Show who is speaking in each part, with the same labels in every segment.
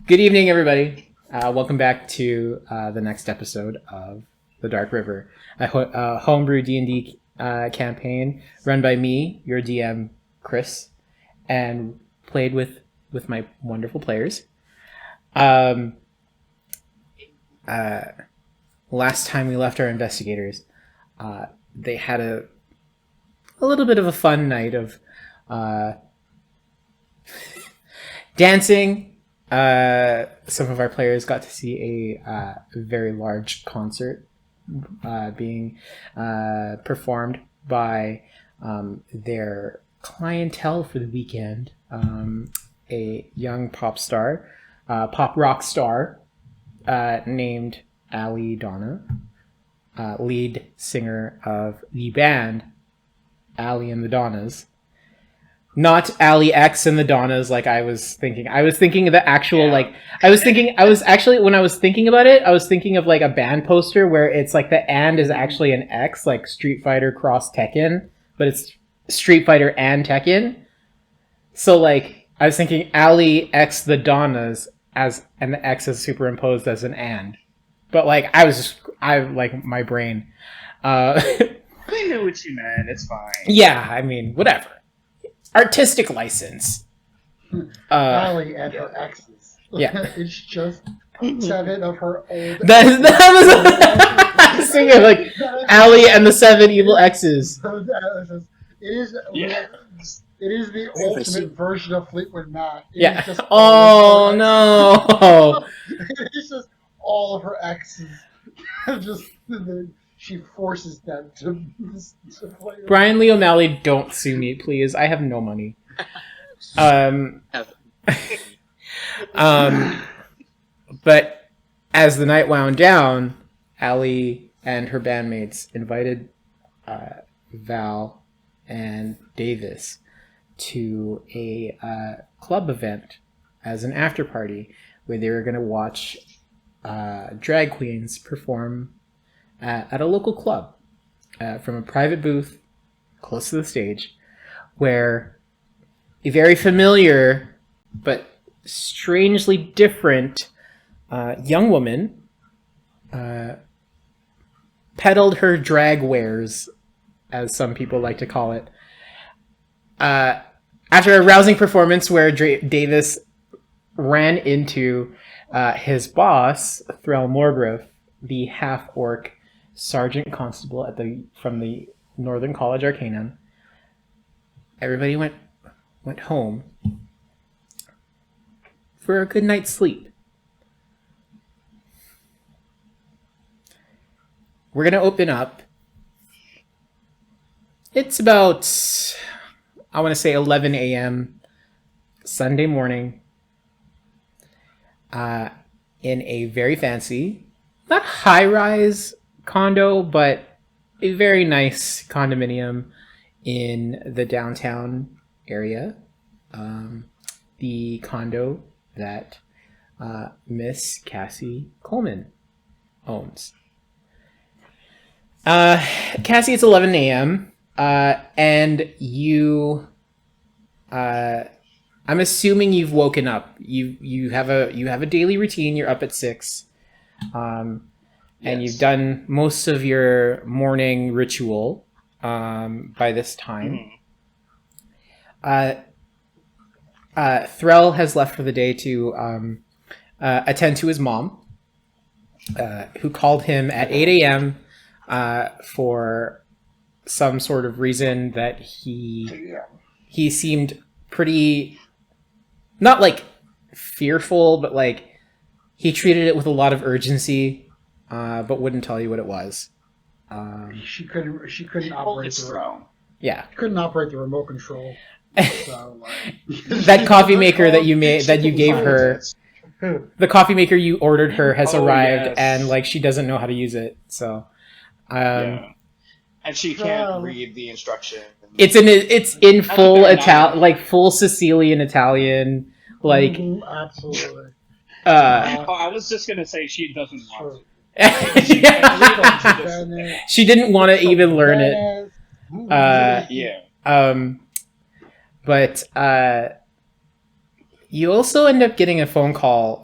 Speaker 1: Good evening, everybody. Welcome back to the next episode of The Dark River, a homebrew D&D campaign run by me, your DM, Chris, and played with my wonderful players. Last time we left our investigators, they had a little bit of a fun night of dancing. Some of our players got to see a very large concert being performed by their clientele for the weekend. A young pop rock star named Ali Donna, lead singer of the band Ali and the Donnas. Not Ali X and the Donnas, like I was thinking. I was thinking of the actual, when I was thinking about it, I was thinking of like a band poster where it's like the and is actually an X, like Street Fighter cross Tekken, but it's Street Fighter and Tekken. So like, I was thinking Ali X the Donnas and the X is superimposed as an and. But like, my brain.
Speaker 2: I knew what you meant, it's fine.
Speaker 1: Yeah, I mean, whatever. Artistic license.
Speaker 3: Ali and her exes.
Speaker 1: Yeah.
Speaker 3: It's just 7 of her old
Speaker 1: I was thinking like Ali and the 7 evil exes.
Speaker 3: It is the ultimate version of Fleetwood Mac.
Speaker 1: Oh no.
Speaker 3: It's just all of her exes. She forces them to play.
Speaker 1: Brian Lee O'Malley, don't sue me, please. I have no money. But as the night wound down, Ali and her bandmates invited Val and Davis to a club event as an after party where they were going to watch drag queens perform at a local club from a private booth close to the stage, where a very familiar but strangely different young woman peddled her drag wares, as some people like to call it. After a rousing performance where Davis ran into his boss, Threll Morgrove, the half-orc sergeant constable from the Northern College Arcanum, everybody went home for a good night's sleep. We're going to open up. It's about, I want to say 11 a.m. Sunday morning in a very fancy, not high-rise condo, but a very nice condominium in the downtown area. The condo that Miss Cassie Coleman owns. Cassie, it's 11 a.m. And you, I'm assuming you've woken up. You have a daily routine. You're up at 6. And you've done most of your morning ritual by this time. Threll has left for the day to attend to his mom, who called him at 8 a.m. For some sort of reason that he seemed pretty, not like fearful, but like he treated it with a lot of urgency. But wouldn't tell you what it was.
Speaker 3: She couldn't operate the remote.
Speaker 1: Yeah,
Speaker 3: couldn't operate the remote control. So,
Speaker 1: that coffee maker that you gave her, the coffee maker you ordered her has arrived, and like she doesn't know how to use it. So,
Speaker 2: and she can't read the instructions.
Speaker 1: It's in full Italian, like full Sicilian Italian, like
Speaker 3: absolutely.
Speaker 2: I was just gonna say she doesn't want to.
Speaker 1: She didn't want to even learn it. But You also end up getting a phone call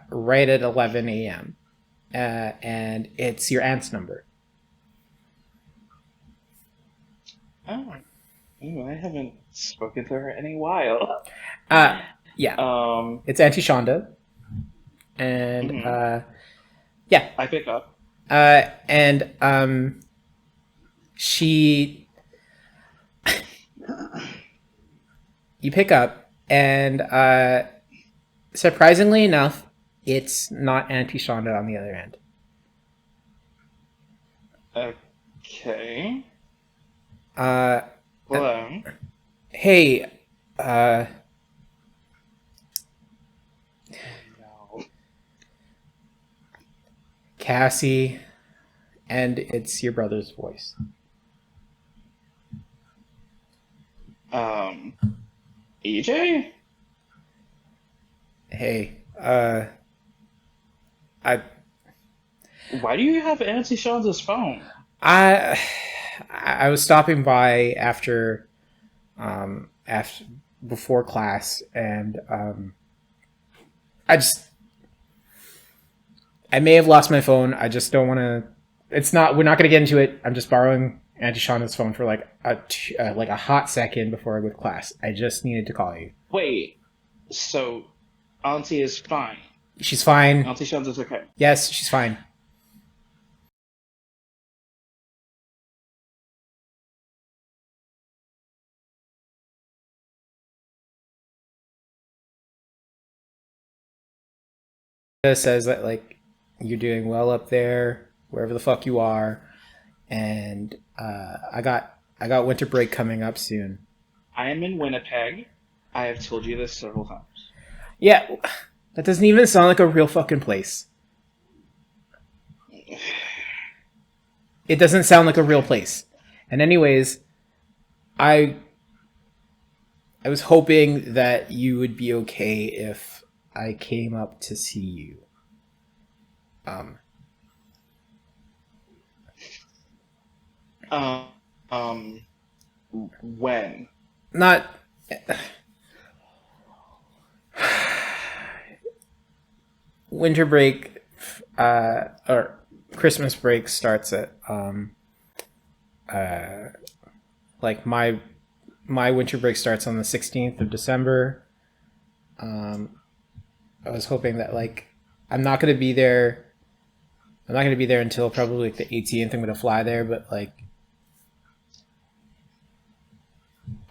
Speaker 1: right at 11 a.m. And it's your aunt's number.
Speaker 2: Oh, ooh, I haven't spoken to her in a while.
Speaker 1: Yeah. It's Auntie Shonda. And yeah.
Speaker 2: I pick up.
Speaker 1: And she... You pick up, and surprisingly enough, it's not Auntie Shonda on the other end.
Speaker 2: Okay.
Speaker 1: Hello. Hey,
Speaker 2: no.
Speaker 1: Cassie, and it's your brother's voice.
Speaker 2: EJ?
Speaker 1: Hey,
Speaker 2: Why do you have Auntie Shonda's phone?
Speaker 1: I was stopping by after before class, and I may have lost my phone. I just don't want to. We're not going to get into it. I'm just borrowing Auntie Shonda's phone for like a hot second before I go to class. I just needed to call you.
Speaker 2: Wait, so Auntie is fine?
Speaker 1: She's fine.
Speaker 2: Auntie Shonda's okay?
Speaker 1: Yes, she's fine. It says that like you're doing well up there, wherever the fuck you are, and I got winter break coming up soon.
Speaker 2: I am in Winnipeg. I have told you this several times.
Speaker 1: Yeah, that doesn't even sound like a real fucking place. It doesn't sound like a real place. And anyways, I was hoping that you would be okay if I came up to see you.
Speaker 2: When?
Speaker 1: Not... Winter break, or Christmas break starts at, like my winter break starts on the 16th of December. I was hoping that like I'm not going to be there until probably like the 18th. I'm going to fly there, but like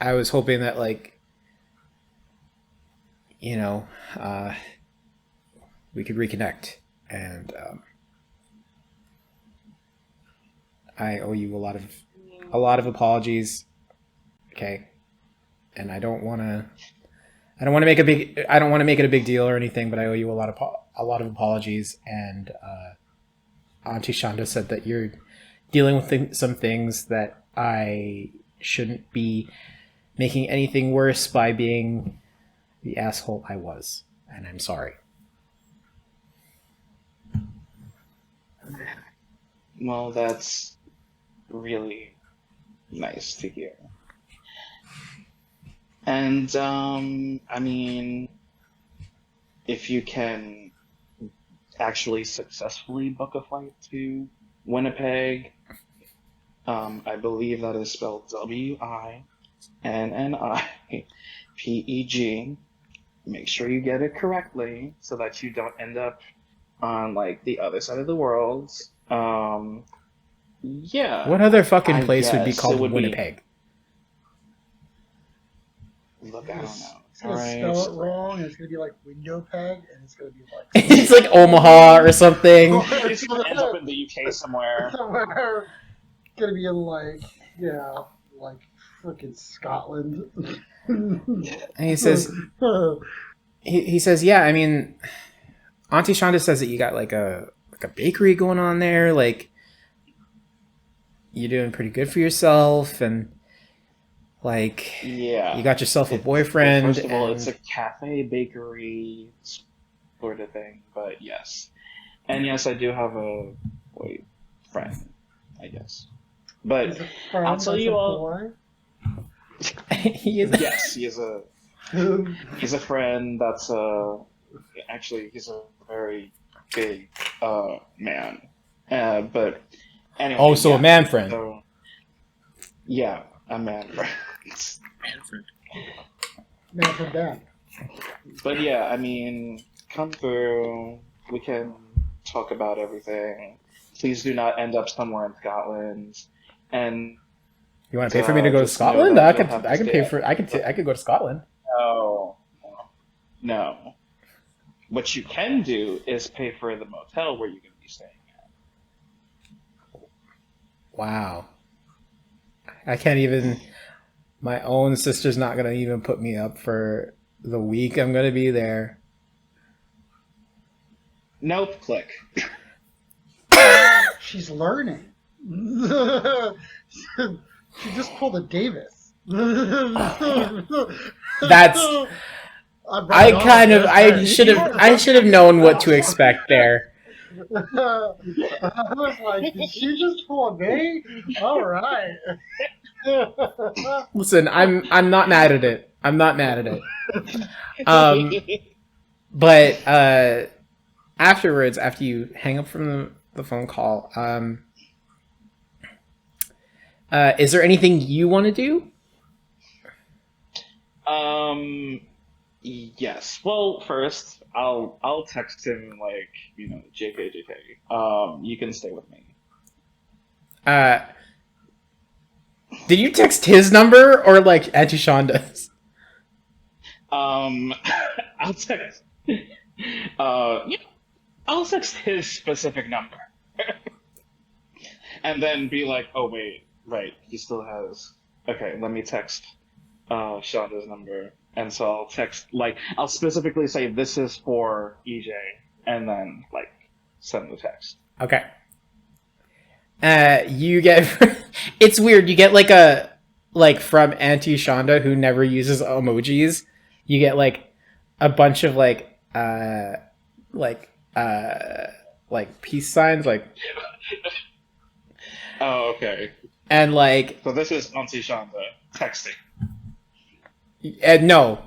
Speaker 1: I was hoping that like we could reconnect, and I owe you a lot of apologies. Okay, and I don't want to make it a big deal or anything, but I owe you a lot of apologies. And Auntie Shonda said that you're dealing with some things that I shouldn't be making anything worse by being the asshole I was, and I'm sorry.
Speaker 2: Well, that's really nice to hear. And, I mean, if you can actually successfully book a flight to Winnipeg, I believe that is spelled WINNIPEG. Make sure you get it correctly so that you don't end up on, like, the other side of the world. Yeah.
Speaker 1: What other fucking place would be called Winnipeg?
Speaker 2: Look, I don't know.
Speaker 3: It's gonna spell it wrong, and it's gonna be like window peg, and it's gonna be like
Speaker 1: it's like Omaha or something.
Speaker 2: It's gonna end up in the UK somewhere.
Speaker 3: Somewhere. It's gonna be in like freaking Scotland.
Speaker 1: And he says, he says, yeah. I mean, Auntie Shonda says that you got like a bakery going on there. Like, you're doing pretty good for yourself, and like,
Speaker 2: yeah,
Speaker 1: you got yourself a boyfriend.
Speaker 2: First of all, it's a cafe bakery sort of thing, but yes. And yes, I do have a friend, I guess. But I'll tell you all.
Speaker 1: He is.
Speaker 2: Yes, he is a He's a friend that's actually he's a very big man. But anyway,
Speaker 1: Oh, so a
Speaker 2: yeah.
Speaker 1: man friend.
Speaker 2: So yeah, a man friend.
Speaker 3: Man from Dan.
Speaker 2: But yeah, I mean, come through. We can talk about everything. Please do not end up somewhere in Scotland. And
Speaker 1: You want to pay for me to go to
Speaker 2: just know
Speaker 1: Scotland?
Speaker 2: that
Speaker 1: I
Speaker 2: you'll
Speaker 1: could.
Speaker 2: have to
Speaker 1: I can
Speaker 2: stay
Speaker 1: pay
Speaker 2: at
Speaker 1: for. I could go to Scotland.
Speaker 2: no, no. What you can do is pay for the motel where you're going to be staying at.
Speaker 1: Wow. I can't even. My own sister's not gonna even put me up for the week I'm gonna be there.
Speaker 2: Nope, click.
Speaker 3: She's learning. She just pulled a Davis.
Speaker 1: That's. I should have known what to expect there.
Speaker 3: I was like, did she just pull a me? All right.
Speaker 1: Listen, I'm not mad at it. I'm not mad at it. But afterwards, after you hang up from the phone call, is there anything you want to do?
Speaker 2: Yes. Well, first, I'll text him like, JK, JK. You can stay with me.
Speaker 1: Did you text his number or like Auntie Shonda's?
Speaker 2: I'll text. Yeah, I'll text his specific number, and then be like, oh wait, right, he still has. Okay, let me text Shonda's number, and so I'll text I'll specifically say this is for EJ, and then send the text.
Speaker 1: Okay. You get it's weird. You get from Auntie Shonda, who never uses emojis. You get a bunch of peace signs,
Speaker 2: Oh, okay.
Speaker 1: and
Speaker 2: So this is Auntie Shonda texting.
Speaker 1: no,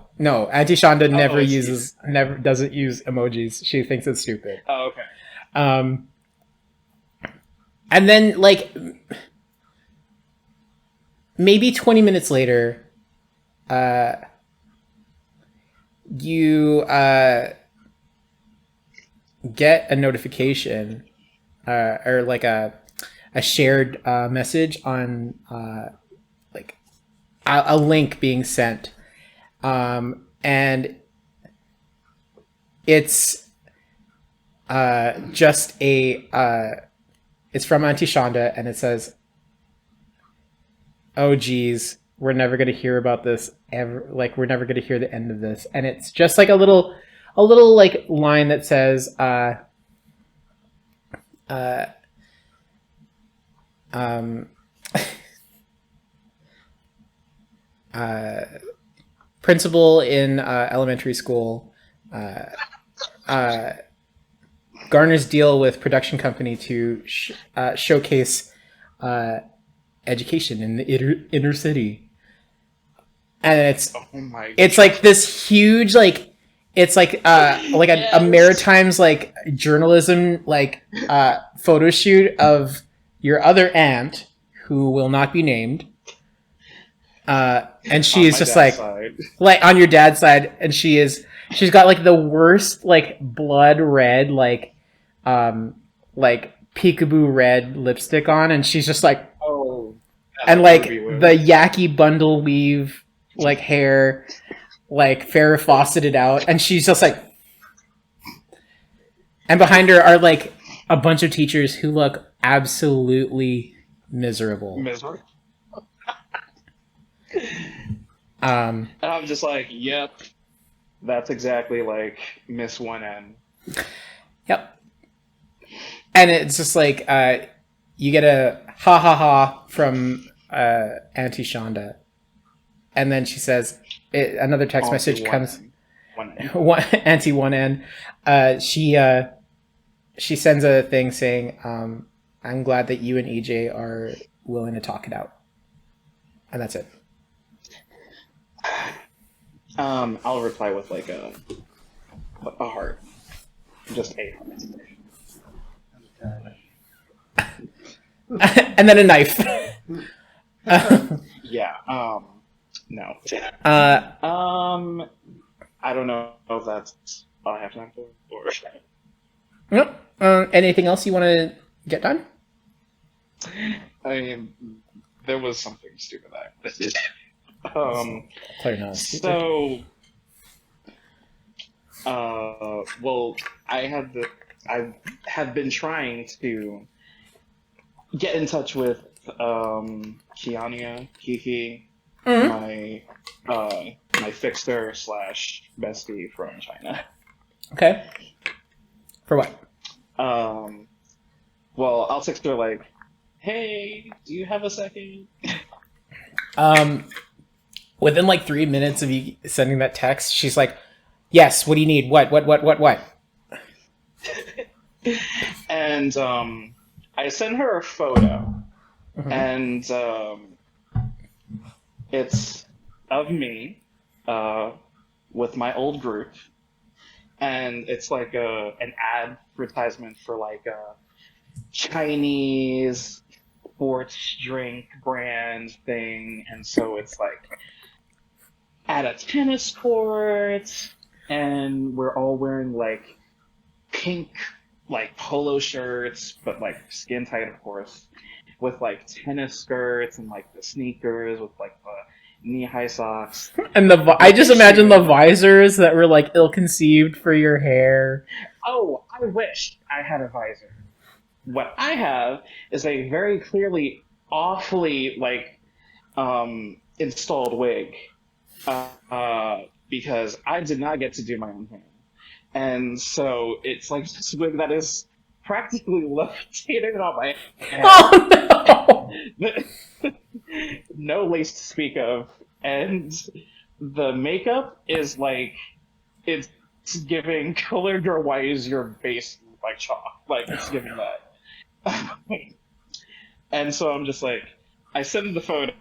Speaker 1: Auntie Shonda
Speaker 2: Oh,
Speaker 1: never doesn't use emojis. She thinks it's stupid.
Speaker 2: Oh, okay.
Speaker 1: And then maybe 20 minutes later, you get a notification or a shared message on a link being sent, and it's just it's from Auntie Shonda, and it says, oh geez, we're never going to hear about this ever. We're never going to hear the end of this. And it's just a little line that says, principal in elementary school garners deal with production company to showcase education in the inner city, and it's this huge it's a Maritimes journalism photo shoot of your other aunt who will not be named, and she is just on your dad's side, and she's got the worst blood red peekaboo red lipstick on, and she's just
Speaker 2: Oh,
Speaker 1: and the yaki bundle weave hair Farrah Fawcetted out, and she's just and behind her are a bunch of teachers who look absolutely miserable.
Speaker 2: And I'm just yep, that's exactly Miss 1N.
Speaker 1: Yep. And it's just you get a ha ha ha from Auntie Shonda, and then she says another text
Speaker 2: Auntie
Speaker 1: message
Speaker 2: 1N.
Speaker 1: comes.
Speaker 2: 1N.
Speaker 1: Auntie 1N. She sends a thing saying, "I'm glad that you and EJ are willing to talk it out," and that's it.
Speaker 2: I'll reply with like a heart, just a heart.
Speaker 1: And then a knife.
Speaker 2: Yeah. No.
Speaker 1: Uh,
Speaker 2: I don't know if that's all I have time for. Or...
Speaker 1: Yep. Anything else you want to get done?
Speaker 2: I mean, there was something stupid I did.
Speaker 1: Clear not.
Speaker 2: So, well, I have been trying to get in touch with Kiki,
Speaker 1: Mm-hmm.
Speaker 2: my fixer slash bestie from China.
Speaker 1: Okay. For what?
Speaker 2: Well, I'll text her like, "Hey, do you have a second?"
Speaker 1: Within like 3 minutes of you sending that text, she's like, "Yes. What do you need? What?
Speaker 2: And I sent her a photo,
Speaker 1: Mm-hmm.
Speaker 2: and it's of me with my old group, and it's like an advertisement for like a Chinese sports drink brand thing, and so it's like at a tennis court, and we're all wearing like pink like polo shirts, but like skin tight, of course, with like tennis skirts and like the sneakers with like the knee-high socks.
Speaker 1: And I just imagine the visors that were like ill-conceived for your hair.
Speaker 2: Oh, I wish I had a visor. What I have is a very clearly, awfully like installed wig, because I did not get to do my own hair, and so it's like this wig that is practically levitated on my head.
Speaker 1: Oh no!
Speaker 2: No lace to speak of, and the makeup is like it's giving colored your white your base like chalk, like it's giving that. And so I'm just like, I send the photo,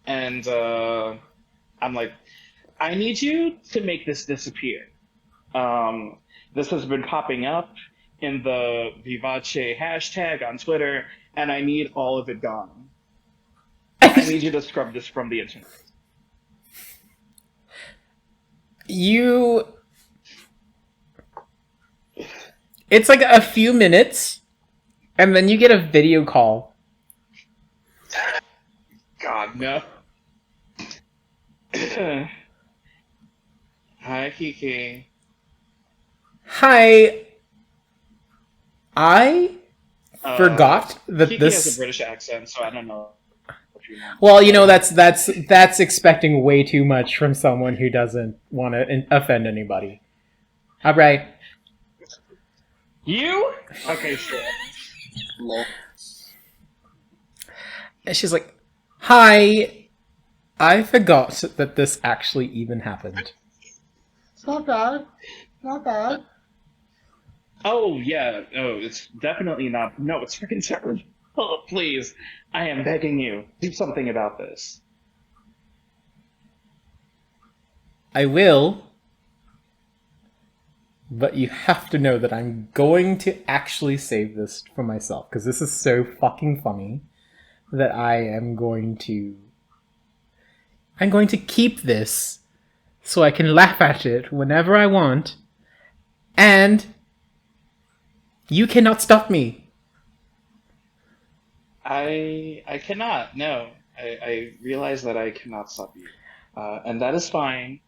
Speaker 2: and I'm like, I need you to make this disappear. This has been popping up in the Vivace hashtag on Twitter, and I need all of it gone. I need you to scrub this from the internet.
Speaker 1: It's like a few minutes, and then you get a video call.
Speaker 2: God, no. Hi, Kiki.
Speaker 1: Hi. I forgot that
Speaker 2: Kiki
Speaker 1: this
Speaker 2: has a British accent, so I don't know if you know.
Speaker 1: Well, you know, that's expecting way too much from someone who doesn't want to offend anybody. All right.
Speaker 2: You? Okay, sure.
Speaker 1: And she's like, "Hi, I forgot that this actually even happened."
Speaker 3: It's not bad. Not bad.
Speaker 2: Oh, yeah. Oh, it's definitely not. No, it's freaking terrible. Oh, please. I am begging you. Do something about this.
Speaker 1: I will, but you have to know that I'm going to actually save this for myself, because this is so fucking funny that I'm going to keep this so I can laugh at it whenever I want, and you cannot stop me.
Speaker 2: I cannot. No. I realize that I cannot stop you. And that is fine,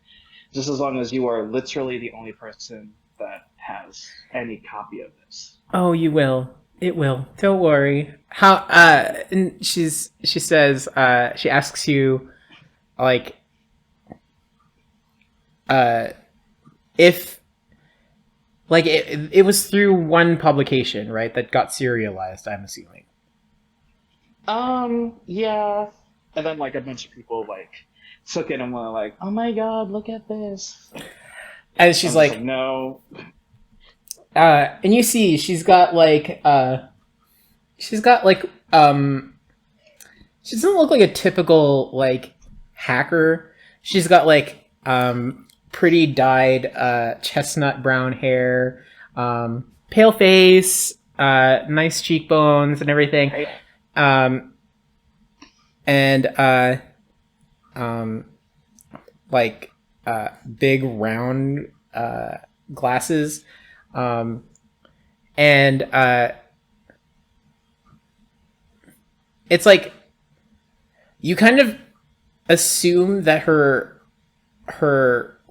Speaker 2: just as long as you are literally the only person that has any copy of this.
Speaker 1: Oh, you will. It will. Don't worry. How? And she says. She asks you, like, if, like, it was through one publication, right? That got serialized. I'm assuming.
Speaker 2: Yeah. And then like a bunch of people like took it and were like, "Oh my God, look at this!"
Speaker 1: And she's
Speaker 2: I'm
Speaker 1: like,
Speaker 2: just "No."
Speaker 1: and you see, she's got like, she doesn't look like a typical like hacker. she's got like pretty dyed chestnut brown hair, pale face, nice cheekbones and everything. And like big round glasses, and it's like you kind of assume that her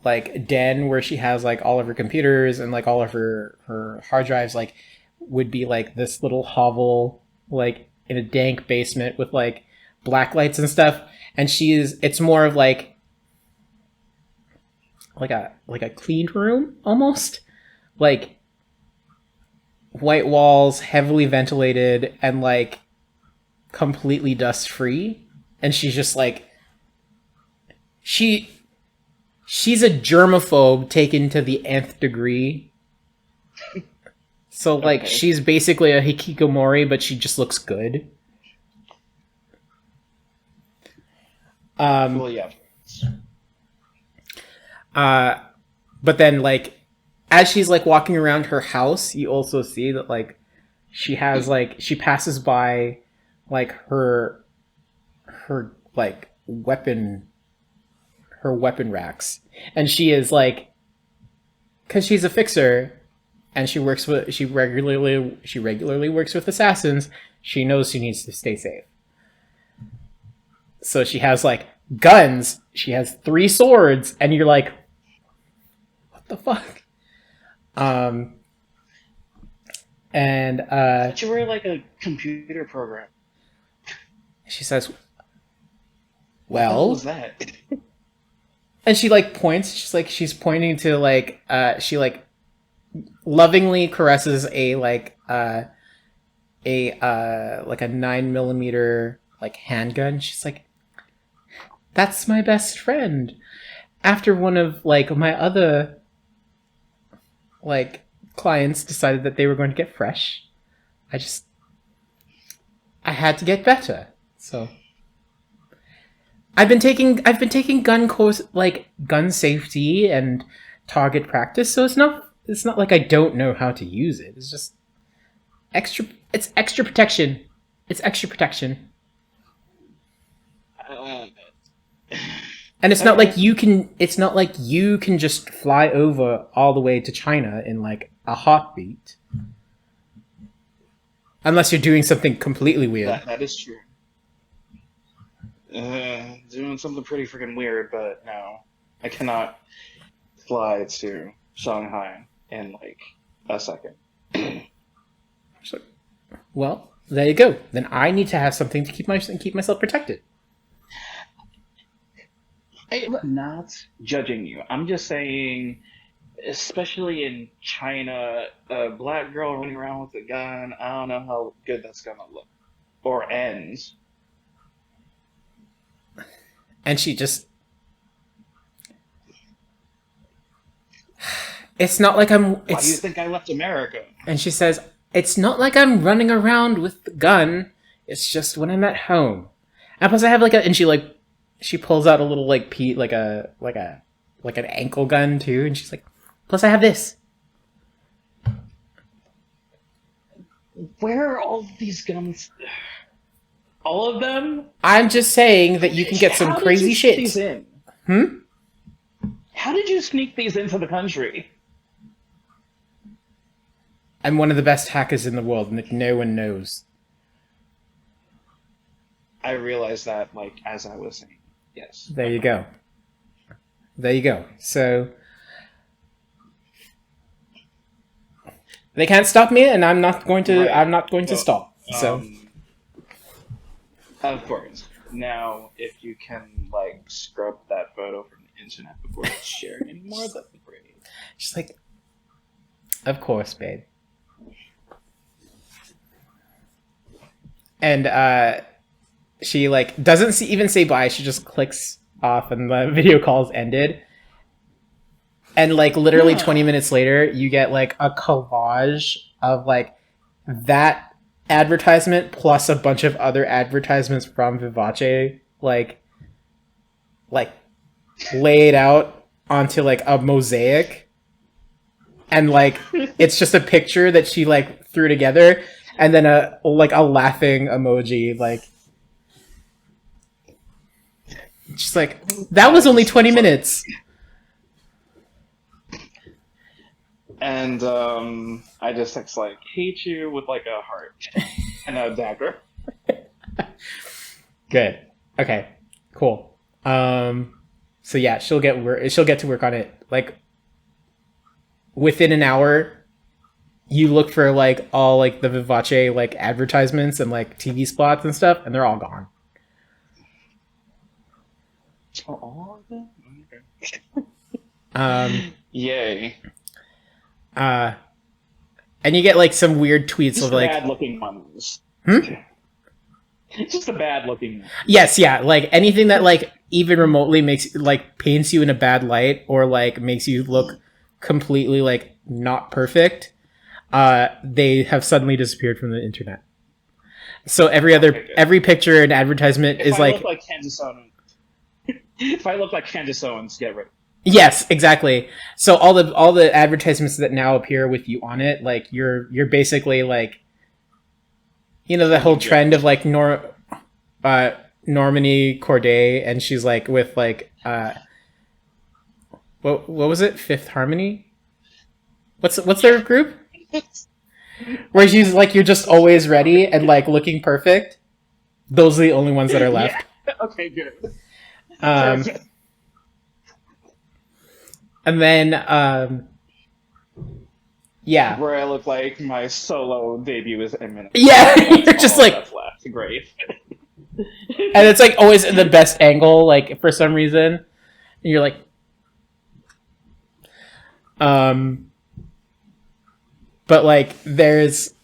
Speaker 1: like den where she has like all of her computers and like all of her hard drives like would be like this little hovel like in a dank basement with like black lights and stuff, and it's more of like a clean room almost, like white walls, heavily ventilated, and like completely dust free. And she's just like she's a germaphobe taken to the nth degree. So like she's basically a hikikomori, but she just looks good.
Speaker 2: Well, yeah.
Speaker 1: But then like as she's like walking around her house, you also see that like she passes by like her like weapon racks, and she is like, because she's a fixer and she regularly works with assassins, she knows she needs to stay safe. So she has like guns, she has 3 swords, and you're like, what the fuck?
Speaker 2: But you were like a computer program.
Speaker 1: She says,
Speaker 2: What was that?
Speaker 1: And she like points, she's pointing to like she like lovingly caresses a like a 9mm like handgun. She's like, that's my best friend. After one of like my other like clients decided that they were going to get fresh, I had to get better. So I've been taking gun course, like gun safety and target practice, so it's not like I don't know how to use it. It's just extra protection. It's extra protection. And it's not like you can just fly over all the way to China in like a heartbeat. Unless you're doing something completely weird.
Speaker 2: That is true. Doing something pretty freaking weird, but no. I cannot fly to Shanghai in like a second.
Speaker 1: Well, there you go. Then I need to have something to keep myself protected.
Speaker 2: I'm not judging you. I'm just saying, especially in China, a black girl running around with a gun, I don't know how good that's gonna look. Or ends.
Speaker 1: And she just... It's not like I'm...
Speaker 2: Why do you think I left America?
Speaker 1: And she says, it's not like I'm running around with the gun. It's just when I'm at home. And plus I have like a... And she pulls out a little like an ankle gun too. And she's like, plus I have this.
Speaker 2: Where are all of these guns? All of them?
Speaker 1: I'm just saying that you can get some crazy shit.
Speaker 2: These in? How did you sneak these into the country?
Speaker 1: I'm one of the best hackers in the world, and no one knows.
Speaker 2: I realized that, like, as I was saying. Yes.
Speaker 1: There you go. There you go. So they can't stop me, and I'm not going to. Right. I'm not going to stop. So.
Speaker 2: Of course. Now, if you can like scrub that photo from the internet before it's shared anymore, that'd be great.
Speaker 1: She's like, of course, babe. And she like doesn't even say bye. She just clicks off, and the video call's ended. And like literally 20 minutes later, you get like a collage of like that advertisement plus a bunch of other advertisements from Vivace, like laid out onto like a mosaic, and like it's just a picture that she like threw together, and then a laughing emoji, like just like that was only 20 minutes.
Speaker 2: And I just text like hate you with like a heart and a dagger.
Speaker 1: Good. Okay. Cool. So yeah, she'll get to work on it. Like within an hour, you look for like all like the Vivace like advertisements and like TV spots and stuff, and they're all gone.
Speaker 2: Oh, all of them? Okay. Yay.
Speaker 1: And you get like some weird tweets
Speaker 2: Just
Speaker 1: of like
Speaker 2: bad-looking ones. Just the bad-looking ones.
Speaker 1: Yes, yeah, like anything that like even remotely makes like paints you in a bad light or like makes you look completely like not perfect, they have suddenly disappeared from the internet. So every picture and advertisement is like,
Speaker 2: if I look like Candace Owens, get rid of it.
Speaker 1: Yes, exactly. So all the advertisements that now appear with you on it, like you're basically like, you know, the whole trend of like Normani Corday, and she's like with like what was it? Fifth Harmony? What's their group? Where she's like, you're just always ready and like looking perfect. Those are the only ones that are left.
Speaker 2: Yeah. Okay, good.
Speaker 1: And then, yeah.
Speaker 2: Where I look like my solo debut is imminent.
Speaker 1: Yeah, you're just like...
Speaker 2: That's left. Great.
Speaker 1: And it's like always in the best angle, like, for some reason. And you're like... But, like, there's...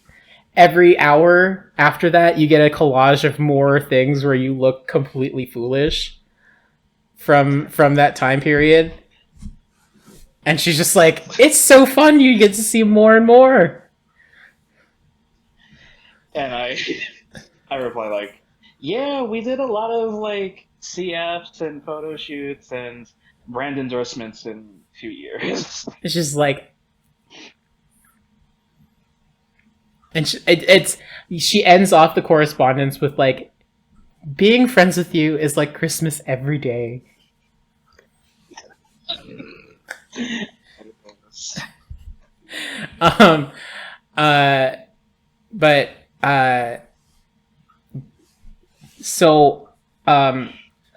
Speaker 1: Every hour after that, you get a collage of more things where you look completely foolish from that time period. And she's just like, it's so fun, you get to see more and more.
Speaker 2: And I reply like, yeah, we did a lot of like CFs and photo shoots and brand endorsements in 2 years.
Speaker 1: It's just like, and she ends off the correspondence with like, being friends with you is like Christmas every day. So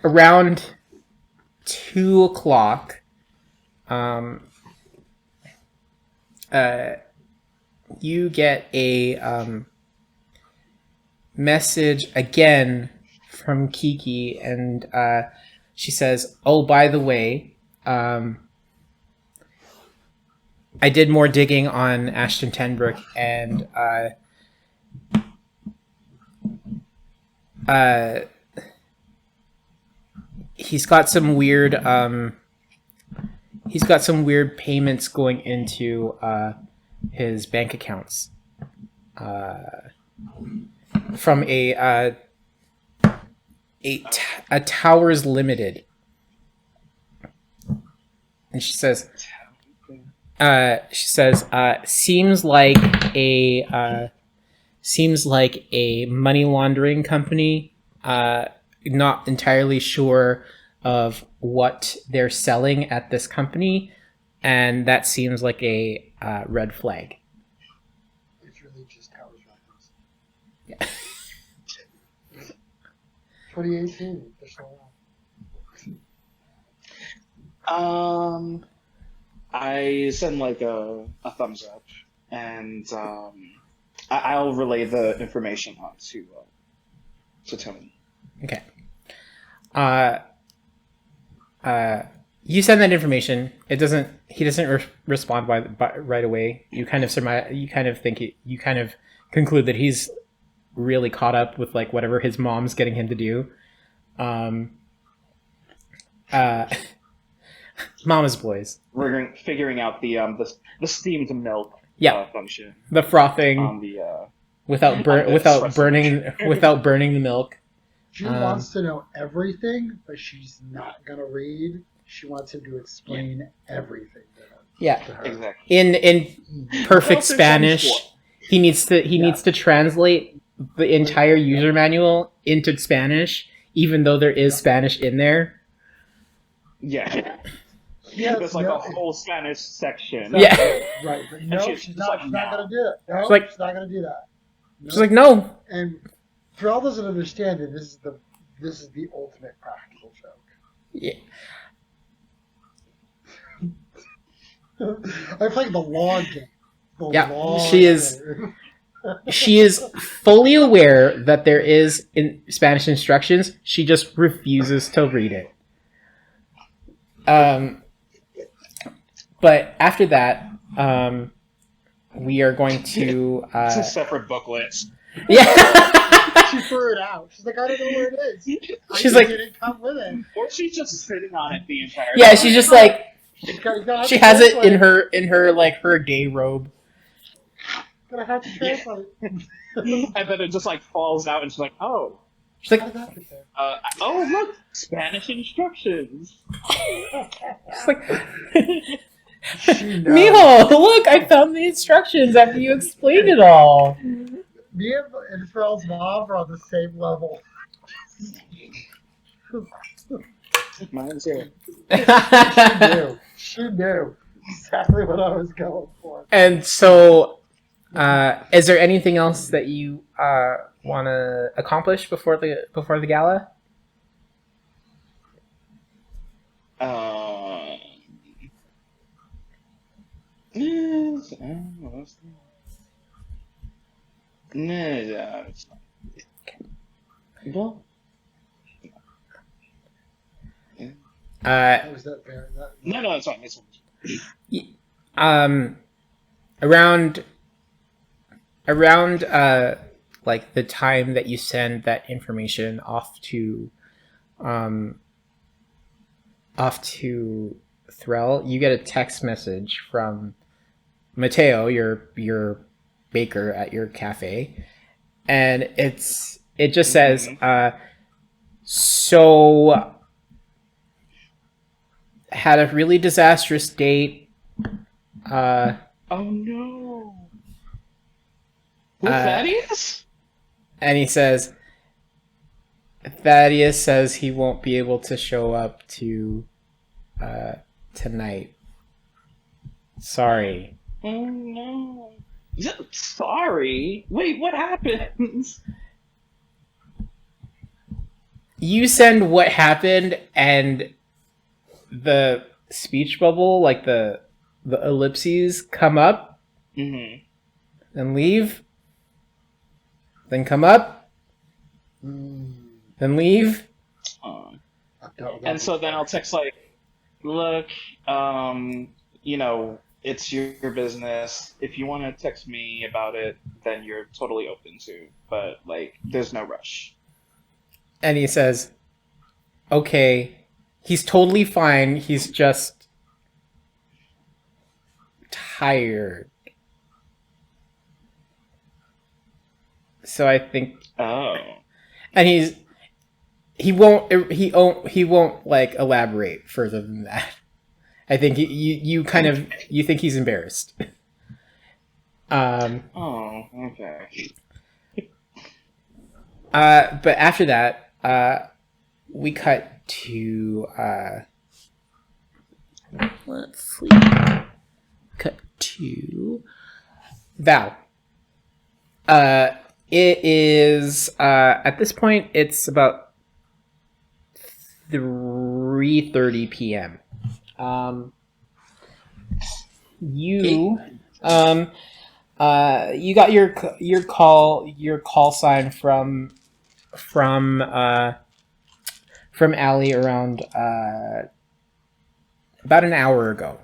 Speaker 1: around 2:00, you get a message again from Kiki, and she says, "Oh, by the way, I did more digging on Ashton Tenbrook, and he's got some weird payments going into his bank accounts from a Towers Limited." And she says, seems like a money laundering company. Not entirely sure of what they're selling at this company, and that seems like a red flag.
Speaker 3: It's really just Towers Records.
Speaker 1: Yeah.
Speaker 3: 2018.
Speaker 2: I send like a thumbs up, and I'll relay the information on to Tony.
Speaker 1: Okay. You send that information. He doesn't respond right away. You kind of conclude that he's really caught up with like whatever his mom's getting him to do. Mama's boys.
Speaker 2: We're figuring out the steamed milk function.
Speaker 1: The frothing
Speaker 2: on the
Speaker 1: without burning the milk.
Speaker 3: She wants to know everything, but she's not gonna read She wants him to explain everything to her.
Speaker 1: Yeah.
Speaker 3: To her.
Speaker 2: Exactly.
Speaker 1: In perfect Spanish, he needs to translate the entire user manual into Spanish, even though there is Spanish in there.
Speaker 2: Yeah.
Speaker 3: Yes,
Speaker 2: There's like a whole Spanish section.
Speaker 1: Yeah.
Speaker 3: Right, but no, she's not going to do it. No,
Speaker 1: She's like-
Speaker 3: she's not going to do that. No.
Speaker 1: She's like, no.
Speaker 3: And Thrall doesn't understand it. This is the ultimate practical joke.
Speaker 1: Yeah.
Speaker 3: I played the long game.
Speaker 1: She is fully aware that there is in Spanish instructions. She just refuses to read it. But after that, we are going to.
Speaker 2: It's a separate booklet.
Speaker 1: Yeah.
Speaker 3: She threw it out. She's like, I don't know where it is.
Speaker 1: She's like,
Speaker 3: didn't come with it.
Speaker 2: Or she's just sitting on it the entire time.
Speaker 1: Yeah, she's just like.
Speaker 3: She
Speaker 1: She has it in her like her gay robe.
Speaker 3: Gonna have to translate.
Speaker 2: And then it just like falls out, and she's like, "Oh,
Speaker 1: She's like,
Speaker 2: oh look, Spanish instructions."
Speaker 1: she's like, Mijo, look, I found the instructions after you explained it all.
Speaker 3: Me and Thrall's mom are on the same level.
Speaker 2: Mine's here.
Speaker 3: She knew exactly what I was going for.
Speaker 1: And so, is there anything else that you want to accomplish before the gala?
Speaker 2: No, it's not. Well,
Speaker 3: Was that fair?
Speaker 2: no, it's fine. It's fine.
Speaker 1: Around like the time that you send that information off to Thrall, you get a text message from Mateo, your baker at your cafe, and it just says, so had a really disastrous date.
Speaker 2: Oh no! With Thaddeus?
Speaker 1: And he says, Thaddeus says he won't be able to show up to tonight. Sorry.
Speaker 2: Oh no! Sorry. Wait, what happened?
Speaker 1: You send what happened, and the speech bubble, like the ellipses, come up,
Speaker 2: Mm-hmm.
Speaker 1: then leave, then come up, then leave.
Speaker 2: And so then I'll text like, look, it's your business. If you want to text me about it, then you're totally open to. But like, there's no rush.
Speaker 1: And he says, okay, he's totally fine. He's just tired. So I think.
Speaker 2: Oh.
Speaker 1: And he won't like elaborate further than that. I think you think he's embarrassed.
Speaker 2: Oh, okay.
Speaker 1: But after that, we cut to let's see. Cut to Val. It is at this point it's about 3:30 p.m. You got your call sign from Allie around about an hour ago.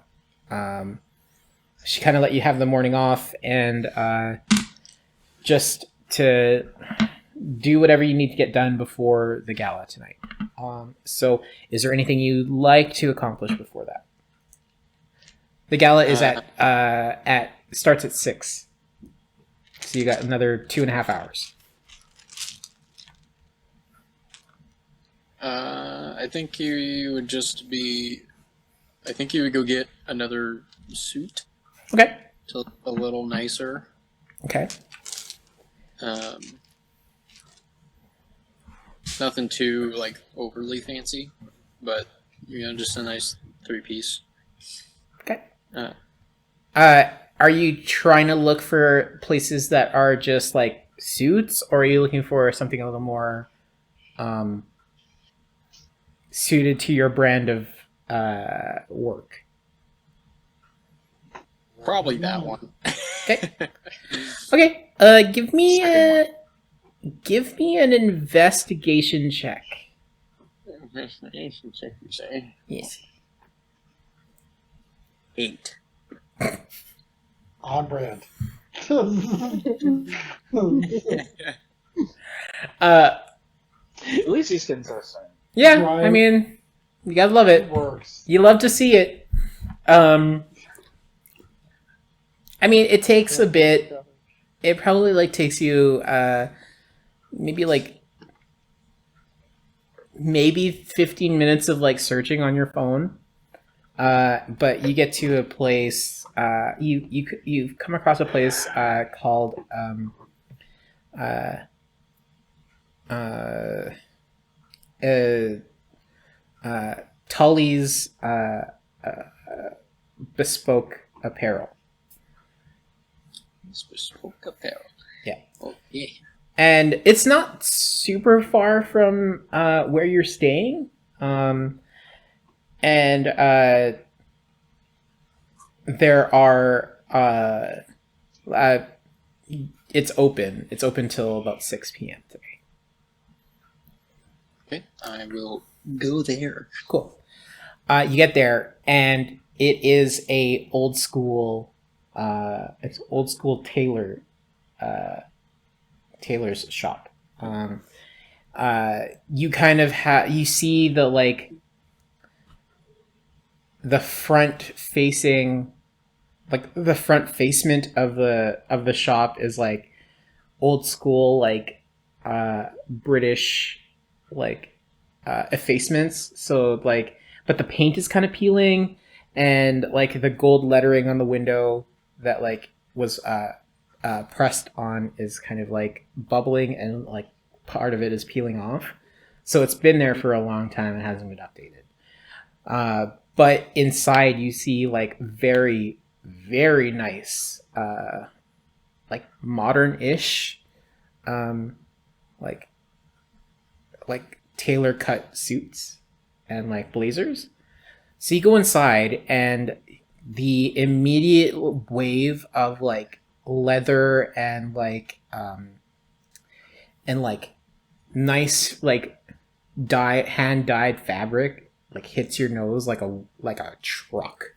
Speaker 1: She kind of let you have the morning off and just to do whatever you need to get done before the gala tonight. So is there anything you'd like to accomplish before that? The gala is starts at 6. So you got another 2.5 hours.
Speaker 4: I think you would just be I think you would go get another suit.
Speaker 1: Okay.
Speaker 4: To look a little nicer.
Speaker 1: Okay.
Speaker 4: Nothing too like overly fancy, but just a nice 3-piece.
Speaker 1: Okay. Are you trying to look for places that are just like suits, or are you looking for something a little more suited to your brand of work?
Speaker 4: Probably that one.
Speaker 1: Okay. Okay. Give me an investigation check.
Speaker 4: Investigation check, you say?
Speaker 1: Yes.
Speaker 4: 8.
Speaker 3: On brand.
Speaker 2: At least these skins are the same.
Speaker 1: Yeah,
Speaker 3: Right.
Speaker 1: I mean, you gotta love it.
Speaker 3: It works.
Speaker 1: You love to see it. I mean, it takes a bit. It probably like takes you maybe 15 minutes of like searching on your phone. But you get to a place. You've come across a place called Tully's Bespoke Apparel.
Speaker 4: Bespoke apparel.
Speaker 1: Yeah.
Speaker 4: Okay.
Speaker 1: And it's not super far from where you're staying. There are it's open. It's open till about 6 p.m. today.
Speaker 4: Okay, I will go there.
Speaker 1: Cool. You get there, and it is a old school. It's old school tailor's shop. You kind of you see the front facing, like the front facement of the shop is like old school, like British, like effacements. So like, but the paint is kind of peeling, and like the gold lettering on the window that like was pressed on is kind of like bubbling, and like part of it is peeling off. So it's been there for a long time and hasn't been updated. But inside you see like very, very nice, like modern-ish, like tailor cut suits and like blazers. So you go inside, and the immediate wave of like leather and nice like hand dyed fabric like hits your nose like a truck.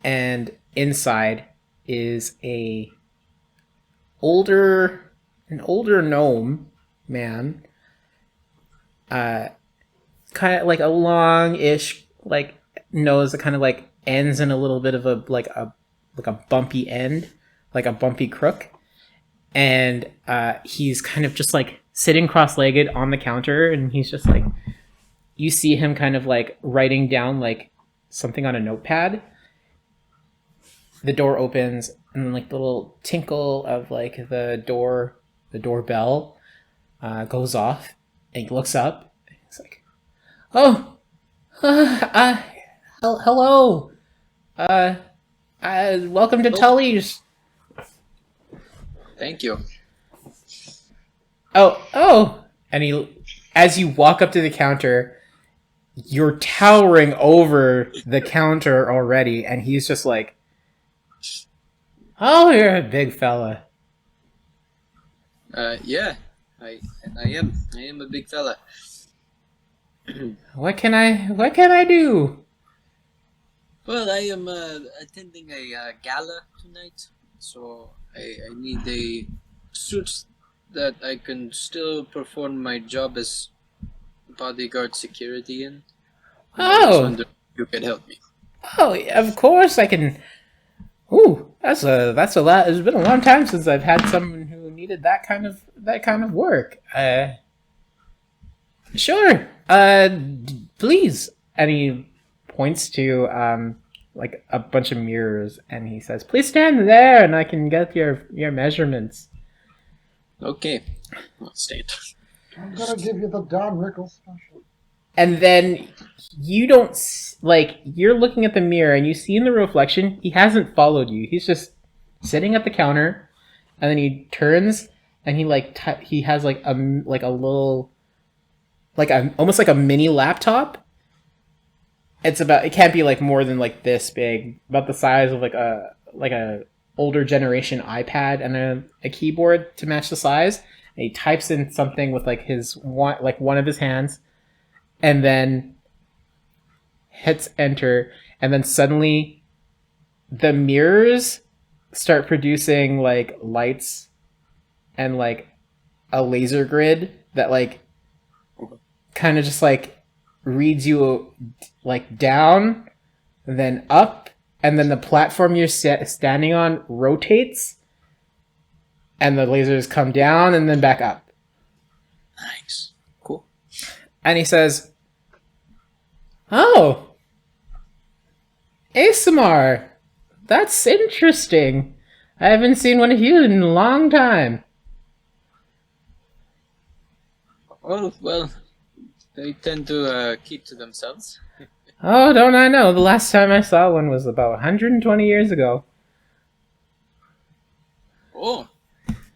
Speaker 1: And inside is an older gnome man, kind of like a long-ish like nose that kind of like ends in a little bit of a bumpy end, like a bumpy crook, and he's kind of just like sitting cross-legged on the counter, and he's just like, you see him kind of like writing down like something on a notepad. The door opens, and like the little tinkle of like the doorbell goes off, and he looks up, and he's like, "Oh, hello, welcome to Tully's."
Speaker 4: Thank you.
Speaker 1: Oh, and as you walk up to the counter, you're towering over the counter already, and he's just like, "Oh, you're a big fella."
Speaker 4: Yeah, I am a big fella.
Speaker 1: What can I do?
Speaker 4: Well, I am attending a gala tonight, so I need a suit that I can still perform my job as bodyguard security in. I was wondering if you could help me.
Speaker 1: Oh, of course I can. Ooh, that's a lot. It's been a long time since I've had someone who needed that kind of work. Sure, Please. And he points to like a bunch of mirrors, and he says, "Please stand there, and I can get your measurements."
Speaker 4: Okay, I'll stand.
Speaker 3: I'm gonna give you the Don Rickles special.
Speaker 1: And then you don't like, you're looking at the mirror, and you see in the reflection he hasn't followed you. He's just sitting at the counter, and then he turns, and he like he has like a little, like a almost like a mini laptop. It can't be like more than like this big, about the size of like a older generation iPad, and a keyboard to match the size. And he types in something with like one of his hands, and then hits enter, and then suddenly the mirrors start producing like lights and like a laser grid that like kind of just like reads you like down, then up, and then the platform you're standing on rotates, and the lasers come down and then back up.
Speaker 4: Nice. Cool.
Speaker 1: And he says, "Oh, ASMR, that's interesting. I haven't seen one of you in a long time."
Speaker 4: Oh, well, they tend to keep to themselves.
Speaker 1: Oh, don't I know? The last time I saw one was about 120 years ago.
Speaker 4: Oh,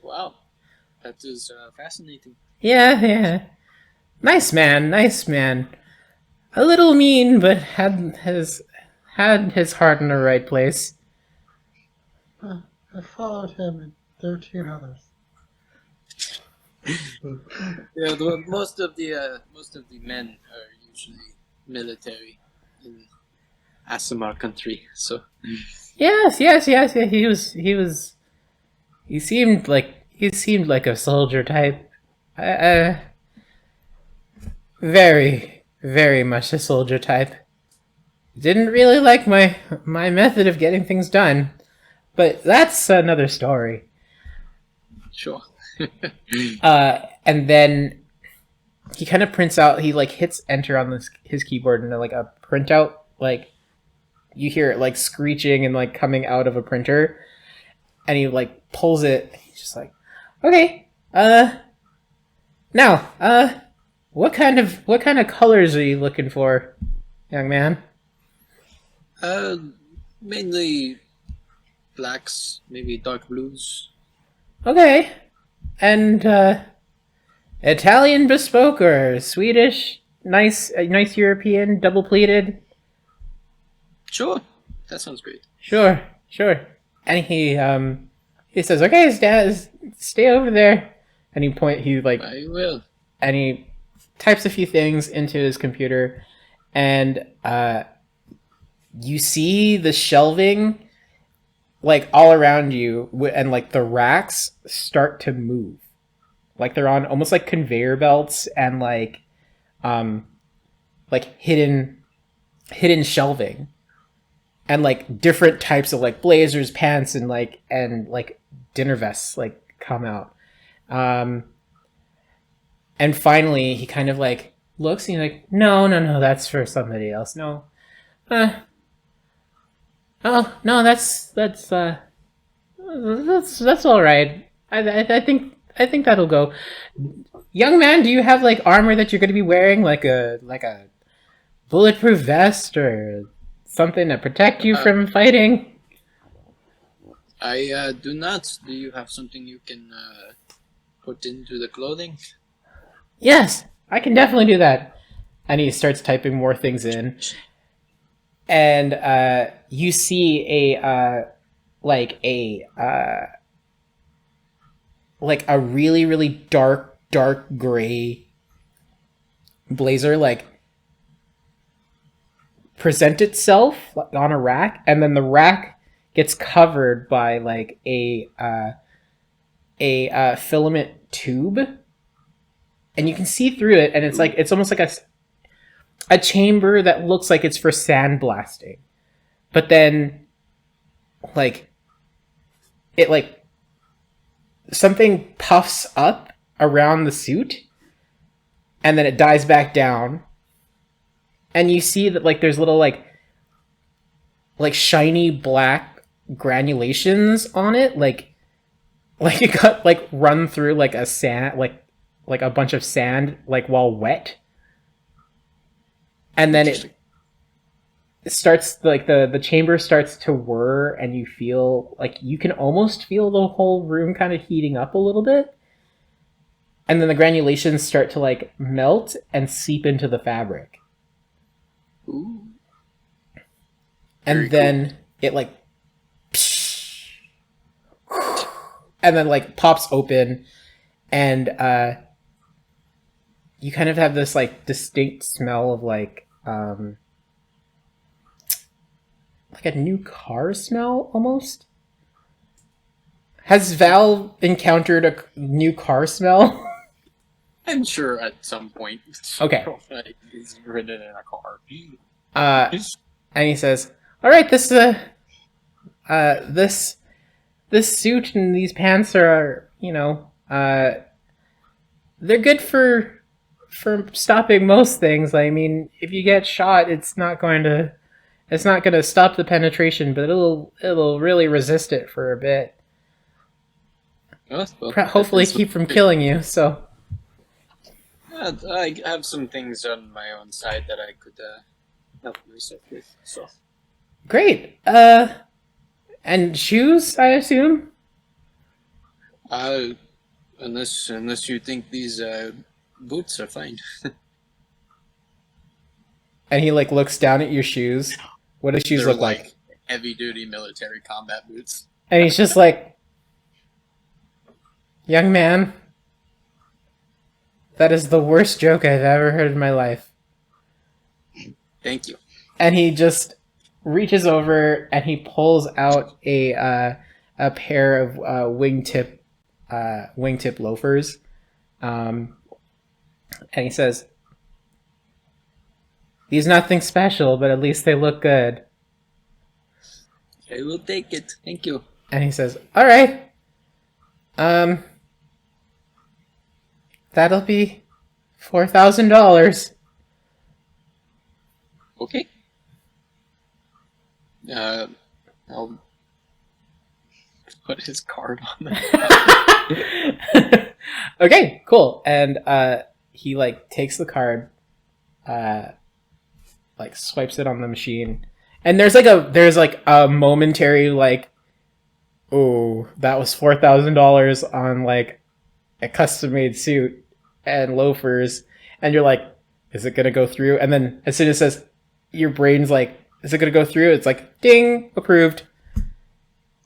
Speaker 4: wow. That is fascinating.
Speaker 1: Yeah. Nice man. A little mean, but had his heart in the right place.
Speaker 3: I followed him and 13 others.
Speaker 4: Yeah, most of the men are usually military in ASMR country. So
Speaker 1: Yes. He seemed like a soldier type. Very, very much a soldier type. Didn't really like my method of getting things done, but that's another story.
Speaker 4: sure.
Speaker 1: And then he kind of prints out. He like hits enter on his keyboard, and like a printout, like you hear it like screeching and like coming out of a printer, and he like pulls it. He's just like, "Okay, now, what kind of colors are you looking for, young man?"
Speaker 4: Mainly blacks, maybe dark blues.
Speaker 1: Okay, and Italian bespoke or Swedish, nice European, double pleated.
Speaker 4: Sure, that sounds great.
Speaker 1: Sure. And he says, "Okay, stay over there." And
Speaker 4: I will.
Speaker 1: and he types a few things into his computer, and you see the shelving like all around you, and like the racks start to move, like they're on almost like conveyor belts, and like hidden shelving, and like different types of like blazers, pants, and dinner vests like come out. And finally he kind of like looks, and he's like, no, that's for somebody else. No. Oh no, that's all right. I think that'll go. Young man, do you have like armor that you're going to be wearing, like a bulletproof vest or something to protect you from fighting?
Speaker 4: I do not. Do you have something you can put into the clothing?
Speaker 1: Yes, I can definitely do that. And he starts typing more things in. And you see a really, really dark gray blazer like present itself on a rack, and then the rack gets covered by like a filament tube, and you can see through it, and it's almost like a chamber that looks like it's for sandblasting, but then like it something puffs up around the suit, and then it dies back down, and you see that like there's little like shiny black granulations on it, like it got like run through like a sand, like a bunch of sand, like while wet, and then it starts like the chamber starts to whir, and you feel like you can almost feel the whole room kind of heating up a little bit, and then the granulations start to like melt and seep into the fabric.
Speaker 4: Ooh.
Speaker 1: And
Speaker 4: Very
Speaker 1: then it like and then like pops open, and you kind of have this like distinct smell of like a new car smell almost. Has Val encountered a new car smell?
Speaker 4: I'm sure at some point.
Speaker 1: Okay.
Speaker 4: He's ridden in a car.
Speaker 1: And he says, "All right, this suit and these pants are, they're good for stopping most things. I mean, if you get shot, it's not going to stop the penetration, but it'll really resist it for a bit.
Speaker 4: Well,
Speaker 1: Hopefully keep from killing you, so."
Speaker 4: I have some things on my own side that I could help myself with. So
Speaker 1: Great. And shoes, I assume?
Speaker 4: Unless you think these boots are fine.
Speaker 1: And he like looks down at your shoes. What do shoes
Speaker 4: They're
Speaker 1: look like?
Speaker 4: heavy duty military combat boots.
Speaker 1: And he's just like, "Young man, that is the worst joke I've ever heard in my life."
Speaker 4: Thank you.
Speaker 1: And he just reaches over and he pulls out a pair of wingtip loafers, and he says, "These nothing special, but at least they look good."
Speaker 4: I will take it. Thank you.
Speaker 1: And he says, "All right, that'll be $4,000.
Speaker 4: Okay. I'll put his card on there.
Speaker 1: Okay, cool. And he like takes the card, like swipes it on the machine, and there's like a momentary like, "Oh, that was $4,000 on like a custom made suit and loafers," and you're like, "Is it gonna go through?" And then as soon as it says, your brain's like, "Is it gonna go through?" It's like, ding, approved.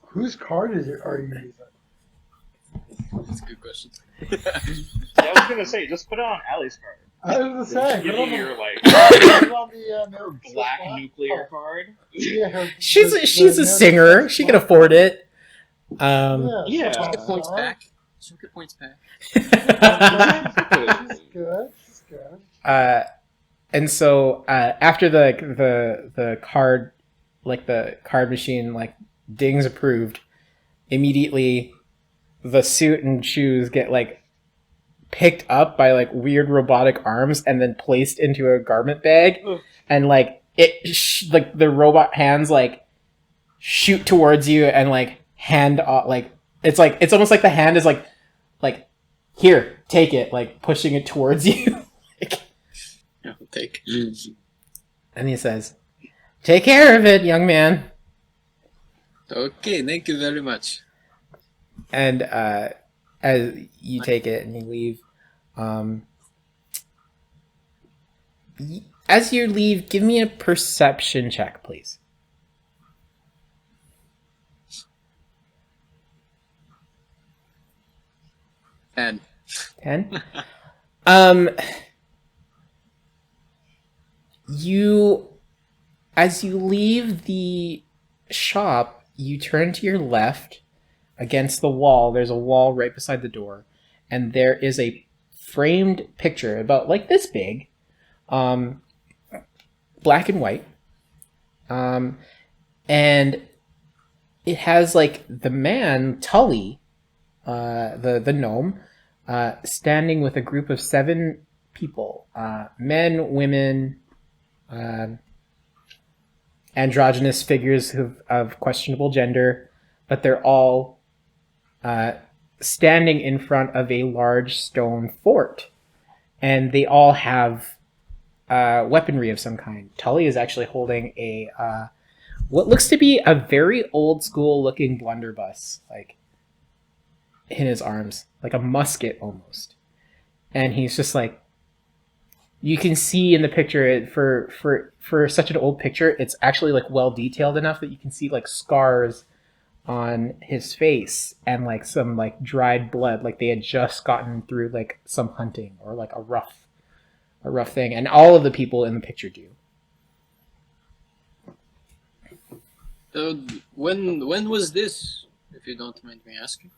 Speaker 3: Whose card are you using?
Speaker 4: That's a good question.
Speaker 2: Yeah, I was gonna say, just put it on Allie's card.
Speaker 3: I was gonna say,
Speaker 2: Give me your like
Speaker 3: put it on the
Speaker 2: black nuclear card.
Speaker 3: Yeah,
Speaker 1: She's a singer. She can afford it.
Speaker 2: Yeah.
Speaker 4: She'll get points back. She'll get points back.
Speaker 3: She's good. She's good.
Speaker 1: And so after the card, like the card machine, like dings approved, immediately the suit and shoes get like picked up by like weird robotic arms and then placed into a garment bag, and like like the robot hands like shoot towards you and like hand off, like it's almost like the hand is like here, take it, like pushing it towards you. Like,
Speaker 4: I'll take.
Speaker 1: and he says, "Take care of it, young man."
Speaker 4: Okay, thank you very much.
Speaker 1: And as you take it and you leave, as you leave, give me a perception check, please.
Speaker 4: 10.
Speaker 1: 10. As you leave the shop, you turn to your left against the wall. There's a wall right beside the door, and there is a framed picture about like this big, black and white, and it has like the man Tully, the gnome, standing with a group of 7 people, men, women, androgynous figures of questionable gender, but they're all standing in front of a large stone fort, and they all have weaponry of some kind. Tully is actually holding a what looks to be a very old school looking blunderbuss, like in his arms, like a musket almost. And he's just like, you can see in the picture, for such an old picture, it's actually like well detailed enough that you can see like scars on his face and like some like dried blood, like they had just gotten through like some hunting or like a rough thing, and all of the people in the picture do.
Speaker 4: When was this, if you don't mind me asking?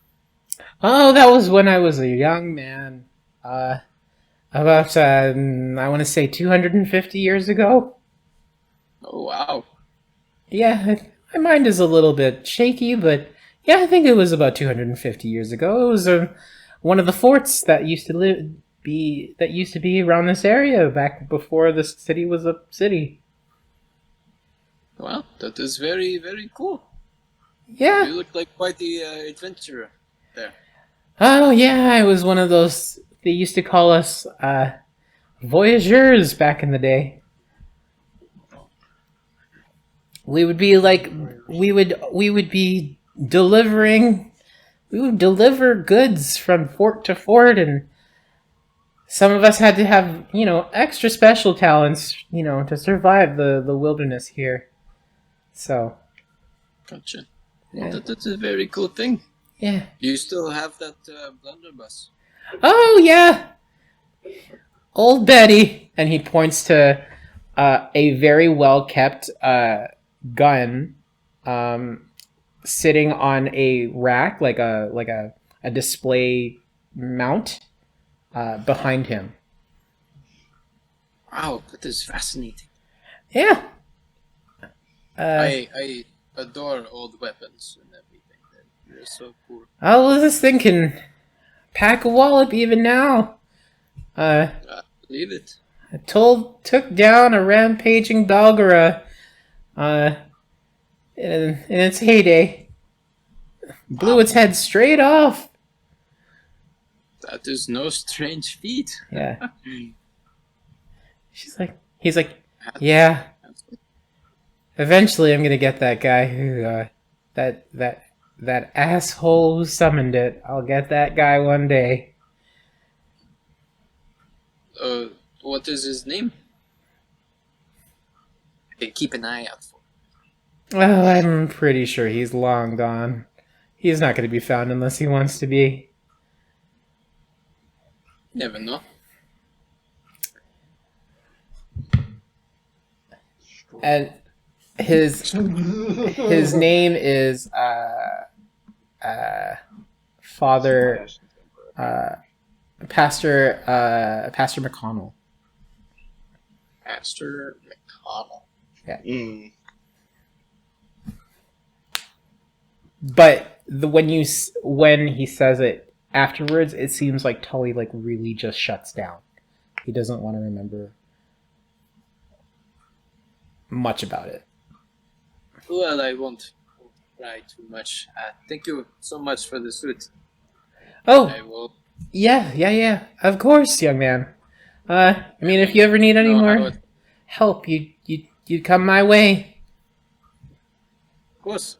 Speaker 1: Oh, that was when I was a young man. About I want to say 250 years ago.
Speaker 4: Oh wow!
Speaker 1: Yeah, my mind is a little bit shaky, but yeah, I think it was about 250 years ago. It was one of the forts that used to be around this area back before this city was a city.
Speaker 4: Well, that is very, very cool.
Speaker 1: Yeah.
Speaker 4: You look like quite the adventurer there.
Speaker 1: Oh yeah, I was one of those. They used to call us voyageurs back in the day. We would be like we would deliver goods from fort to fort, and some of us had to have, extra special talents, to survive the wilderness here. So,
Speaker 4: Gotcha.
Speaker 1: yeah.
Speaker 4: Well, that's a very cool thing.
Speaker 1: Yeah.
Speaker 4: You still have that blunderbuss?
Speaker 1: Oh yeah, old Betty, and he points to a very well kept gun, sitting on a rack, like a display mount, behind him.
Speaker 4: Wow, that is fascinating.
Speaker 1: Yeah.
Speaker 4: I adore old weapons and everything. They're so cool.
Speaker 1: Oh, well, this thing can pack a wallop even now.
Speaker 4: Believe it.
Speaker 1: Took down a rampaging Dalgara in its heyday. Blew its head straight off.
Speaker 4: That is no strange feat.
Speaker 1: Yeah. He's like, yeah. Eventually, I'm gonna get that guy who, that asshole who summoned it. I'll get that guy one day.
Speaker 4: What is his name? I can keep an eye out for.
Speaker 1: Well, I'm pretty sure he's long gone. He's not gonna be found unless he wants to be.
Speaker 4: Never know.
Speaker 1: And his name is Father Pastor McConnell.
Speaker 4: Pastor McConnell.
Speaker 1: Yeah.
Speaker 2: Mm.
Speaker 1: But when he says it afterwards, it seems like Tully like really just shuts down. He doesn't want to remember much about it.
Speaker 4: Well, I won't cry too much. Thank you so much for the suit.
Speaker 1: Oh,
Speaker 4: I will.
Speaker 1: yeah. Of course, young man. I mean, if you ever need any more help, you come my way.
Speaker 4: Of course.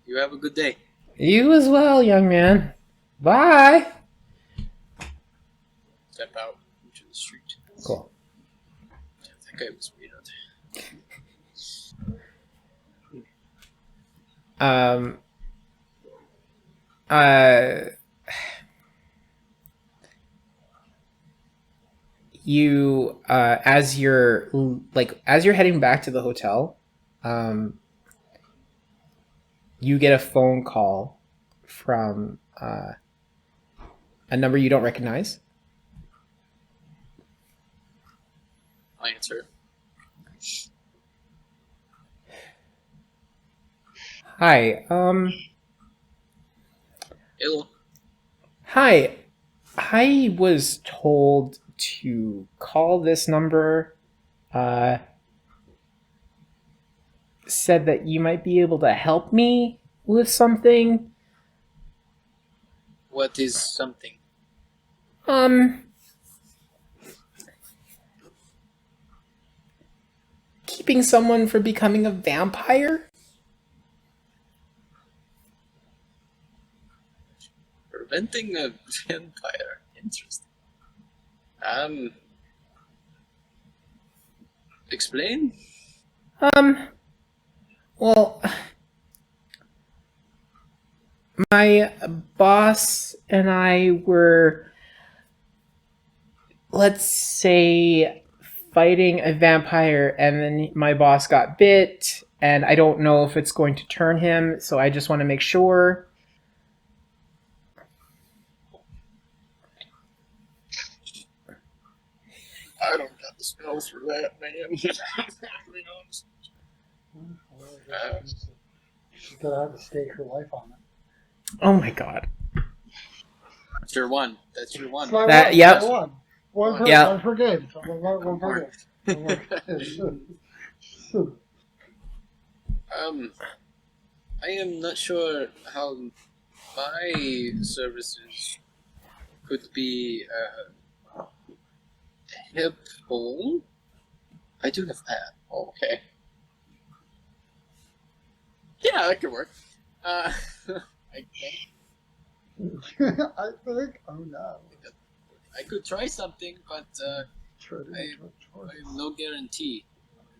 Speaker 4: You have a good day.
Speaker 1: You as well, young man. Bye.
Speaker 4: Step out into the street.
Speaker 1: Cool.
Speaker 4: I think I was weird.
Speaker 1: You as you're heading back to the hotel, you get a phone call from a number you don't recognize.
Speaker 4: I'll answer.
Speaker 1: Hi.
Speaker 4: Hello.
Speaker 1: Hi. I was told to call this number. Said that you might be able to help me with something.
Speaker 4: What is something?
Speaker 1: Keeping someone from becoming a vampire?
Speaker 4: Preventing a vampire. Interesting. Explain?
Speaker 1: Well, my boss and I were, let's say, fighting a vampire, and then my boss got bit, and I don't know if it's going to turn him, so I just want to make sure.
Speaker 4: I don't got the spells for that, man. To be honest.
Speaker 3: She's gonna have to stake her life on it.
Speaker 1: Oh my god.
Speaker 4: That's your one. That's your one.
Speaker 1: That, yep.
Speaker 3: One per,
Speaker 1: Yep.
Speaker 3: one per game. One per game.
Speaker 4: I am not sure how my services could be helpful. I do have that. Oh, okay. Yeah, that could work. I think.
Speaker 3: I think. Oh no.
Speaker 4: I could try something, but I have no guarantee.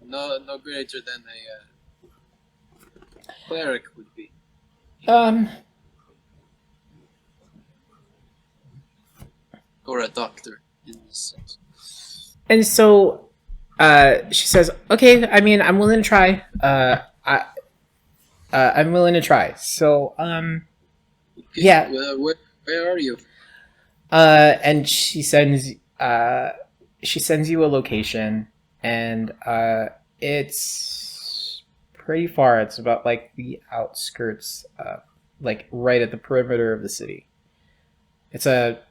Speaker 4: No greater than a cleric would be. Or a doctor, in this sense.
Speaker 1: And so, she says, "Okay, I mean, I'm willing to try. I'm willing to try. So,
Speaker 4: Okay,
Speaker 1: yeah.
Speaker 4: Where are you?
Speaker 1: And she sends you a location, and it's pretty far. It's about like the outskirts, like right at the perimeter of the city. It's it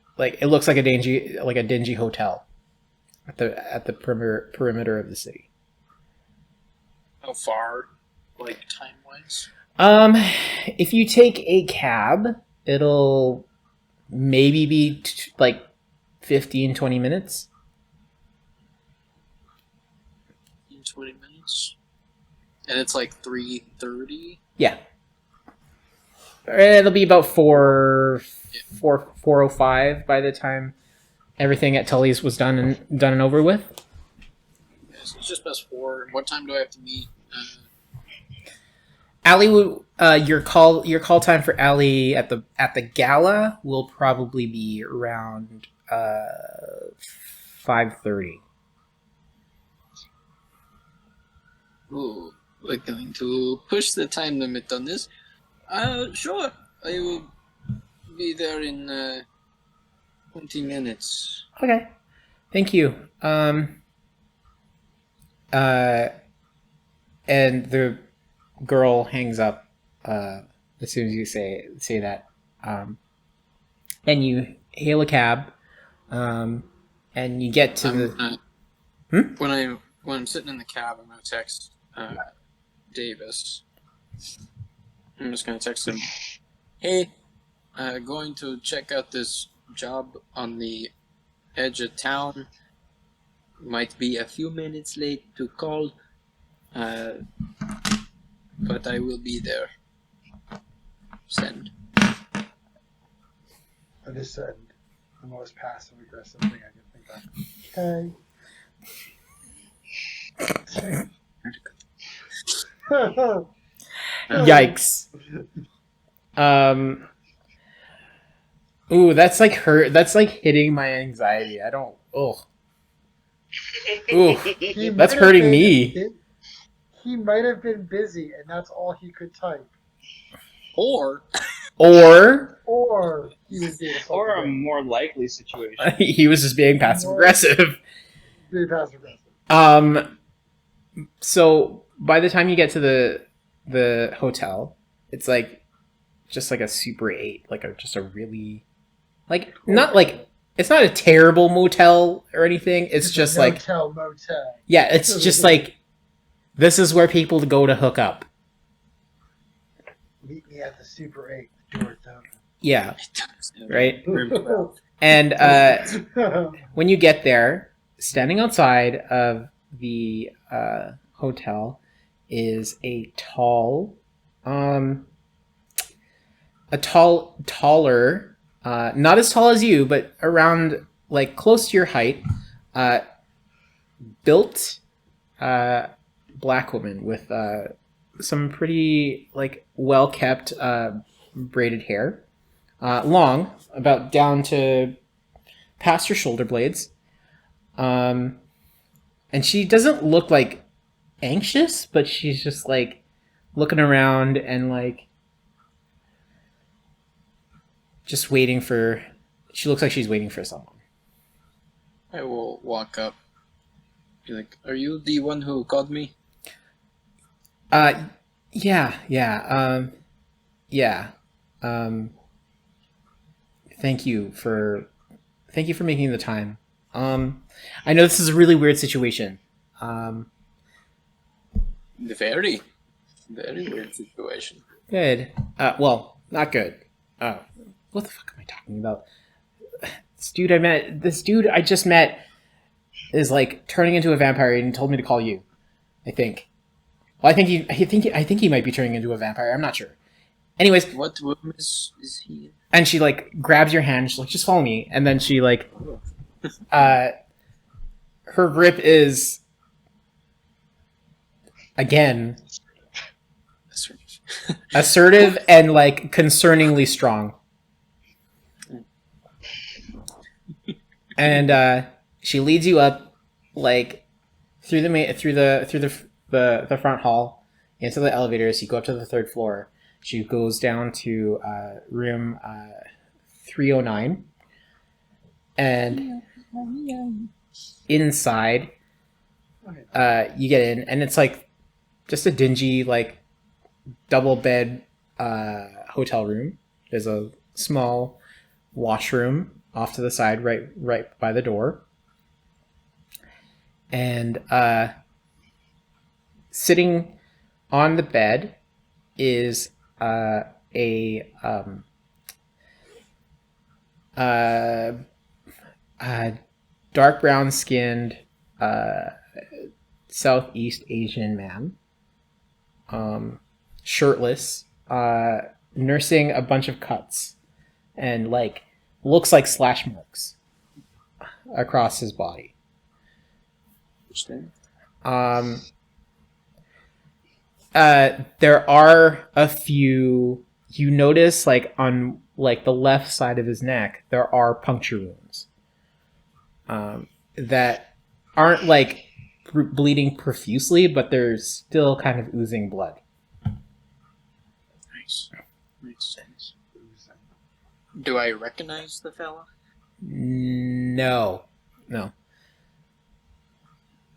Speaker 1: looks like a dingy hotel at the perimeter of the city.
Speaker 4: How far, like time-wise?
Speaker 1: If you take a cab, it'll maybe be like 15-20 minutes.
Speaker 4: 20 minutes? And it's like 3:30?
Speaker 1: Yeah. It'll be about 4:05 by the time everything at Tully's was done and over with.
Speaker 4: Yeah, so it's just past 4. What time do I have to meet?
Speaker 1: Allie, your call time for Allie at the gala will probably be around 5:30.
Speaker 4: Ooh, we're going to push the time limit on this. Sure. I will be there in 20 minutes.
Speaker 1: Okay, thank you. And the girl hangs up as soon as you say that, and you hail a cab, and you get to
Speaker 4: When I'm sitting in the cab, I'm gonna text Davis. I'm just gonna text him. Hey, going to check out this job on the edge of town. Might be a few minutes late to call, but I will be there. Send.
Speaker 3: I just said the most passive aggressive thing I can think of. Okay.
Speaker 1: Yikes. Ooh, that's like hitting my anxiety. I don't. Ooh, that's hurting me.
Speaker 3: He might have been busy, and that's all he could type.
Speaker 4: Or
Speaker 3: he was being
Speaker 2: Or a more likely situation.
Speaker 1: he was just being passive aggressive.
Speaker 3: Being passive aggressive.
Speaker 1: So by the time you get to the hotel, it's like just like a Super 8, like just a really, like, not like it's not a terrible motel or anything. It's just like,
Speaker 3: no-tell motel.
Speaker 1: yeah, it's just like, this is where people go to hook up.
Speaker 3: Meet me at the Super 8. The door's open.
Speaker 1: Yeah, right?
Speaker 4: Room 12.
Speaker 1: And when you get there, standing outside of the hotel is a taller, not as tall as you, but around like close to your height, built black woman with some pretty like well kept braided hair, long, about down to past her shoulder blades, and she doesn't look like anxious, but she's just like looking around and like just waiting for. She looks like she's waiting for someone.
Speaker 4: I will walk up. Be like, "Are you the one who called me?"
Speaker 1: Yeah. Thank you for making the time. I know this is a really weird situation.
Speaker 4: Very weird situation.
Speaker 1: Good. Well, not good. What the fuck am I talking about? This dude I just met is like turning into a vampire and told me to call you. I think. Well, I think he might be turning into a vampire. I'm not sure. Anyways,
Speaker 4: What room is he in?
Speaker 1: and she like grabs your hand. She's like, "Just follow me." And then she like, her grip is again assertive and like concerningly strong. And she leads you up like through the front hall into the elevators. You go up to the third floor. She goes down to room 309, and inside you get in, and it's like just a dingy like double bed hotel room. There's a small washroom off to the side, right by the door, and sitting on the bed is a dark brown skinned Southeast Asian man, shirtless, nursing a bunch of cuts and like looks like slash marks across his body.
Speaker 4: Interesting.
Speaker 1: There are a few, you notice like on like the left side of his neck, there are puncture wounds that aren't like bleeding profusely, but they're still kind of oozing blood.
Speaker 4: Nice. Do I recognize the fella?
Speaker 1: No.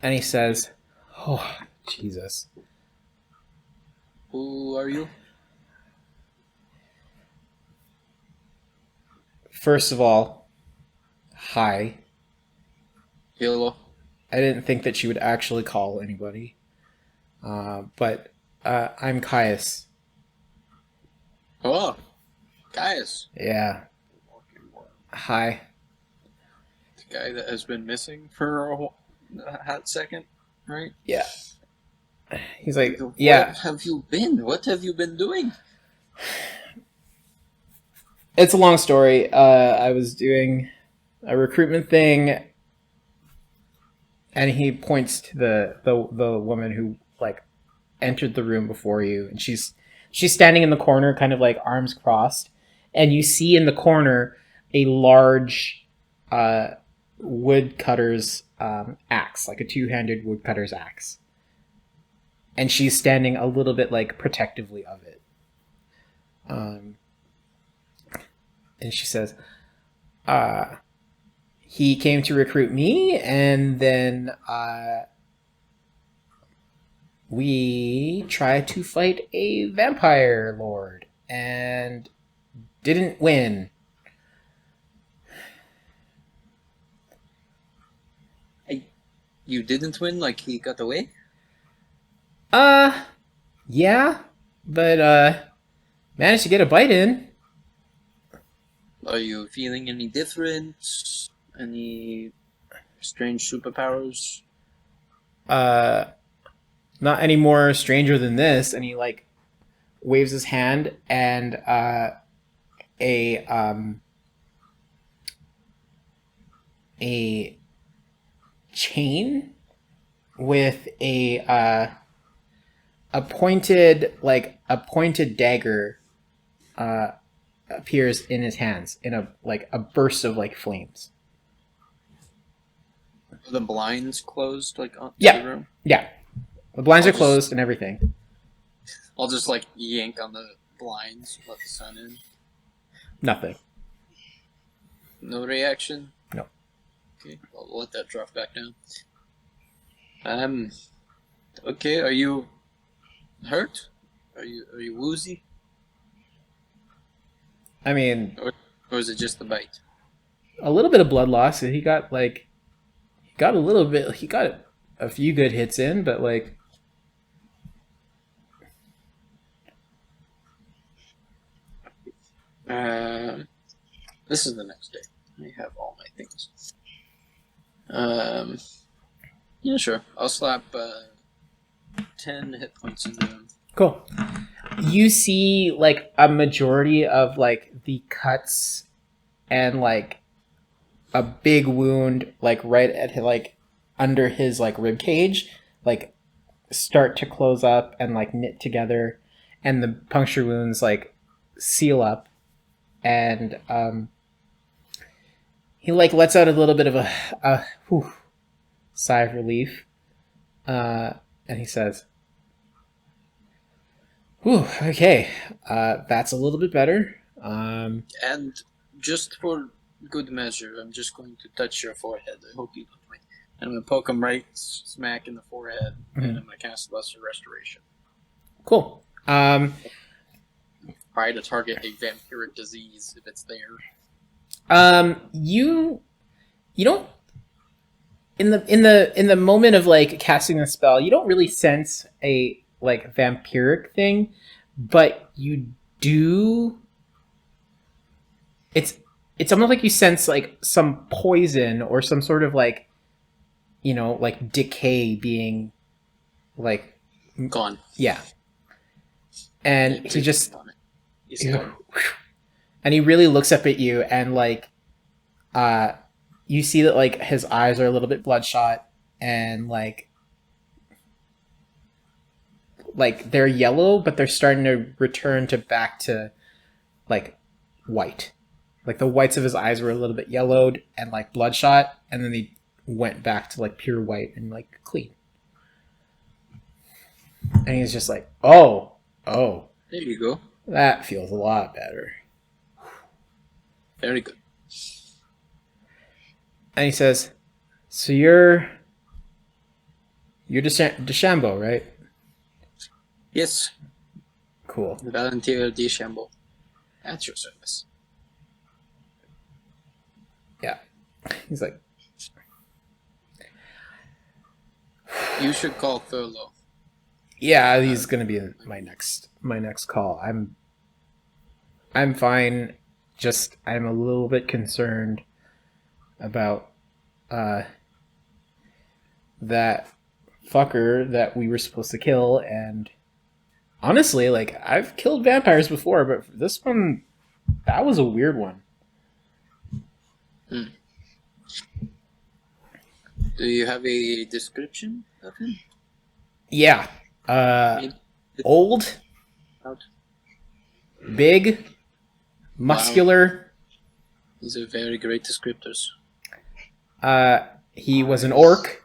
Speaker 1: And he says, "Oh, Jesus.
Speaker 4: Who are you?"
Speaker 1: First of all, hi.
Speaker 4: Hello.
Speaker 1: I didn't think that you would actually call anybody. But I'm Caius.
Speaker 4: Oh, Caius.
Speaker 1: Yeah. Hi.
Speaker 4: The guy that has been missing for a hot second, right?
Speaker 1: Yeah. He's like,
Speaker 4: Where
Speaker 1: yeah.
Speaker 4: have you been? What have you been doing?
Speaker 1: It's a long story. I was doing a recruitment thing, and he points to the woman who like entered the room before you, and she's standing in the corner, kind of like arms crossed, and you see in the corner a large woodcutter's axe, like a two-handed woodcutter's axe, and she's standing a little bit like protectively of it. And she says, he came to recruit me, and then we tried to fight a vampire lord and didn't win.
Speaker 4: You didn't win, like he got away?
Speaker 1: Yeah, but managed to get a bite in.
Speaker 4: Are you feeling any different? Any strange superpowers?
Speaker 1: Not any more stranger than this. And he like waves his hand, and a chain with a pointed dagger appears in his hands in a burst of like flames.
Speaker 4: Are the blinds closed, like on
Speaker 1: Yeah.
Speaker 4: the room?
Speaker 1: Yeah, the blinds
Speaker 4: I'll
Speaker 1: are closed and everything.
Speaker 4: I'll just like yank on the blinds, let the sun in.
Speaker 1: Nothing.
Speaker 4: No reaction?
Speaker 1: No.
Speaker 4: Okay, I'll let that drop back down. Okay, are you hurt? Are you woozy?
Speaker 1: I mean,
Speaker 4: Or is it just the bite?
Speaker 1: a little bit of blood loss. He got a few good hits in, but like,
Speaker 4: This is the next day. I have all my things. Yeah, sure. I'll slap 10 hit points into him.
Speaker 1: cool. You see like a majority of like the cuts and like a big wound like right at like under his like rib cage like start to close up and like knit together, and the puncture wounds like seal up, and he like lets out a little bit of a sigh of relief, and he says, "Whew, okay, that's a little bit better."
Speaker 4: And just for good measure, I'm just going to touch your forehead. I hope you don't mind. And I'm going to poke him right smack in the forehead, and I'm going to cast Lesser Restoration.
Speaker 1: Cool.
Speaker 4: Try to target a vampiric disease if it's there.
Speaker 1: You don't in the moment of like casting the spell, you don't really sense a like vampiric thing, but you do. It's almost like you sense like some poison or some sort of like, you know, like decay being like
Speaker 4: Gone.
Speaker 1: yeah. And he just
Speaker 4: He's gone.
Speaker 1: and he really looks up at you, and like you see that like his eyes are a little bit bloodshot, and like they're yellow, but they're starting to return to back to like white. Like the whites of his eyes were a little bit yellowed and like bloodshot, and then they went back to like pure white and like clean. And he's just like, oh,
Speaker 4: There you go.
Speaker 1: that feels a lot better.
Speaker 4: Very good.
Speaker 1: And he says, so you're DeChambeau, right?
Speaker 4: Yes,
Speaker 1: Cool.
Speaker 4: Volunteer DeChambeau. At your service.
Speaker 1: Yeah. He's like,
Speaker 4: You should call Thurlow.
Speaker 1: yeah, he's gonna be in my next call. I'm fine. Just I'm a little bit concerned about that fucker that we were supposed to kill, and honestly, like I've killed vampires before, but for this one, that was a weird one.
Speaker 4: Do you have a description of him?
Speaker 1: Yeah. Old,
Speaker 4: Out.
Speaker 1: big, muscular.
Speaker 4: These are very great descriptors.
Speaker 1: He was an orc.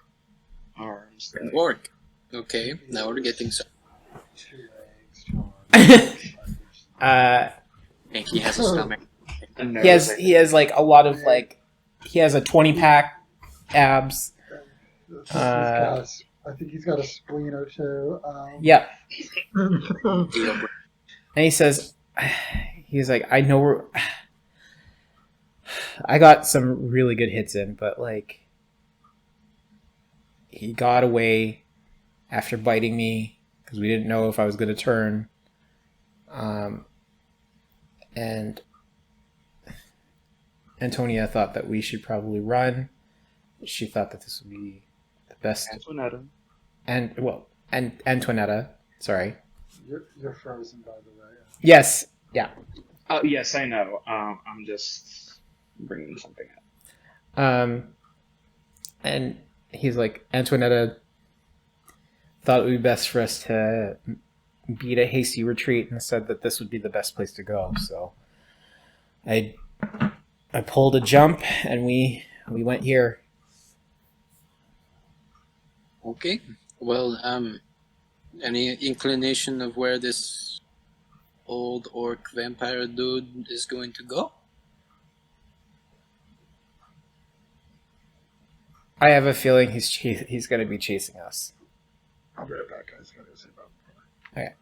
Speaker 2: Arms.
Speaker 4: An orc. Okay, now we're getting some.
Speaker 3: 2 legs,
Speaker 1: Uh,
Speaker 4: And he has a stomach.
Speaker 1: he has like a lot of like he has a 20-pack abs.
Speaker 3: I think he's got a spleen or two.
Speaker 1: Yep.
Speaker 4: Deal.
Speaker 1: And he says, he's like, I know I got some really good hits in, but like he got away after biting me because we didn't know if I was going to turn. And Antonia thought that we should probably run. She thought that this would be the best.
Speaker 2: Antoinetta.
Speaker 1: Antoinetta. Sorry.
Speaker 3: You're frozen, by the way.
Speaker 1: Yes. Yeah.
Speaker 2: Yes, I know. I'm just bringing something up.
Speaker 1: And he's like, Antoinetta thought it would be best for us to beat a hasty retreat and said that this would be the best place to go. So I pulled a jump and we went here.
Speaker 4: Okay. Well, any inclination of where this old orc vampire dude is going to go?
Speaker 1: I have a feeling he's going to be chasing us.
Speaker 3: I'll be right back, guys. I gotta say about it.
Speaker 1: Okay.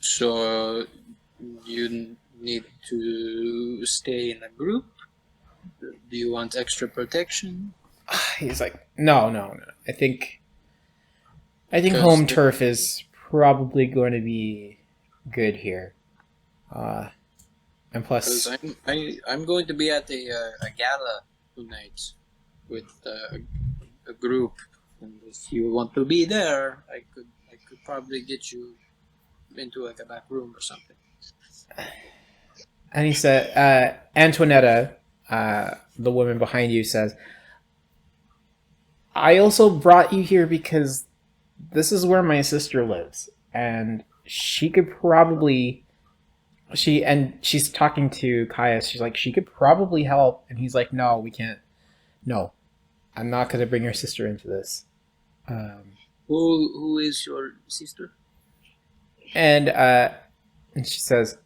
Speaker 4: So you need to stay in a group? Do you want extra protection?
Speaker 1: He's like, no. I think
Speaker 4: Because
Speaker 1: home turf is probably going to be good here. And plus,
Speaker 4: Because I'm going to be at a gala tonight with a group, and if you want to be there, I could probably get you into like a back room or something.
Speaker 1: and he said, Antoinetta, the woman behind you, says, I also brought you here because this is where my sister lives, and she could probably... She's talking to Caius. She's like, she could probably help. And he's like, no, we can't. No, I'm not going to bring your sister into this.
Speaker 4: Who is your sister?
Speaker 1: And she says,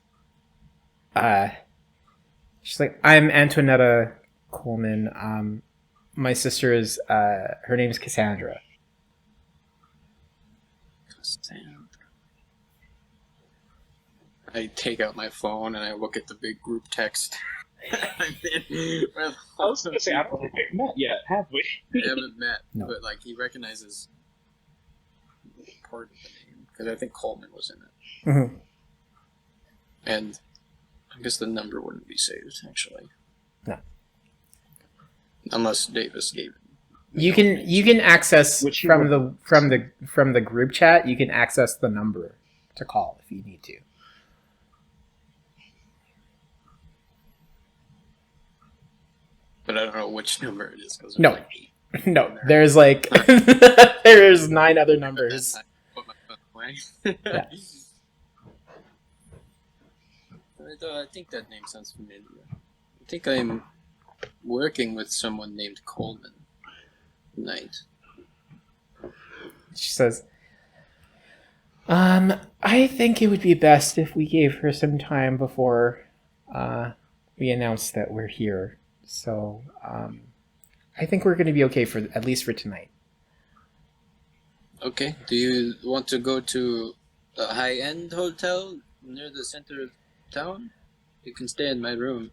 Speaker 1: she's like, I'm Antoinetta Coleman. My sister is, her name is Cassandra.
Speaker 4: Cassandra. I take out my phone and I look at the big group text.
Speaker 2: I was going to say, I don't think we've met yet, have we?
Speaker 4: We haven't met,
Speaker 1: No.
Speaker 4: but like he recognizes part of the name because I think Coleman was in it,
Speaker 1: Mm-hmm.
Speaker 4: and I guess the number wouldn't be saved actually.
Speaker 1: No.
Speaker 4: Unless Davis gave it.
Speaker 1: You can access
Speaker 2: Which you
Speaker 1: from
Speaker 2: will-
Speaker 1: the group chat. You can access the number to call if you need to.
Speaker 4: But I don't know which number it is because
Speaker 1: No.
Speaker 4: like 8.
Speaker 1: No, there's like there's 9 other numbers.
Speaker 4: I put my phone away.
Speaker 1: Yeah.
Speaker 4: I think that name sounds familiar. I think I'm working with someone named Coleman tonight.
Speaker 1: She says, I think it would be best if we gave her some time before we announce that we're here. So, I think we're going to be okay for at least for tonight.
Speaker 4: Okay. Do you want to go to a high-end hotel near the center of town? You can stay in my room.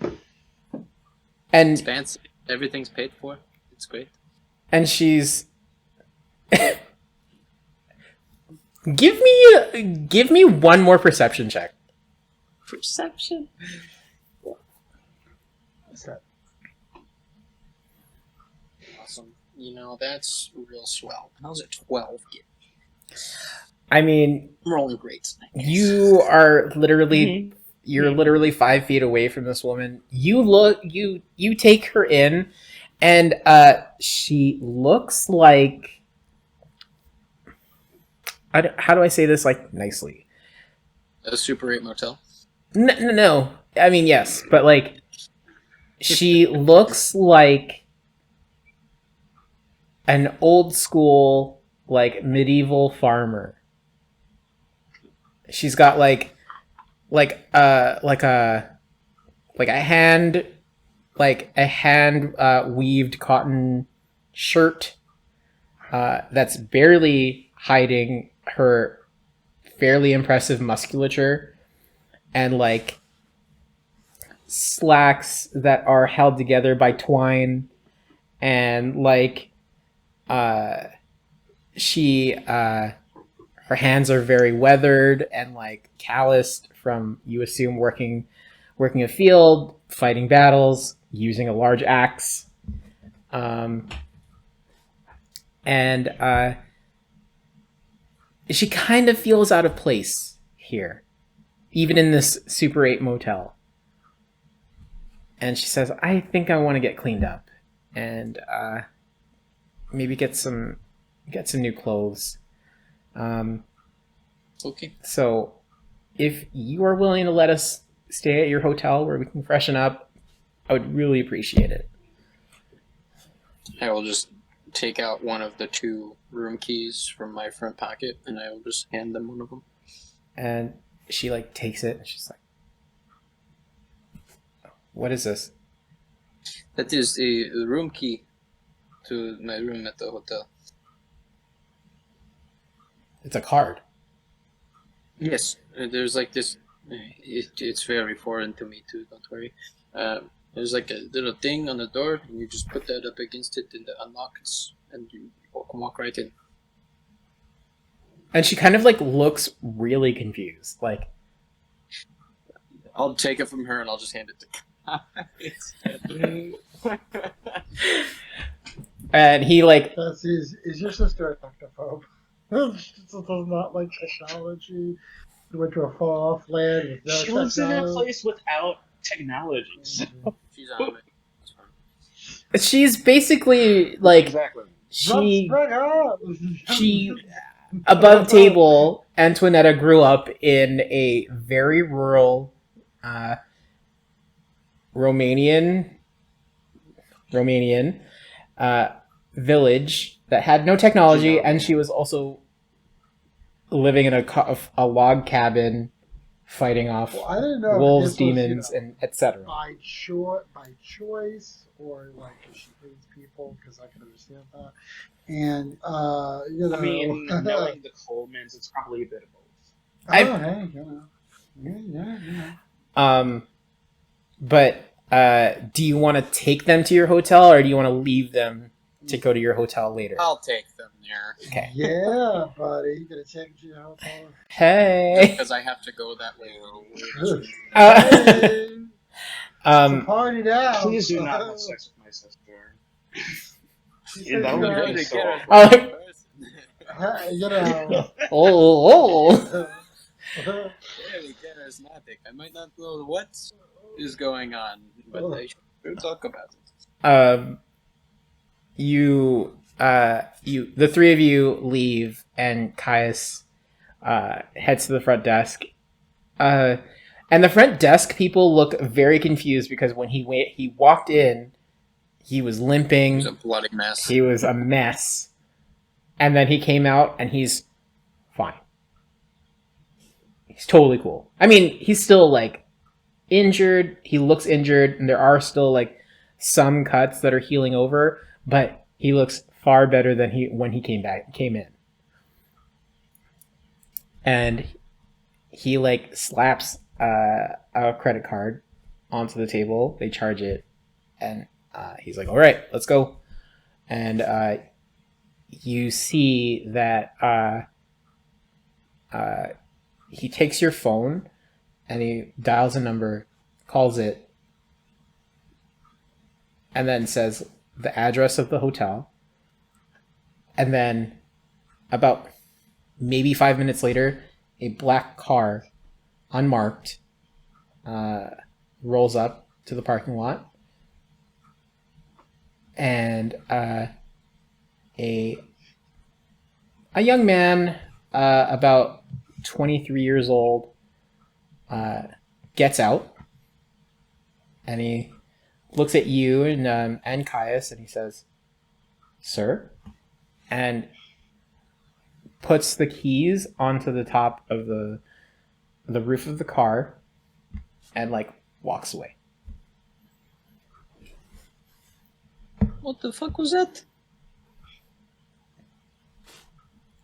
Speaker 4: It's
Speaker 1: And
Speaker 4: fancy. Everything's paid for. It's great.
Speaker 1: she's give me one more perception check.
Speaker 4: Perception.
Speaker 3: What's that?
Speaker 4: Awesome. You know, that's real swell. How's a 12 get?
Speaker 1: I mean,
Speaker 4: I'm rolling great tonight.
Speaker 1: you are literally
Speaker 2: Mm-hmm.
Speaker 1: you're literally 5 feet away from this woman. You take her in, and she looks like, how do I say this like nicely?
Speaker 4: A Super 8 motel?
Speaker 1: No. I mean, yes, but like, she looks like an old school, like, medieval farmer. She's got like a hand weaved cotton shirt that's barely hiding her fairly impressive musculature, and like slacks that are held together by twine, and like she her hands are very weathered and like calloused from, you assume, working a field, fighting battles, using a large axe. And she kind of feels out of place here, even in this Super 8 motel. And she says, I think I want to get cleaned up and maybe get some new clothes.
Speaker 4: Okay.
Speaker 1: So if you are willing to let us stay at your hotel where we can freshen up, I would really appreciate it.
Speaker 4: I will just take out one of the 2 room keys from my front pocket, and I will just hand them one of them.
Speaker 1: And she like takes it and she's like, what is this?
Speaker 4: That is a room key to my room at the hotel.
Speaker 1: It's a card.
Speaker 4: Yes, there's like this. It's very foreign to me too. Don't worry. There's like a little thing on the door, and you just put that up against it, and it unlocks, and you can walk right in.
Speaker 1: And she kind of like looks really confused. Like,
Speaker 4: I'll take it from her, and I'll just hand it to.
Speaker 1: and he like,
Speaker 3: Is your sister a technophobe? She does not like technology. She went to a far-off land with no
Speaker 2: She lives in a
Speaker 3: technology.
Speaker 2: place without technology. So.
Speaker 4: She's on it.
Speaker 1: she's basically like,
Speaker 2: Exactly.
Speaker 1: she
Speaker 3: Bring her up.
Speaker 1: above table, Antoinetta grew up in a very rural Romanian village that had no technology, and she was also living in a log cabin, fighting off
Speaker 3: Well, I didn't know if
Speaker 1: wolves,
Speaker 3: this was,
Speaker 1: demons, and etc.
Speaker 3: by choice, or like if she hates people, because I can understand that. And you know,
Speaker 2: I mean, knowing the Colemans, it's probably a bit of both.
Speaker 3: hey, you know, yeah.
Speaker 1: But do you want to take them to your hotel, or do you want to leave them to go to your hotel later?
Speaker 4: I'll take them there.
Speaker 1: Okay.
Speaker 3: Yeah, buddy, you gonna take it to your hotel?
Speaker 1: Hey.
Speaker 4: Because I have to go that way.
Speaker 3: Hey, it's a party now.
Speaker 2: Please do not have sex with my sister.
Speaker 3: Yeah,
Speaker 2: that would be so
Speaker 1: Oh.
Speaker 3: You know.
Speaker 1: Oh.
Speaker 4: Very charismatic. I might not know what is going on, but I should talk about it.
Speaker 1: The three of you leave, and Caius heads to the front desk. And the front desk people look very confused because when he walked in, he was limping.
Speaker 4: It was a bloody mess.
Speaker 1: He was a mess. And then he came out and he's fine. He's totally cool. I mean, he's still like injured. He looks injured, and there are still like some cuts that are healing over, but he looks far better than when he came in. And he like slaps a credit card onto the table. They charge it, and he's like, "All right, let's go." And you see that he takes your phone and he dials a number, calls it, and then says the address of the hotel. And then about maybe 5 minutes later, a black car, unmarked, rolls up to the parking lot. And a young man, about 23 years old, gets out, and he looks at you and Caius, and he says, "Sir," and puts the keys onto the top of the roof of the car, and like walks away.
Speaker 4: What the fuck was that?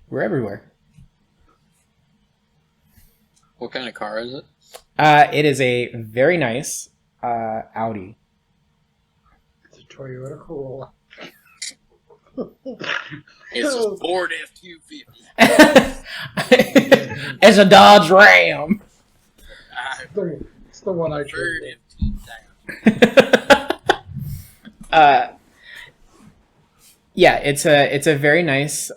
Speaker 1: We're everywhere.
Speaker 4: What kind of car is it?
Speaker 1: It is a very nice Audi.
Speaker 3: It's a Toyota Corolla.
Speaker 4: It's a Ford F-250.
Speaker 1: It's a Dodge Ram.
Speaker 3: It's the one I
Speaker 4: Bird
Speaker 3: traded.
Speaker 1: uh, yeah, it's a very nice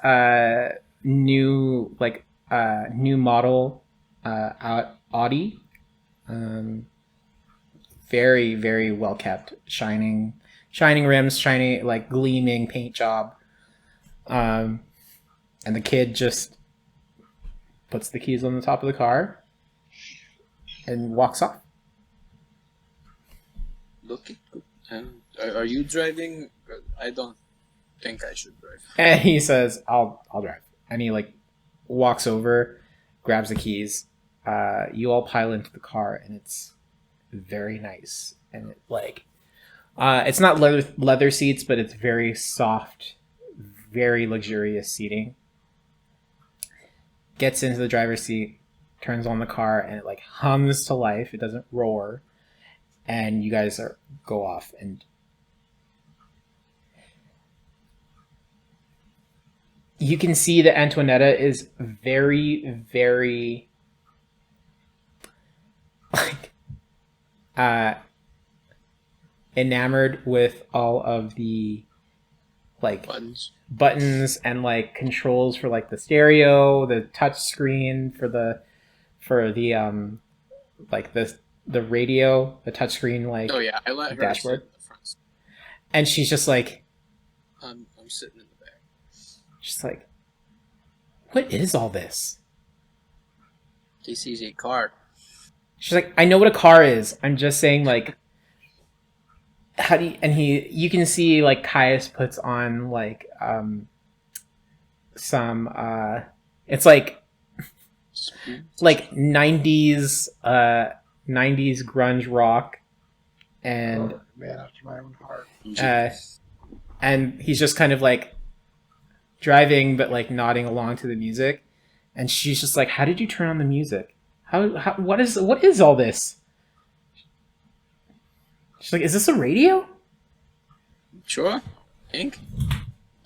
Speaker 1: new new model Audi. Very very well kept, shining rims, shiny like gleaming paint job. And the kid just puts the keys on the top of the car and walks off.
Speaker 4: Looking good. Are you driving? I don't think I should drive.
Speaker 1: And he says, I'll drive. And he like walks over, grabs the keys. You all pile into the car, and it's very nice. And it like it's not leather seats, but it's very soft, very luxurious seating. Gets into the driver's seat, turns on the car, and it like hums to life. It doesn't roar. And you guys go off, and you can see that Antoinetta is very, very like enamored with all of the like buttons and like controls for like the stereo, the touch screen for the like the radio, the touchscreen, like
Speaker 4: oh yeah, I let her
Speaker 1: dashboard.
Speaker 4: sit in the front.
Speaker 1: And she's just like,
Speaker 4: I'm sitting in the back.
Speaker 1: She's like, what is all this?
Speaker 4: This is a car.
Speaker 1: She's like, I know what a car is. I'm just saying, like, how do you... And you can see, like, Caius puts on, like, some, it's like 90s, 90s grunge rock. And,
Speaker 3: man after my own heart.
Speaker 1: And he's just kind of, like, driving, but, like, nodding along to the music. And she's just like, how did you turn on the music? What is all this? She's like, is this a radio?
Speaker 4: Sure. Think?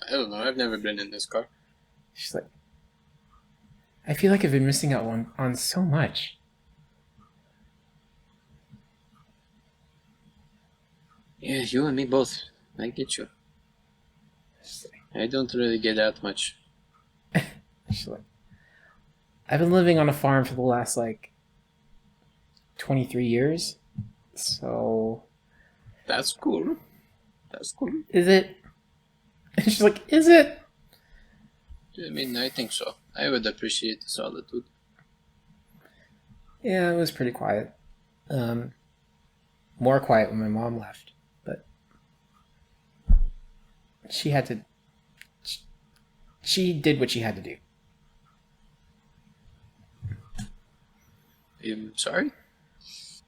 Speaker 4: I don't know. I've never been in this car.
Speaker 1: She's like, I feel like I've been missing out on so much.
Speaker 4: Yeah, you and me both. I get you. I don't really get that much.
Speaker 1: She's like, I've been living on a farm for the last, like, 23 years. So...
Speaker 4: That's cool. That's cool.
Speaker 1: Is it? And she's like, is it?
Speaker 4: I mean, I think so. I would appreciate the solitude.
Speaker 1: Yeah, it was pretty quiet. More quiet when my mom left. But... she had to... She did what she had to do.
Speaker 4: I'm sorry?
Speaker 1: It's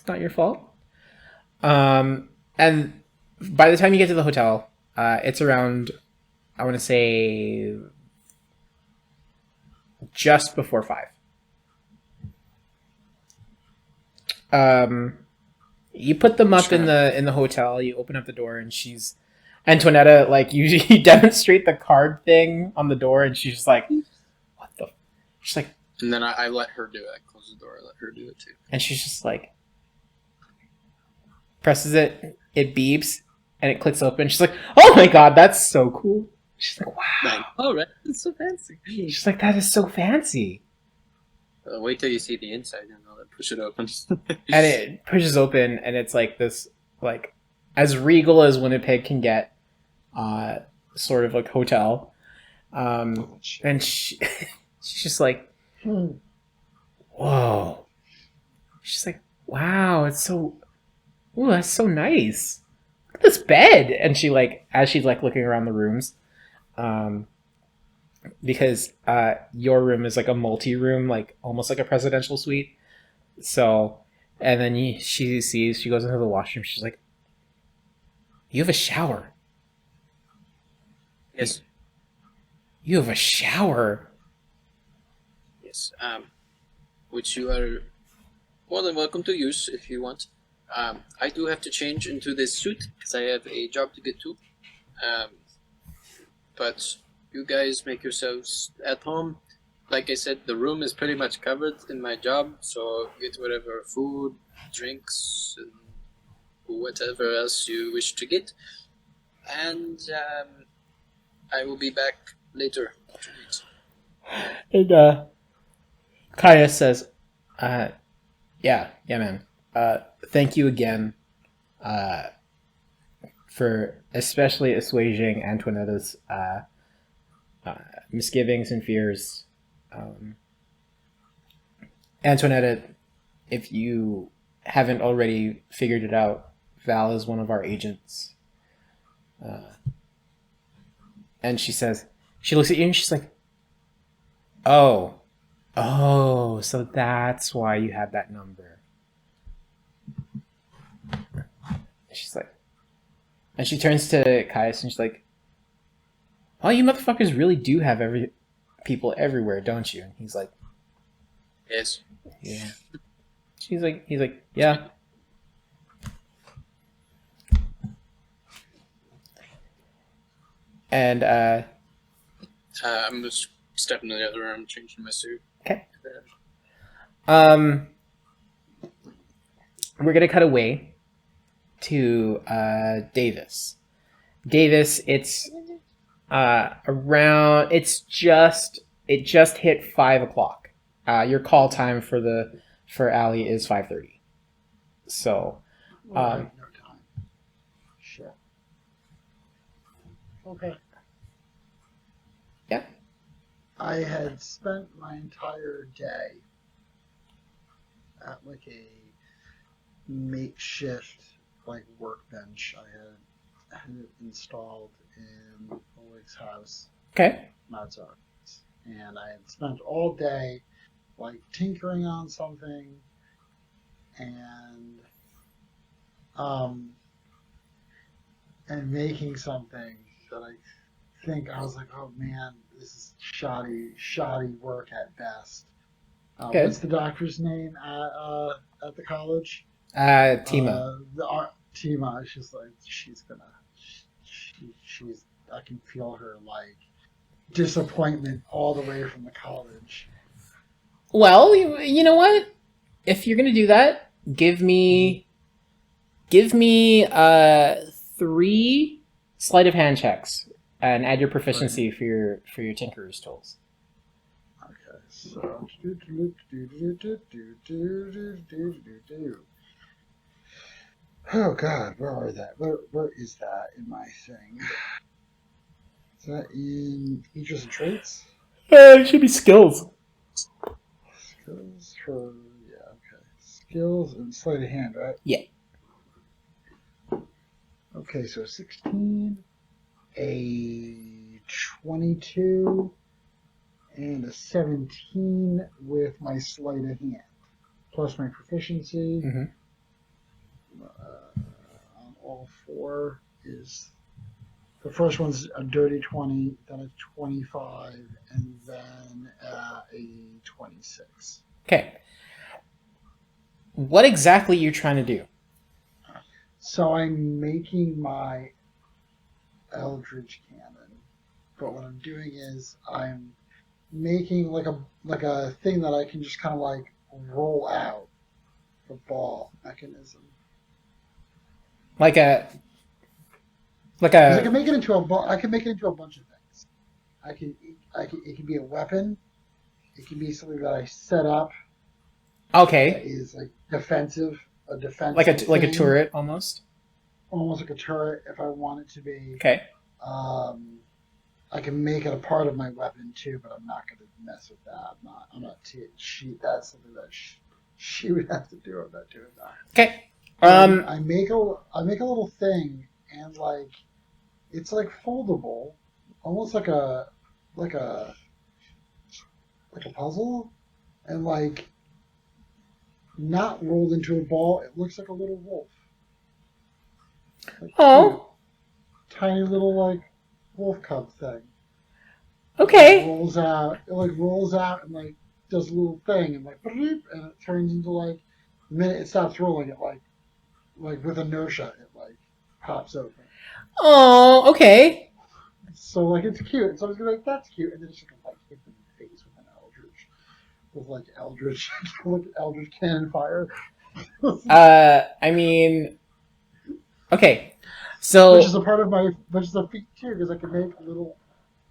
Speaker 1: not your fault. And by the time you get to the hotel, it's around, I want to say, just before 5. You put them up in the hotel. You open up the door, and she's Antoinetta. Like you demonstrate the card thing on the door, and she's just like, "What the?" She's like,
Speaker 4: and then I let her do it. I close the door. I let her do it too.
Speaker 1: And she's just like, presses it, it beeps, and it clicks open. She's like, oh my god, that's so cool. She's like, wow.
Speaker 4: Oh, right. That's so fancy.
Speaker 1: She's like, that is so fancy.
Speaker 4: Wait till you see the inside and I'll push it open.
Speaker 1: And it pushes open, and it's like this, like, as regal as Winnipeg can get, sort of like hotel. And she's just like, whoa. She's like, wow, it's so... Ooh, that's so nice. Look at this bed. And she like, as she's like looking around the rooms, because your room is like a multi-room, like almost like a presidential suite. So, and then she goes into the washroom. She's like, you have a shower.
Speaker 4: Yes.
Speaker 1: You have a shower.
Speaker 4: Yes. Which you are more than welcome to use if you want. I do have to change into this suit because I have a job to get to. but you guys make yourselves at home. Like I said, the room is pretty much covered in my job, so get whatever food, drinks, and whatever else you wish to get. And I will be back later tonight.
Speaker 1: And Kaya says, yeah, man. Thank you again for especially assuaging Antoinetta's misgivings and fears. Antoinetta, if you haven't already figured it out, Val is one of our agents. And she says, she looks at you and she's like, oh, so that's why you had that number. She's like, and she turns to Caius and she's like, oh, you motherfuckers really do have people everywhere, don't you? And he's like,
Speaker 4: Yes.
Speaker 1: yeah. He's like, yeah. And
Speaker 4: I'm just stepping to the other room, changing my suit.
Speaker 1: okay. We're gonna cut away to Davis. Davis, it's around. It just hit 5:00. Your call time for Allie is 5:30. So,
Speaker 3: Right, no time. Shit. Okay.
Speaker 1: yeah.
Speaker 3: I had spent my entire day at like a makeshift like workbench I had it installed in Oleg's house,
Speaker 1: Okay.
Speaker 3: Mozart's, and I had spent all day like tinkering on something and making something that I think I was like, oh man, this is shoddy work at best.
Speaker 1: Okay.
Speaker 3: What's the doctor's name at the college?
Speaker 1: Tima.
Speaker 3: Tima. She's like, she's I can feel her like disappointment all the way from the college.
Speaker 1: Well, you know what? If you're gonna do that, give me 3 sleight of hand checks and add your proficiency for your tinkerer's tools.
Speaker 3: Okay, so oh god, where is that in my thing? Is that in features and traits?
Speaker 1: It should be skills.
Speaker 3: Skills for okay. Skills and sleight of hand, right?
Speaker 1: Yeah.
Speaker 3: Okay, so 16, a 22, and a 17 with my sleight of hand, plus my proficiency.
Speaker 1: Mm-hmm.
Speaker 3: On all 4 is the first one's a dirty 20, then a 25, and then a 26.
Speaker 1: Okay. What exactly are you trying to do?
Speaker 3: So I'm making my Eldritch Cannon, but what I'm doing is I'm making like a thing that I can just kind of like roll out the ball mechanism.
Speaker 1: Like a
Speaker 3: 'Cause I can make it into a bunch of things. It can be a weapon. It can be something that I set up.
Speaker 1: okay,
Speaker 3: That is like defensive. A defensive
Speaker 1: like a
Speaker 3: thing,
Speaker 1: turret almost.
Speaker 3: almost like a turret if I want it to be.
Speaker 1: Okay.
Speaker 3: I can make it a part of my weapon too, but I'm not going to mess with that. I'm not cheat. That's something that she would have to do. I'm not doing that.
Speaker 1: Okay.
Speaker 3: I make a little thing, and like it's like foldable, almost like a puzzle, and like not rolled into a ball. It looks like a little wolf. Like,
Speaker 1: Oh.
Speaker 3: tiny little like wolf cub thing.
Speaker 1: Okay.
Speaker 3: It rolls out and like does a little thing and like and it turns into like the minute it stops rolling it like with inertia it like pops open.
Speaker 1: Oh. Okay.
Speaker 3: So like it's cute. So I was gonna be like, that's cute, and then it's just gonna like hit them in the face with an eldritch, with like eldritch cannon fire.
Speaker 1: I mean, okay, so
Speaker 3: Which is a part of my, which is a feat too, because I can make little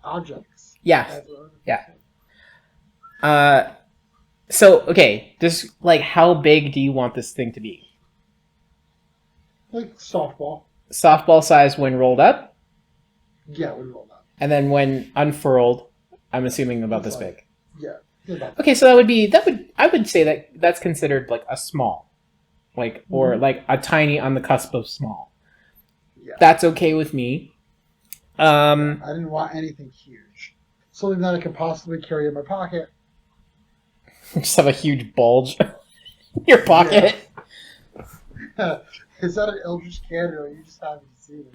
Speaker 3: objects.
Speaker 1: yeah, yeah. So okay, just like how big do you want this thing to be?
Speaker 3: Like softball.
Speaker 1: Softball size when rolled up,
Speaker 3: Yeah, we roll that.
Speaker 1: and then when unfurled, I'm assuming about this
Speaker 3: It's like-
Speaker 1: big.
Speaker 3: Yeah. About
Speaker 1: Okay, so I would say that that's considered like a small, like or like a tiny on the cusp of small.
Speaker 3: Yeah.
Speaker 1: That's okay with me.
Speaker 3: I didn't want anything huge. Something that I could possibly carry in my pocket.
Speaker 1: Just have a huge bulge in your pocket.
Speaker 3: Is that an eldritch cannon, or are you just happy to see it?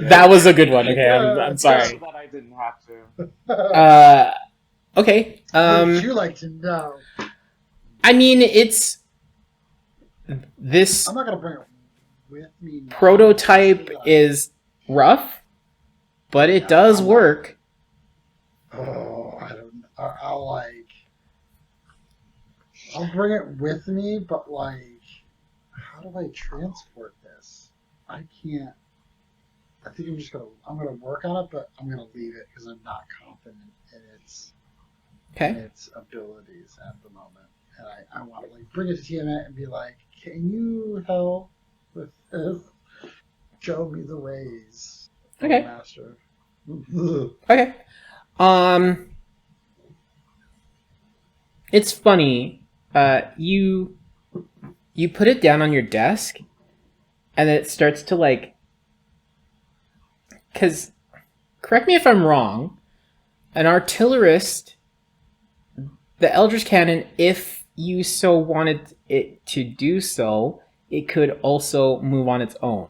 Speaker 1: That was a good one. Okay, I'm sorry.
Speaker 2: That I didn't have to.
Speaker 1: Okay.
Speaker 3: What would you like to know?
Speaker 1: I mean, it's this
Speaker 3: I'm not gonna bring it with me. Now.
Speaker 1: prototype is rough, but it does work.
Speaker 3: Oh, I don't know. I'll bring it with me, but like, how do I transport this? I can't. I think I'm gonna work on it, but I'm gonna leave it because I'm not confident in its abilities at the moment. And I want to like bring it to Tiamat and be like, can you help with this? Show me the ways.
Speaker 1: Okay.
Speaker 3: Master.
Speaker 1: Okay. It's funny. You put it down on your desk, and then it starts to like. Because, correct me if I'm wrong, an artillerist, the Eldritch Cannon, if you so wanted it to do so, it could also move on its own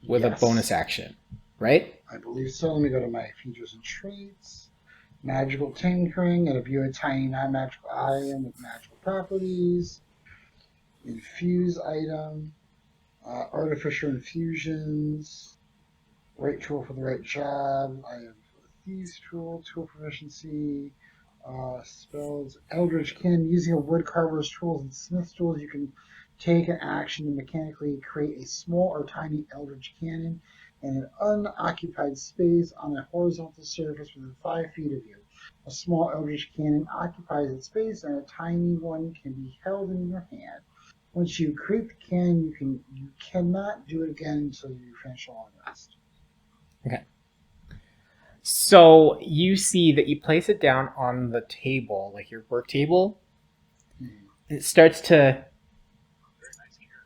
Speaker 1: with a bonus action, right?
Speaker 3: I believe so. Let me go to my features and traits. Magical tinkering, and view a tiny non-magical item with magical properties. Infuse item. Artificial infusions. Right tool for the right job. I have thieves tool proficiency. Spells. Eldritch Cannon. Using a woodcarver's tools and smith's tools, you can take an action to mechanically create a small or tiny Eldritch Cannon in an unoccupied space on a horizontal surface within 5 feet of you. A small Eldritch Cannon occupies its space, and a tiny one can be held in your hand. Once you create the cannon, you cannot do it again until you finish a long rest.
Speaker 1: Okay. So you see that you place it down on the table, like your work table, and it starts to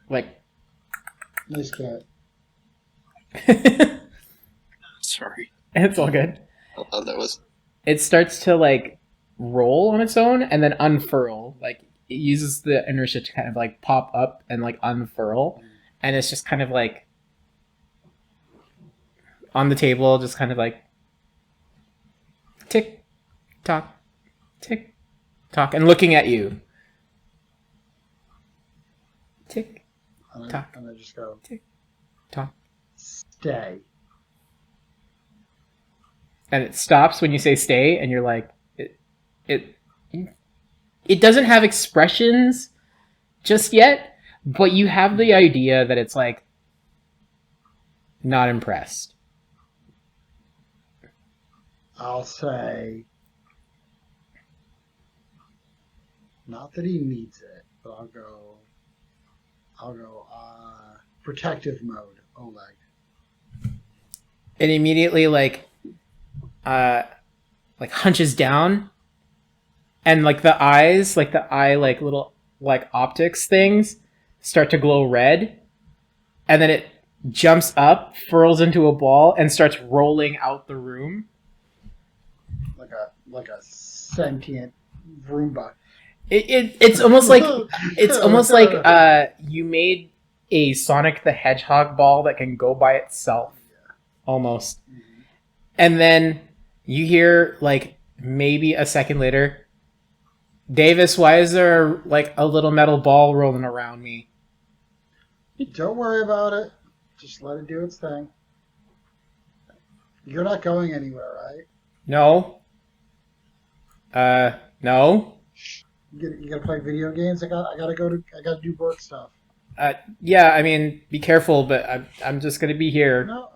Speaker 1: like.
Speaker 3: Nice cat.
Speaker 4: Sorry.
Speaker 1: It's all good.
Speaker 4: Oh, that was.
Speaker 1: It starts to like roll on its own and then unfurl. Like it uses the inertia to kind of like pop up and like unfurl, and it's just kind of like on the table, just kind of like tick tock, and looking at you. Tick tock.
Speaker 3: And I just go
Speaker 1: tick tock.
Speaker 3: Stay.
Speaker 1: And it stops when you say stay, and you're like, it doesn't have expressions just yet, but you have the idea that it's like not impressed.
Speaker 3: I'll say, not that he needs it, but I'll go, protective mode, Oleg.
Speaker 1: It immediately like hunches down, and like the eye little like optics things start to glow red, and then it jumps up, furls into a ball, and starts rolling out the room.
Speaker 3: Like a sentient Roomba.
Speaker 1: It's almost like you made a Sonic the Hedgehog ball that can go by itself, almost.
Speaker 3: Mm-hmm.
Speaker 1: And then you hear like maybe a second later, Davis, why is there like a little metal ball rolling around me?
Speaker 3: Don't worry about it. Just let it do its thing. You're not going anywhere, right?
Speaker 1: No. No.
Speaker 3: You gotta play video games. I gotta do work stuff.
Speaker 1: Yeah, I mean, be careful, but I'm just gonna be here.
Speaker 3: No,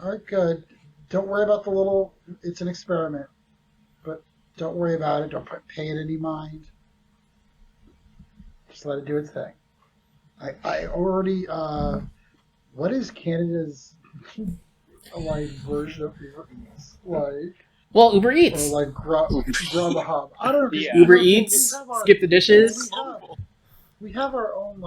Speaker 3: all right, good. Don't worry about the little. It's an experiment, but don't worry about it. Don't pay it any mind. Just let it do its thing. I already. What is Canada's like version of Uber Eats? Like,
Speaker 1: Well, Uber
Speaker 3: or
Speaker 1: Eats.
Speaker 3: like Grubhub. I don't know. 'Cause
Speaker 2: Yeah.
Speaker 1: Uber
Speaker 3: we
Speaker 1: Eats.
Speaker 3: have our-
Speaker 1: Skip the dishes.
Speaker 3: we have our own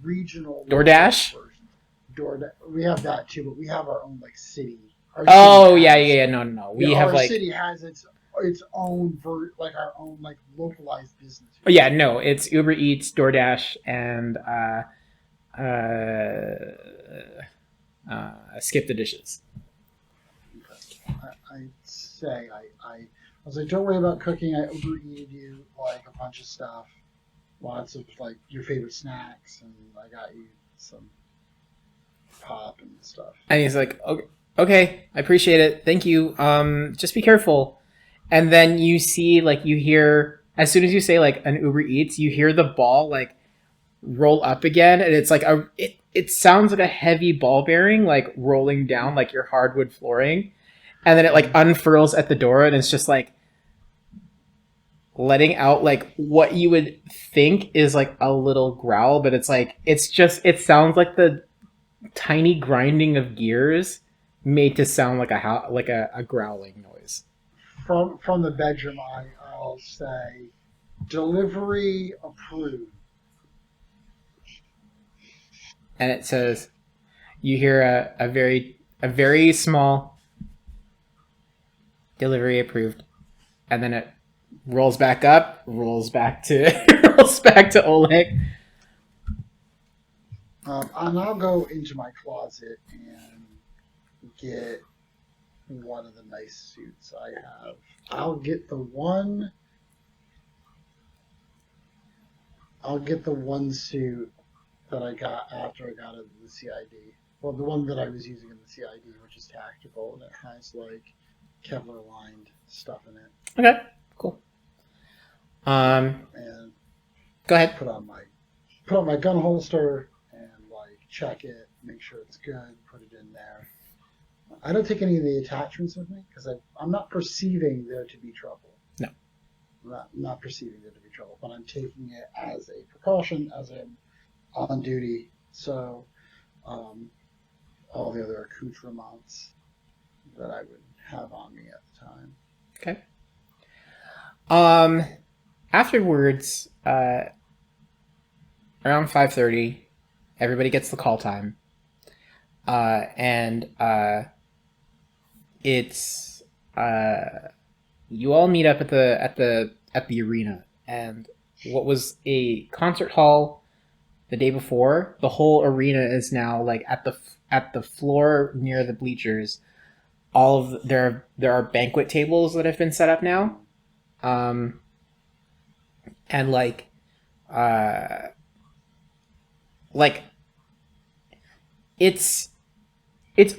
Speaker 3: regional
Speaker 1: DoorDash?
Speaker 3: version. DoorDash. We have that too, but we have our own city. Our
Speaker 1: Oh
Speaker 3: city
Speaker 1: yeah,
Speaker 3: has-
Speaker 1: yeah, yeah. No. We
Speaker 3: yeah,
Speaker 1: have
Speaker 3: our
Speaker 1: like.
Speaker 3: city has its own our own localized business.
Speaker 1: Oh, yeah, no, it's Uber Eats, DoorDash, and skip the dishes.
Speaker 3: I'd say I was like, don't worry about cooking. I Uber Eated you like a bunch of stuff, lots of like your favorite snacks, and I got you some pop and stuff.
Speaker 1: And he's like, okay, I appreciate it. Thank you. Just be careful. And then you see, like, you hear, as soon as you say, like, an Uber Eats, you hear the ball, like, roll up again. And it's like, it sounds like a heavy ball bearing, like, rolling down, like, your hardwood flooring. And then it, like, unfurls at the door, and it's just, like, letting out, like, what you would think is, like, a little growl. But it's, like, it sounds like the tiny grinding of gears made to sound like a growling noise.
Speaker 3: From the bedroom, I'll say, delivery approved.
Speaker 1: And it says, you hear a very small delivery approved, and then it rolls back up, rolls back to Oleg.
Speaker 3: And I'll go into my closet and get one of the nice suits I have. I'll get the one suit that I got after I got into the CID. Well, the one that I was using in the CID, which is tactical, and it has like Kevlar lined stuff in it.
Speaker 1: Okay, cool.
Speaker 3: And
Speaker 1: Go ahead.
Speaker 3: put on my gun holster and like check it, make sure it's good, put it in there. I don't take any of the attachments with me because I'm not perceiving there to be trouble.
Speaker 1: No.
Speaker 3: I'm not perceiving there to be trouble, but I'm taking it as a precaution as I'm on duty. So all the other accoutrements that I would have on me at the time.
Speaker 1: Okay. Afterwards, around 5:30, everybody gets the call time, and it's you all meet up at the arena, and what was a concert hall the day before, the whole arena is now like at the floor near the bleachers. There are banquet tables that have been set up now, and like it's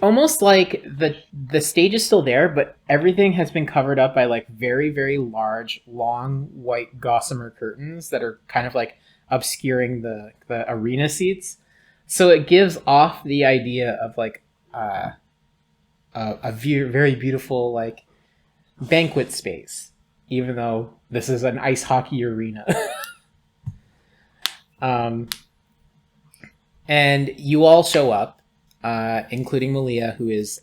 Speaker 1: almost like the stage is still there, but everything has been covered up by like very, very large, long white gossamer curtains that are kind of like obscuring the arena seats. So it gives off the idea of like a very beautiful like banquet space, even though this is an ice hockey arena. And you all show up, including Malia, who is,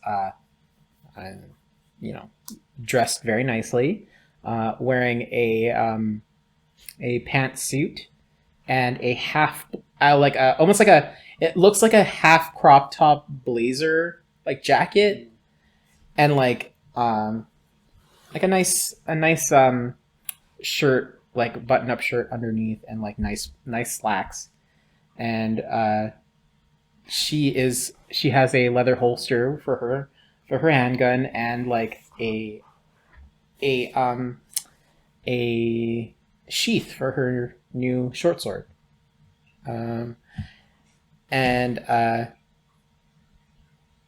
Speaker 1: dressed very nicely, wearing a pantsuit and a half, it looks like a half crop top blazer, like jacket, and like a nice shirt, like button up shirt underneath, and like nice slacks. And she has a leather holster for her handgun, and like a sheath for her new short sword.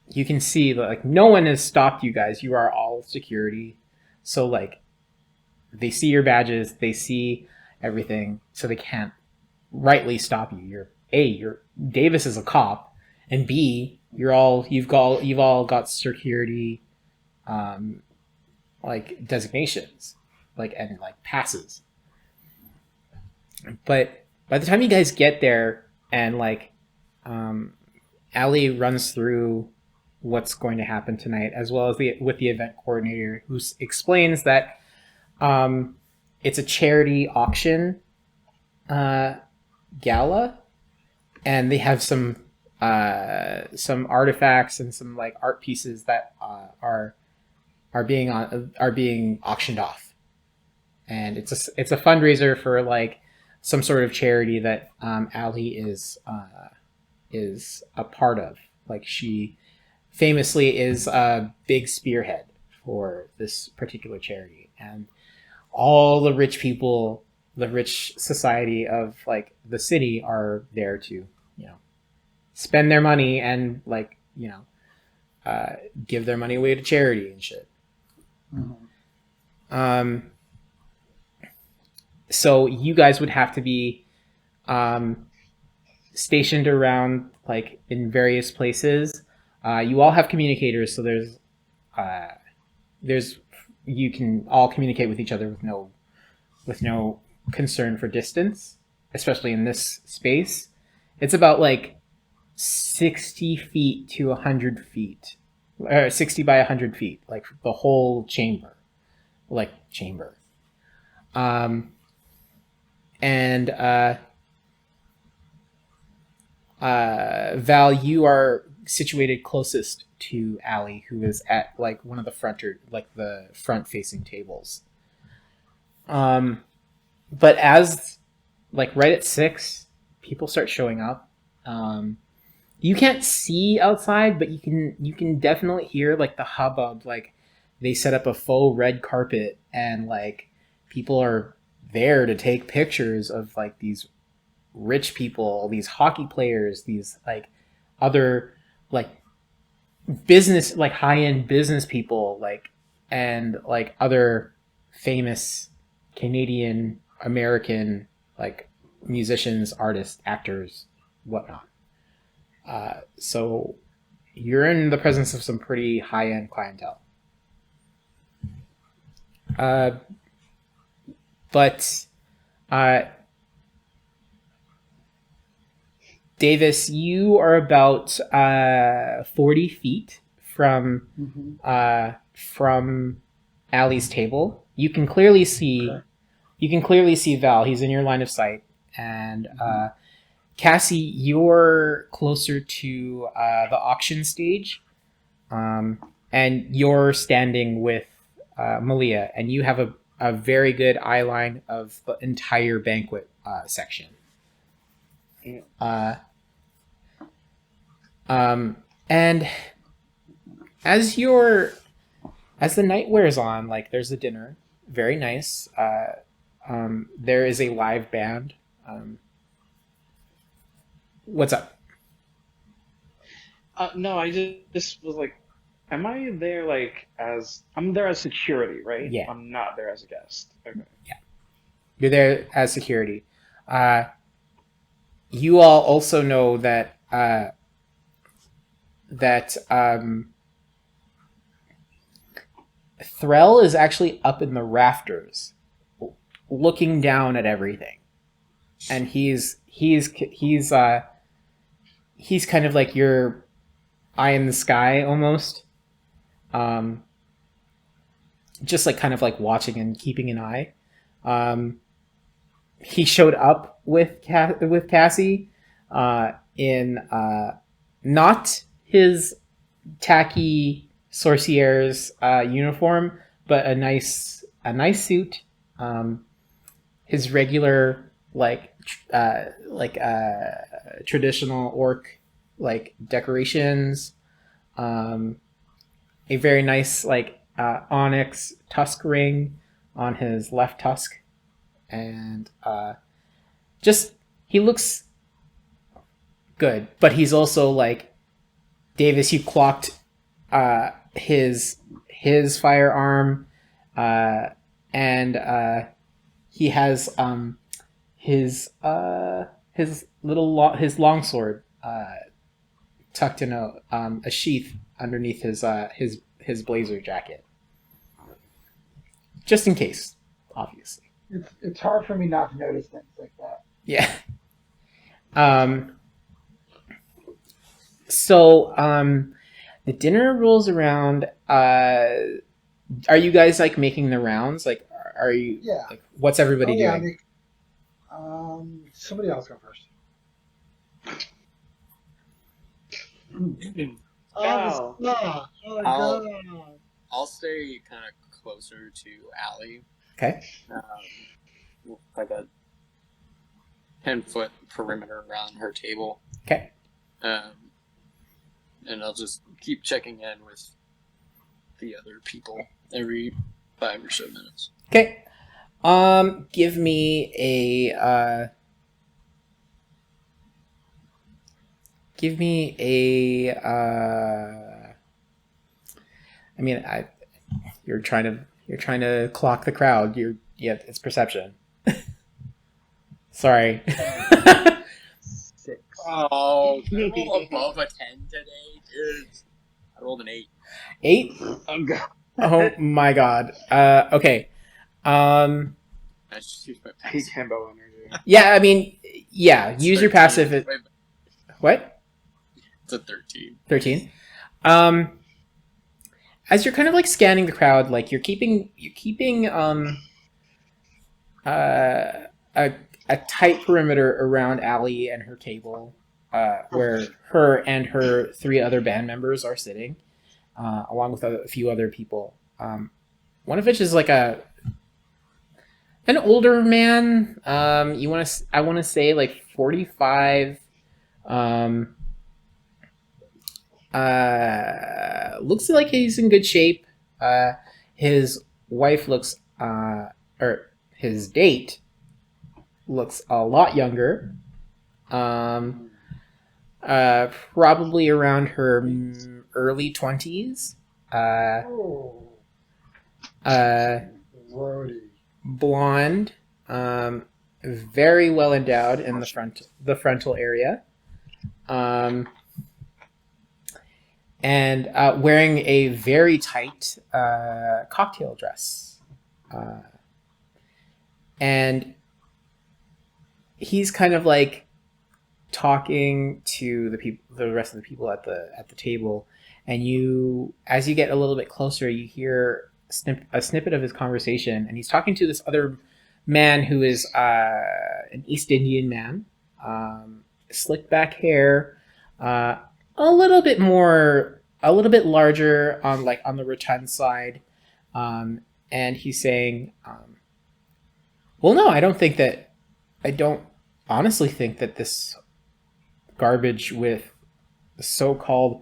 Speaker 1: you can see that like no one has stopped you guys. You are all security, so like they see your badges, they see everything, so they can't rightly stop you. You're Davis is a cop, and B, you've all got security, like designations, like and like passes. But by the time you guys get there, and like, Ali runs through what's going to happen tonight, as well as with the event coordinator, who explains that it's a charity auction gala, and they have some artifacts and some like art pieces that are being auctioned off, and it's a fundraiser for like some sort of charity that Ali is a part of. Like she famously is a big spearhead for this particular charity, and all the rich people, the rich society of like the city, are there to spend their money and like give their money away to charity and shit.
Speaker 3: Mhm.
Speaker 1: So you guys would have to be stationed around like in various places. You all have communicators, so there's you can all communicate with each other with no concern for distance, especially in this space. It's about like 60 feet to 100 feet, or 60 by 100 feet, like the whole chamber. And Val, you are situated closest to Ali, who is at like one of the front facing tables. But as like right at 6, people start showing up. You can't see outside, but you can definitely hear like the hubbub. Like they set up a faux red carpet, and like people are there to take pictures of like these rich people, these hockey players, these like other like business, like high-end business people, like, and like other famous Canadian, American like musicians, artists, actors, whatnot. So you're in the presence of some pretty high-end clientele. But Davis, you are about 40 feet from Ali's table. You can clearly see Val. He's in your line of sight, and Cassie, you're closer to the auction stage, and you're standing with Malia, and you have a very good eye line of the entire banquet section. And as the night wears on, like there's a dinner, very nice. There is a live band. What's up?
Speaker 2: No, I just was like, am I there like I'm there as security, right?
Speaker 1: Yeah.
Speaker 2: I'm not there as a guest. Okay.
Speaker 1: Yeah. You're there as security. You all also know that Threll is actually up in the rafters, looking down at everything, and he's kind of like your eye in the sky almost, just like kind of like watching and keeping an eye. He showed up with Cassie in not his tacky sorcier's uniform, but a nice suit. His regular traditional orc like decorations. A very nice onyx tusk ring on his left tusk, and just he looks good. But he's also like, Davis, you clocked his firearm, and he has his his longsword tucked in a sheath underneath his blazer jacket, just in case, obviously.
Speaker 3: It's hard for me not to notice things like that.
Speaker 1: Yeah. So the dinner rolls around. Are you guys like making the rounds? Like, are you?
Speaker 3: Yeah.
Speaker 1: Like, what's everybody doing?
Speaker 3: Somebody else go first.
Speaker 2: Wow.
Speaker 3: Oh,
Speaker 4: I'll-
Speaker 3: God.
Speaker 4: I'll stay kind of closer to Allie.
Speaker 1: Okay.
Speaker 4: Like a 10-foot perimeter around her table.
Speaker 1: Okay.
Speaker 4: And I'll just keep checking in with the other people every 5 or so minutes.
Speaker 1: Okay. Give me a. I mean, you're trying to clock the crowd. It's perception. Sorry.
Speaker 3: 6.
Speaker 4: Oh, I rolled above a 10 today, dude. I rolled an 8.
Speaker 1: 8?
Speaker 2: Oh, God.
Speaker 1: Oh my god. Okay.
Speaker 4: I just used my
Speaker 2: I hate Himbo energy.
Speaker 1: Yeah, I mean, yeah.
Speaker 4: It's
Speaker 1: Use your
Speaker 4: 13.
Speaker 1: passive. What?
Speaker 4: It's a 13.
Speaker 1: 13. As you're kind of like scanning the crowd, like you're keeping a tight perimeter around Allie and her table, where her and her 3 other band members are sitting, along with a few other people. One of which is like an older man. I want to say like 45. Looks like he's in good shape. His wife looks, or his date looks a lot younger. Probably around her early 20s.
Speaker 3: Brody.
Speaker 1: Blonde, very well endowed in the frontal area. And wearing a very tight cocktail dress. And he's kind of like talking to the rest of the people at the table, and as you get a little bit closer, you hear a snippet of his conversation, and he's talking to this other man who is an East Indian man, slick back hair, a little bit larger on the rotund side, and he's saying, well, no, I don't honestly think that this garbage with so-called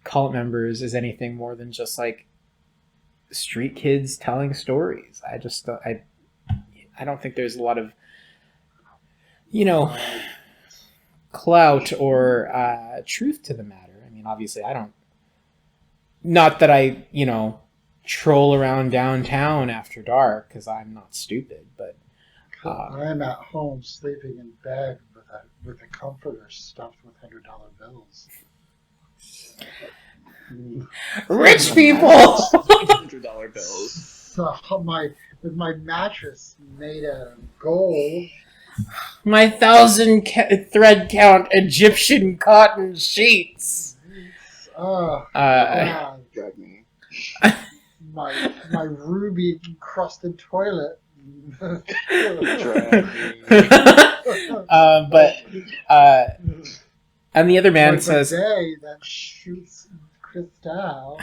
Speaker 1: cult members is anything more than just like street kids telling stories. I don't think there's a lot of, clout or truth to the matter. I mean, obviously, not that I troll around downtown after dark, because I'm not stupid, but
Speaker 3: I'm at home sleeping in bed with a comforter stuffed with $100 bills.
Speaker 1: rich people.
Speaker 2: $100 bills.
Speaker 3: So with my mattress made out of gold.
Speaker 1: My 1,000 thread count Egyptian cotton sheets.
Speaker 3: God.
Speaker 2: Drag me.
Speaker 3: My ruby encrusted toilet.
Speaker 2: Drag me.
Speaker 1: And the other man
Speaker 3: Like
Speaker 1: says,
Speaker 3: the day that shoots crystal.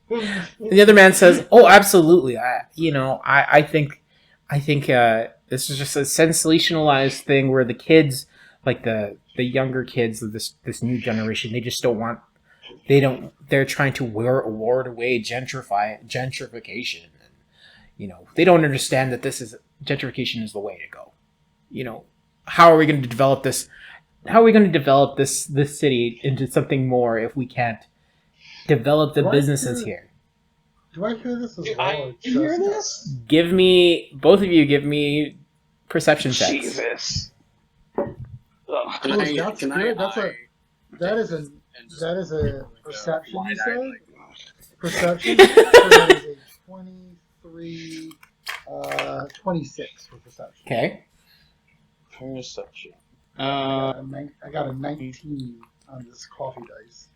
Speaker 1: the other man says, "Oh, absolutely. I think this is just a sensationalized thing where the kids, like the younger kids of this new generation, they just don't want. They're trying to ward away gentrification, and they don't understand that gentrification is the way to go. How are we going to develop this? How are we going to develop this city into something more if we can't develop the
Speaker 3: Do I
Speaker 1: businesses
Speaker 3: hear-
Speaker 1: here.
Speaker 3: Do I hear this as
Speaker 2: Do
Speaker 3: well?
Speaker 2: I
Speaker 3: or
Speaker 2: hear
Speaker 3: just
Speaker 2: this?
Speaker 1: Both of you give me perception checks.
Speaker 2: Jesus. Ugh.
Speaker 4: Can
Speaker 3: Oh,
Speaker 4: I?
Speaker 3: that's
Speaker 4: Can
Speaker 3: good.
Speaker 4: I?
Speaker 3: That is a
Speaker 4: and just
Speaker 3: that is a
Speaker 4: like
Speaker 3: perception. You
Speaker 4: wide-eyed,
Speaker 3: say
Speaker 4: like,
Speaker 3: perception. So that is a 23, 26 for perception.
Speaker 1: Okay.
Speaker 2: Perception.
Speaker 3: I got a 19 on this coffee dice.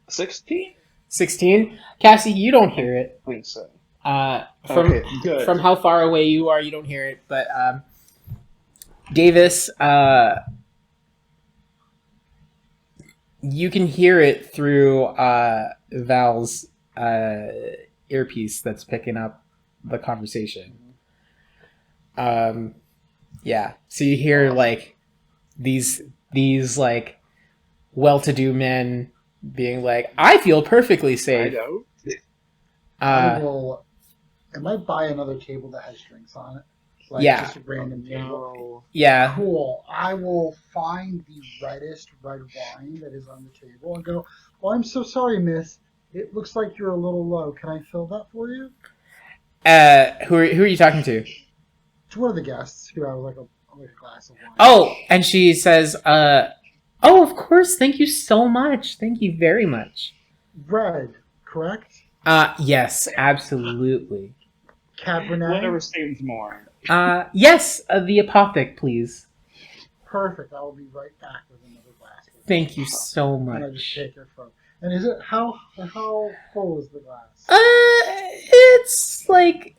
Speaker 2: 16?
Speaker 1: 16. Cassie, you don't hear it.
Speaker 2: I think so.
Speaker 1: From
Speaker 2: Okay, good.
Speaker 1: from how far away you are, you don't hear it. But Davis, you can hear it through Val's earpiece that's picking up the conversation. Yeah. So you hear like these like well-to-do men being like, "I feel perfectly
Speaker 2: I
Speaker 1: safe."
Speaker 2: know.
Speaker 3: I might buy another table that has drinks on it. Like
Speaker 1: Yeah.
Speaker 3: just a random table.
Speaker 2: No.
Speaker 1: Yeah.
Speaker 3: Cool. I will find the reddest red wine that is on the table and go, "Oh, I'm so sorry, miss. It looks like you're a little low. Can I fill that for you?"
Speaker 1: Who are you talking to?
Speaker 3: To one of the guests who has like a glass of wine.
Speaker 1: Oh, and she says, "Oh, of course. Thank you so much. Thank you very much."
Speaker 3: Red, correct?
Speaker 1: Yes, absolutely.
Speaker 3: Cabernet.
Speaker 2: Whatever stains more.
Speaker 1: Yes, the apothic, please.
Speaker 3: Perfect. I will be right back with another glass.
Speaker 1: Thank you so
Speaker 3: And I just
Speaker 1: much.
Speaker 3: take it from. And is it how full is the glass?
Speaker 1: It's like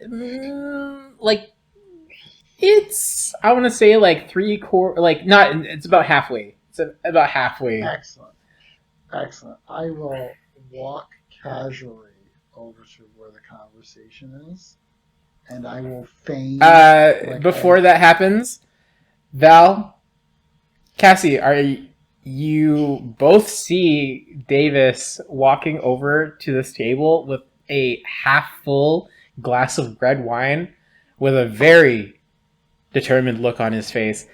Speaker 1: it's I want to say like 3/4, like not. It's about halfway. It's about halfway.
Speaker 3: Excellent. Excellent. I will walk casually over to where the conversation is, and I will feign.
Speaker 1: Before that happens, Val, Cassie, you both see Davis walking over to this table with a half-full glass of red wine with a very determined look on his face.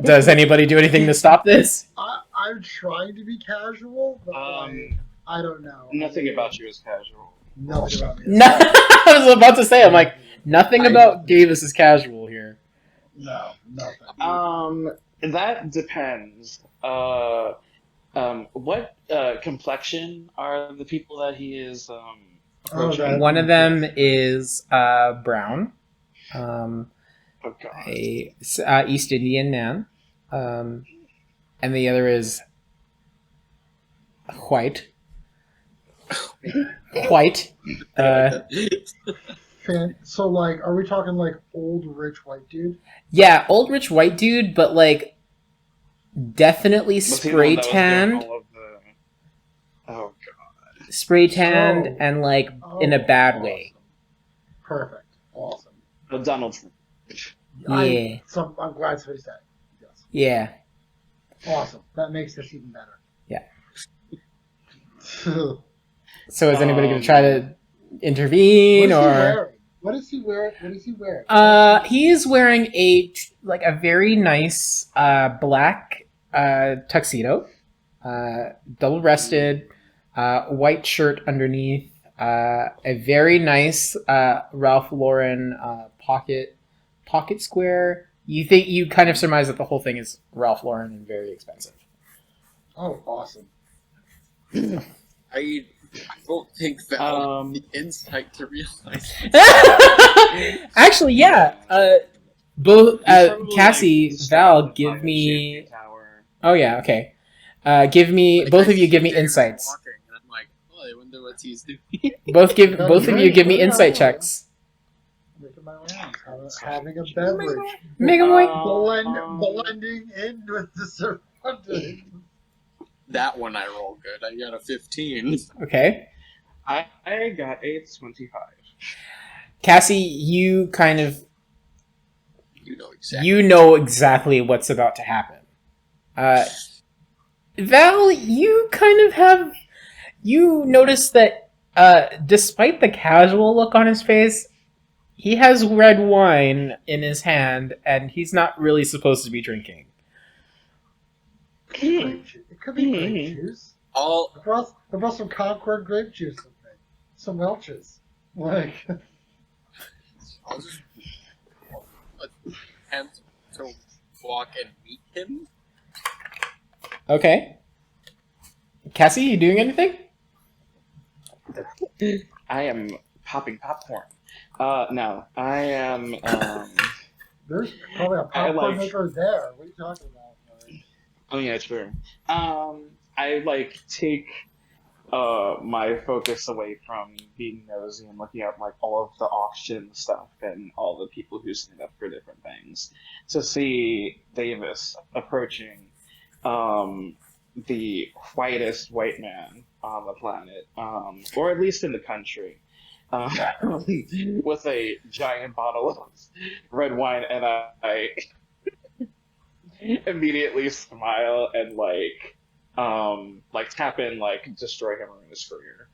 Speaker 1: Does anybody do anything to stop this?
Speaker 3: I'm trying to be casual, but I don't know.
Speaker 2: Nothing about you is casual.
Speaker 3: Nothing about me.
Speaker 1: No, I was about to say, I'm like, nothing about Davis is casual here.
Speaker 3: No, nothing.
Speaker 2: That depends. What complexion are the people that he is approaching?
Speaker 3: that-
Speaker 1: One of them is brown,
Speaker 2: Oh god.
Speaker 1: a East Indian man, and the other is white. White.
Speaker 3: So, like, are we talking like old rich white dude?
Speaker 1: Yeah, old rich white dude, but like definitely
Speaker 2: Was he the
Speaker 1: spray
Speaker 2: one that was doing
Speaker 1: tanned,
Speaker 2: all of the- Oh god.
Speaker 1: spray tanned,
Speaker 3: Oh.
Speaker 1: and like in a bad way.
Speaker 3: Perfect. Awesome.
Speaker 2: Donald Trump.
Speaker 1: Yeah.
Speaker 3: I'm glad somebody said it. Yes.
Speaker 1: Yeah.
Speaker 3: Awesome. That makes this even better.
Speaker 1: Yeah.
Speaker 3: What
Speaker 1: So is anybody going to try to intervene
Speaker 3: is he
Speaker 1: or?
Speaker 3: wearing? What is he wearing?
Speaker 1: He is wearing a very nice black tuxedo, double-breasted, white shirt underneath, a very nice Ralph Lauren pocket square. You kind of surmise that the whole thing is Ralph Lauren and very expensive.
Speaker 3: Oh, awesome.
Speaker 4: I don't think Val had the insight to realize.
Speaker 1: Actually, yeah. Both
Speaker 2: He's probably,
Speaker 1: Cassie,
Speaker 2: like,
Speaker 1: Val,
Speaker 2: the
Speaker 1: give
Speaker 2: Champagne
Speaker 1: me.
Speaker 2: Tower.
Speaker 1: Oh yeah, okay. Give me
Speaker 4: Like,
Speaker 1: both
Speaker 4: I
Speaker 1: of you. Give
Speaker 4: see
Speaker 1: me
Speaker 4: David
Speaker 1: insights.
Speaker 4: walking, and I'm like, oh, I wonder what he's doing.
Speaker 1: Both of you give me insight checks.
Speaker 3: Making my rounds. Having a beverage.
Speaker 1: Mega Boy.
Speaker 3: Blending in with the surroundings.
Speaker 4: That one I rolled good. I got a 15.
Speaker 1: Okay.
Speaker 2: I got a 25.
Speaker 1: Cassie, you kind of
Speaker 4: You know exactly.
Speaker 1: what's about to happen. Val, you kind of have notice that despite the casual look on his face, he has red wine in his hand and he's not really supposed to be drinking.
Speaker 3: Grape juice. It could be grape juice.
Speaker 4: All
Speaker 3: I brought some Concord grape juice with me. Some Welch's. Like,
Speaker 4: I'll just attempt to walk and meet him.
Speaker 1: Okay. Cassie, you doing anything?
Speaker 2: I am popping popcorn. No, I am.
Speaker 3: there's probably a popcorn maker there. What are you talking about? Like,
Speaker 2: Oh yeah, true. I like take my focus away from being nosy and looking at like all of the auction stuff and all the people who signed up for different things to see Davis approaching the whitest white man on the planet, or at least in the country, with a giant bottle of red wine, and I immediately smile and tap in like destroy him or his career,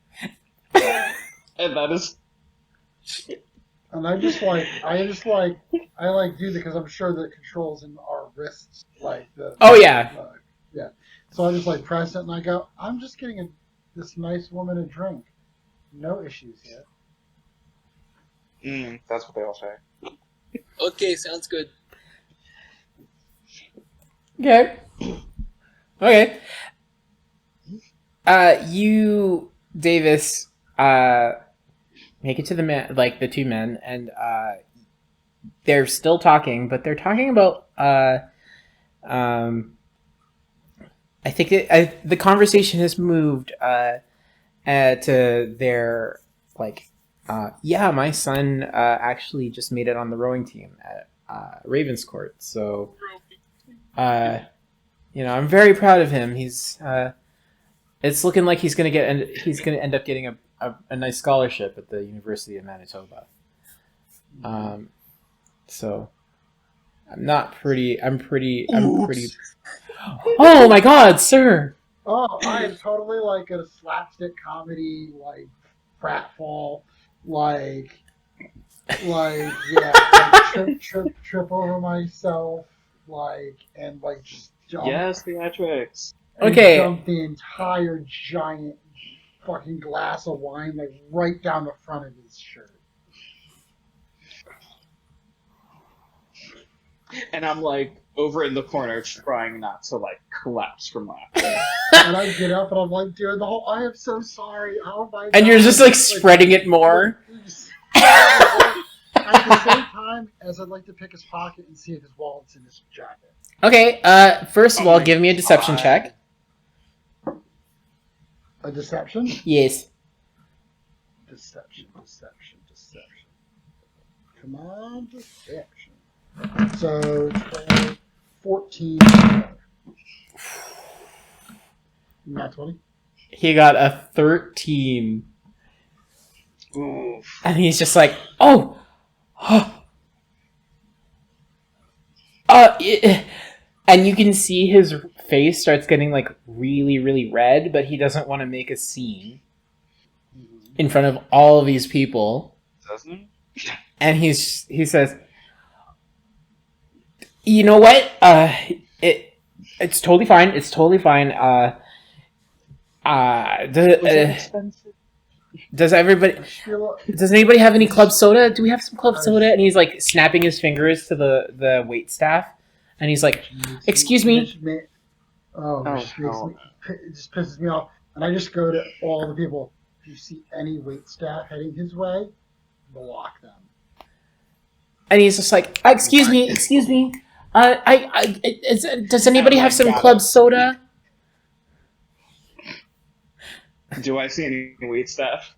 Speaker 2: and that is.
Speaker 3: and I do that because I'm sure the controls in our wrists, like the.
Speaker 1: Oh, yeah.
Speaker 3: Yeah. So I just like press it and I go, I'm just getting this nice woman a drink. No issues here.
Speaker 2: That's what they all say.
Speaker 4: Okay, sounds good.
Speaker 1: Okay. Okay. You, Davis, make it to the man, like the two men, and they're still talking, but they're talking about I think the conversation has moved to their like yeah, my son actually just made it on the rowing team at Ravenscourt, so I'm very proud of him. He's it's looking like he's gonna end up getting a nice scholarship at the University of Manitoba. So I'm pretty. Oh my God, sir!
Speaker 3: Oh, I am totally like a slapstick comedy, like pratfall, like yeah, like trip over myself, like and like just jump.
Speaker 2: Yes, theatrics.
Speaker 3: And
Speaker 1: Okay.
Speaker 3: dump the entire giant fucking glass of wine like right down the front of his shirt.
Speaker 2: And I'm like over in the corner trying not to like collapse from laughter.
Speaker 3: And I get up and I'm like, dude, I am so sorry. Oh my God.
Speaker 1: And you're just like spreading it more.
Speaker 3: At the same time as I'd like to pick his pocket and see if his wallet's in his jacket.
Speaker 1: Okay. First of all, give me a deception check.
Speaker 3: A deception?
Speaker 1: Yes.
Speaker 3: Deception. Come on, deception. So, 14. Not 20.
Speaker 1: He got a 13.
Speaker 2: Oof.
Speaker 1: And he's just like, oh! And you can see his face starts getting like really, really red, but he doesn't want to make a scene in front of all of these people.
Speaker 2: Doesn't he?
Speaker 1: And he says, you know what? It's totally fine. It's totally fine. Does anybody have any club soda? Do we have some club soda? And he's like snapping his fingers to the wait staff, and he's like, "Excuse me."
Speaker 3: It just pisses me off. And I just go to all the people. If you see any wait staff heading his way, block them.
Speaker 1: And he's just like, "Excuse me. Does anybody have some club soda?"
Speaker 2: Do I see any wait staff?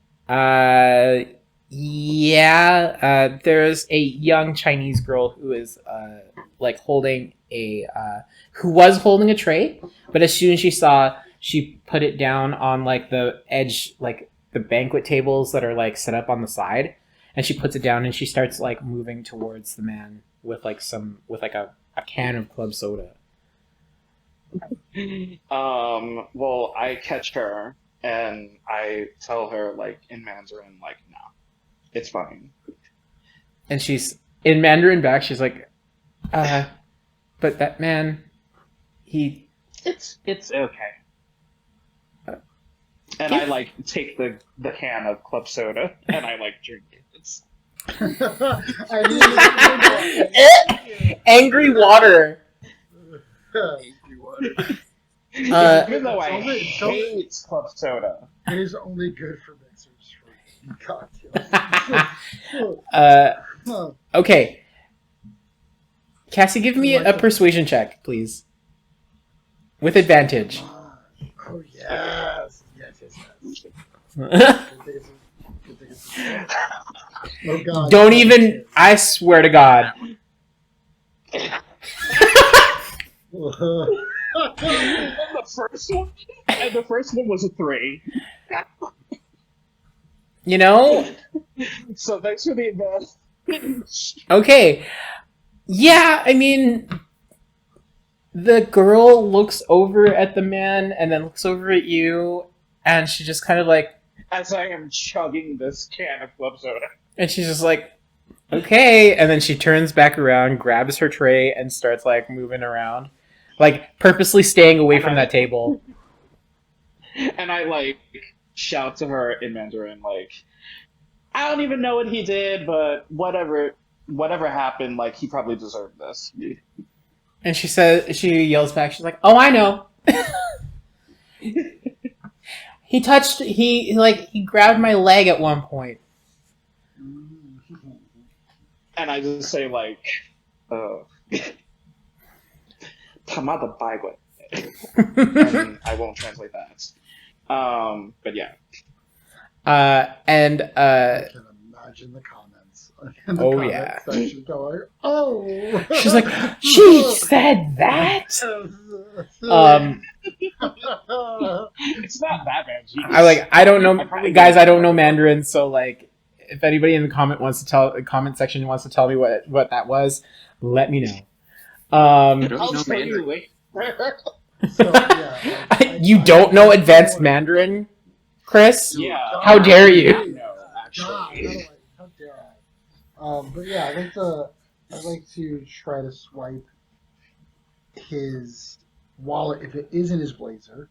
Speaker 1: Yeah. There's a young Chinese girl who is holding who was holding a tray, but as soon as she put it down on like the edge, like the banquet tables that are like set up on the side, and she puts it down and she starts like moving towards the man with like a can of club soda.
Speaker 2: Well, I catch her and I tell her like in Mandarin, like, no, it's fine.
Speaker 1: And she's in Mandarin back. She's like, but that man, he
Speaker 2: It's okay. And I like take the can of club soda and I like drink it. It's...
Speaker 3: I didn't
Speaker 1: Angry water.
Speaker 4: Angry water.
Speaker 2: Even though I
Speaker 3: it's only-
Speaker 2: hate club soda.
Speaker 3: It is only good for mixers for cocktails.
Speaker 1: Okay. Cassie, give me
Speaker 3: Like
Speaker 1: a
Speaker 3: the-
Speaker 1: persuasion check, please. With advantage.
Speaker 3: Oh yes, yes. Oh god.
Speaker 1: Don't even. I swear to God.
Speaker 2: And the first one was a 3.
Speaker 1: You know?
Speaker 2: So thanks for the advice.
Speaker 1: Okay. Yeah, I mean, the girl looks over at the man and then looks over at you, and she just kind of like,
Speaker 2: As I am chugging this can of club soda.
Speaker 1: and she's just like, okay, and then she turns back around, grabs her tray, and starts like moving around, like purposely staying away from that table.
Speaker 2: And I like shout to her in Mandarin, like, I don't even know what he did, but whatever happened, like he probably deserved this.
Speaker 1: And she yells back, she's like, oh, I know. he grabbed my leg at one point.
Speaker 2: And I just say like, "Tamada baigui," and I won't translate that. But yeah.
Speaker 1: And
Speaker 3: I can imagine the comments. In the
Speaker 1: Oh,
Speaker 3: comment
Speaker 1: yeah.
Speaker 3: section going, oh.
Speaker 1: she's like, she said that?
Speaker 2: It's not that bad. Jesus.
Speaker 1: I don't know,
Speaker 2: I probably
Speaker 1: guys.
Speaker 2: don't.
Speaker 1: I don't know Mandarin, so like, if anybody in the comment section wants to tell me what that was, let me know.
Speaker 2: I'll
Speaker 4: know
Speaker 2: tell you
Speaker 4: Mandarin.
Speaker 2: later.
Speaker 3: So, yeah,
Speaker 1: You don't know advanced Mandarin, Chris?
Speaker 2: Yeah.
Speaker 1: How dare you?
Speaker 2: No,
Speaker 3: God,
Speaker 2: actually.
Speaker 3: how dare I? But yeah, I'd like to try to swipe his wallet if it is in his blazer,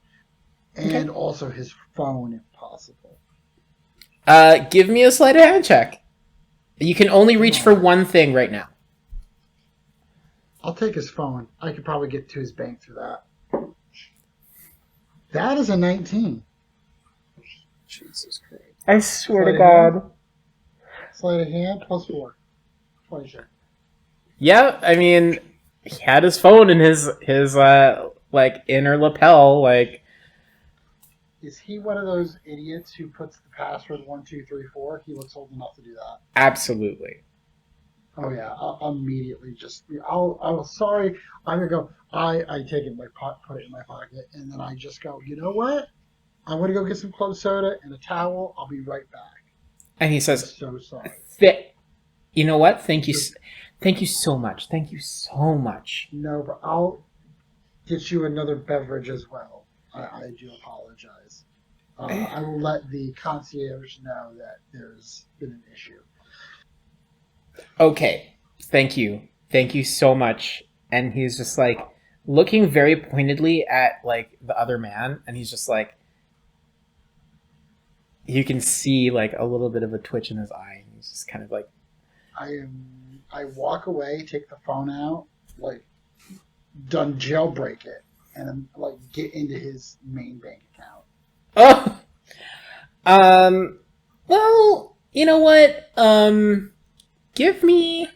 Speaker 3: and
Speaker 1: Okay.
Speaker 3: also his phone if possible.
Speaker 1: Give me a sleight of hand check. You can only reach for one thing right now.
Speaker 3: I'll take his phone. I could probably get to his bank through that. That is a 19.
Speaker 4: Jesus Christ.
Speaker 1: I swear
Speaker 3: to God. Sleight of hand plus 4. 22.
Speaker 1: Yeah, I mean, he had his phone in his like inner lapel, like.
Speaker 3: Is he one of those idiots who puts the password 1234? He looks old enough to do that.
Speaker 1: Absolutely.
Speaker 3: Oh yeah, I'll immediately just sorry. I'm gonna go. I take it in my put it in my pocket, and then I just go. You know what? I'm gonna go get some club soda and a towel. I'll be right back.
Speaker 1: And he
Speaker 3: I'm
Speaker 1: says,
Speaker 3: so sorry.
Speaker 1: "You know what? Thank you so much. Thank you so much."
Speaker 3: No, but I'll get you another beverage as well. I do apologize. I will let the concierge know that there's been an issue.
Speaker 1: Okay, thank you so much. And he's just like looking very pointedly at like the other man, and he's just like, you can see like a little bit of a twitch in his eye, and he's just kind of like,
Speaker 3: I walk away, take the phone out, like done jailbreak it, and like get into his main bank account.
Speaker 1: oh, well, you know what, give me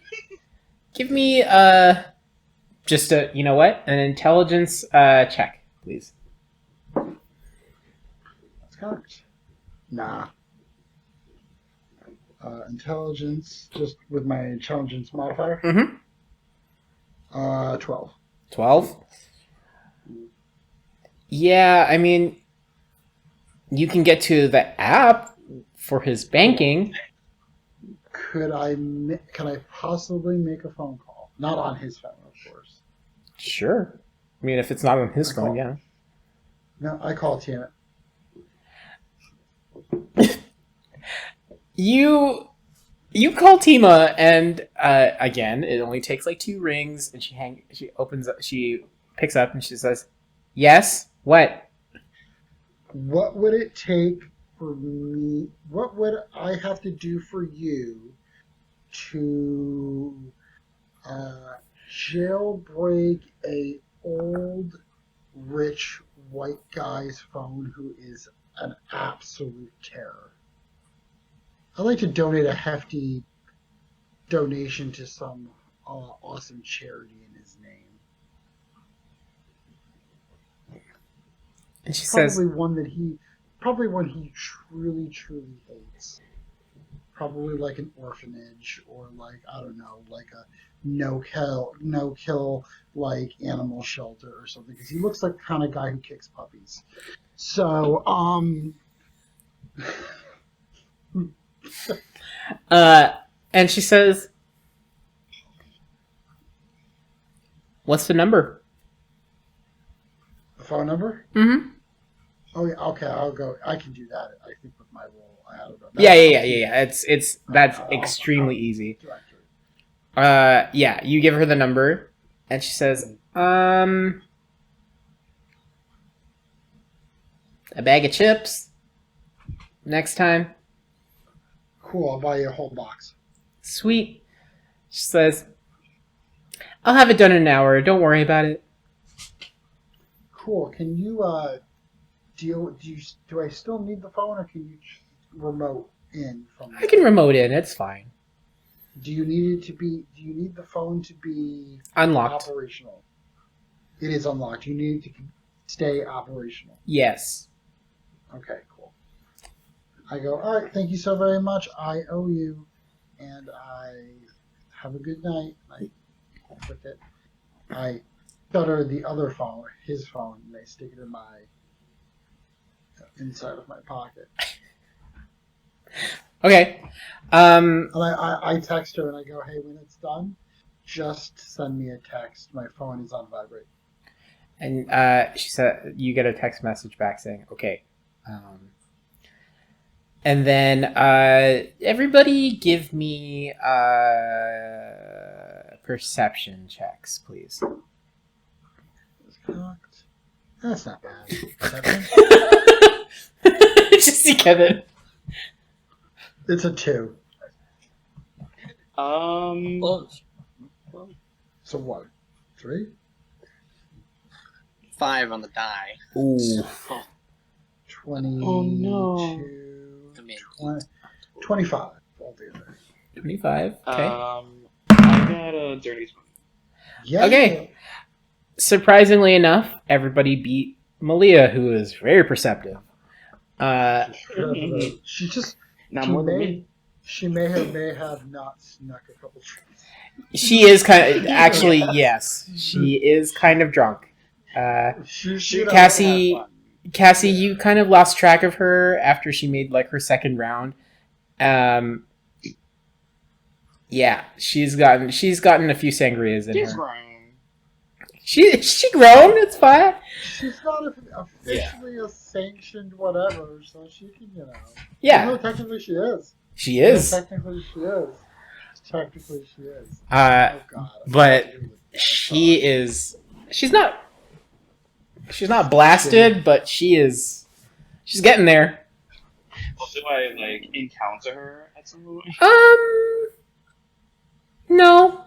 Speaker 1: just a, you know what, an intelligence check, please.
Speaker 3: That's correct. Nah. Intelligence, just with my intelligence modifier.
Speaker 1: Mm-hmm.
Speaker 3: 12.
Speaker 1: 12? Yeah, I mean, you can get to the app for his banking.
Speaker 3: Can I possibly make a phone call? Not on his phone, of course.
Speaker 1: Sure. I mean, if it's not on his phone, yeah.
Speaker 3: No, I call Tina.
Speaker 1: You call Tima, and again, it only takes like 2 rings, and she picks up and she says, Yes? What?
Speaker 3: What would it take for me? What would I have to do for you to jailbreak a old, rich white guy's phone who is an absolute terror? I'd like to donate a hefty donation to some awesome charity in his name.
Speaker 1: And she
Speaker 3: Probably
Speaker 1: says,
Speaker 3: probably one he truly, truly hates. Probably like an orphanage or like, I don't know, like a no kill like animal shelter or something. Because he looks like the kind of guy who kicks puppies. So,
Speaker 1: and she says, what's the number?
Speaker 3: the phone number?
Speaker 1: Mm-hmm.
Speaker 3: Oh yeah, okay, I'll go. I can do that. I think with my role, I don't know.
Speaker 1: Yeah. That's extremely
Speaker 3: I'll
Speaker 1: easy.
Speaker 3: direct her.
Speaker 1: Yeah, you give her the number, and she says, a bag of chips next time.
Speaker 3: Cool, I'll buy you a whole box.
Speaker 1: Sweet. She says, I'll have it done in an hour. Don't worry about it.
Speaker 3: Cool. Can you do I still need the phone, or can you remote in from?
Speaker 1: I can remote in. It's fine.
Speaker 3: Do you need the phone to be
Speaker 1: Unlocked.
Speaker 3: operational? It is unlocked. You need it to stay operational.
Speaker 1: Yes.
Speaker 3: Okay, cool. I go, all right, thank you so very much. I owe you, and I have a good night. I click it. I shutter the other phone, his phone, and I stick it in my inside of my pocket.
Speaker 1: Okay.
Speaker 3: And I text her and I go, hey, when it's done, just send me a text. My phone is on vibrate.
Speaker 1: And she said, you get a text message back saying, okay. And then everybody give me perception checks, please.
Speaker 3: That's not bad. 7?
Speaker 1: Just see Kevin.
Speaker 3: It's a 2.
Speaker 4: Close.
Speaker 3: So what? 3?
Speaker 4: 5 on the die.
Speaker 1: Ooh.
Speaker 3: 22.
Speaker 2: Oh, no.
Speaker 3: 25 altogether.
Speaker 1: 25. Okay.
Speaker 2: I got a dirty 20.
Speaker 3: Yeah.
Speaker 1: Okay. Surprisingly enough, everybody beat Malia, who is very perceptive.
Speaker 3: She just
Speaker 2: Not more than me.
Speaker 3: she may have not snuck a couple drinks.
Speaker 1: She is kind of, actually, yes. She is kind of drunk. Cassie, you kind of lost track of her after she made like her second round. Yeah, she's gotten a few sangrias in
Speaker 2: She's
Speaker 1: her.
Speaker 2: grown.
Speaker 1: She grown. It's fine.
Speaker 3: She's not officially a sanctioned whatever, so she can,
Speaker 1: Yeah,
Speaker 3: No, technically she is.
Speaker 1: she is.
Speaker 3: Technically she is.
Speaker 1: Uh,
Speaker 3: Oh God.
Speaker 1: but she is. She's not blasted, but she's getting there.
Speaker 2: Well, do I like encounter her at some point?
Speaker 1: No.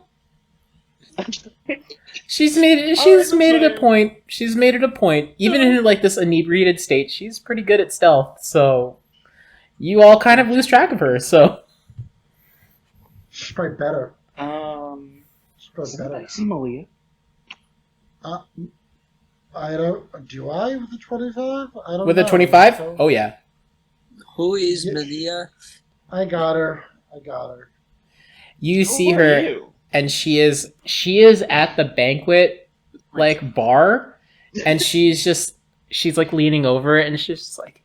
Speaker 1: She's made it a point. She's made it a point. Even in like this inebriated state, she's pretty good at stealth. So you all kind of lose track of her. So
Speaker 3: She's probably better. She's probably
Speaker 2: Did I
Speaker 3: better.
Speaker 2: see Malia?
Speaker 3: I don't. Do I with a 25? I don't.
Speaker 1: with
Speaker 3: know.
Speaker 1: a 25,
Speaker 3: So,
Speaker 1: oh yeah,
Speaker 4: Who is
Speaker 3: Yeah.
Speaker 4: Malia?
Speaker 3: I got her.
Speaker 1: you see
Speaker 2: Who are
Speaker 1: her,
Speaker 2: you?
Speaker 1: and she is at the banquet like bar, and she's like leaning over, and she's just like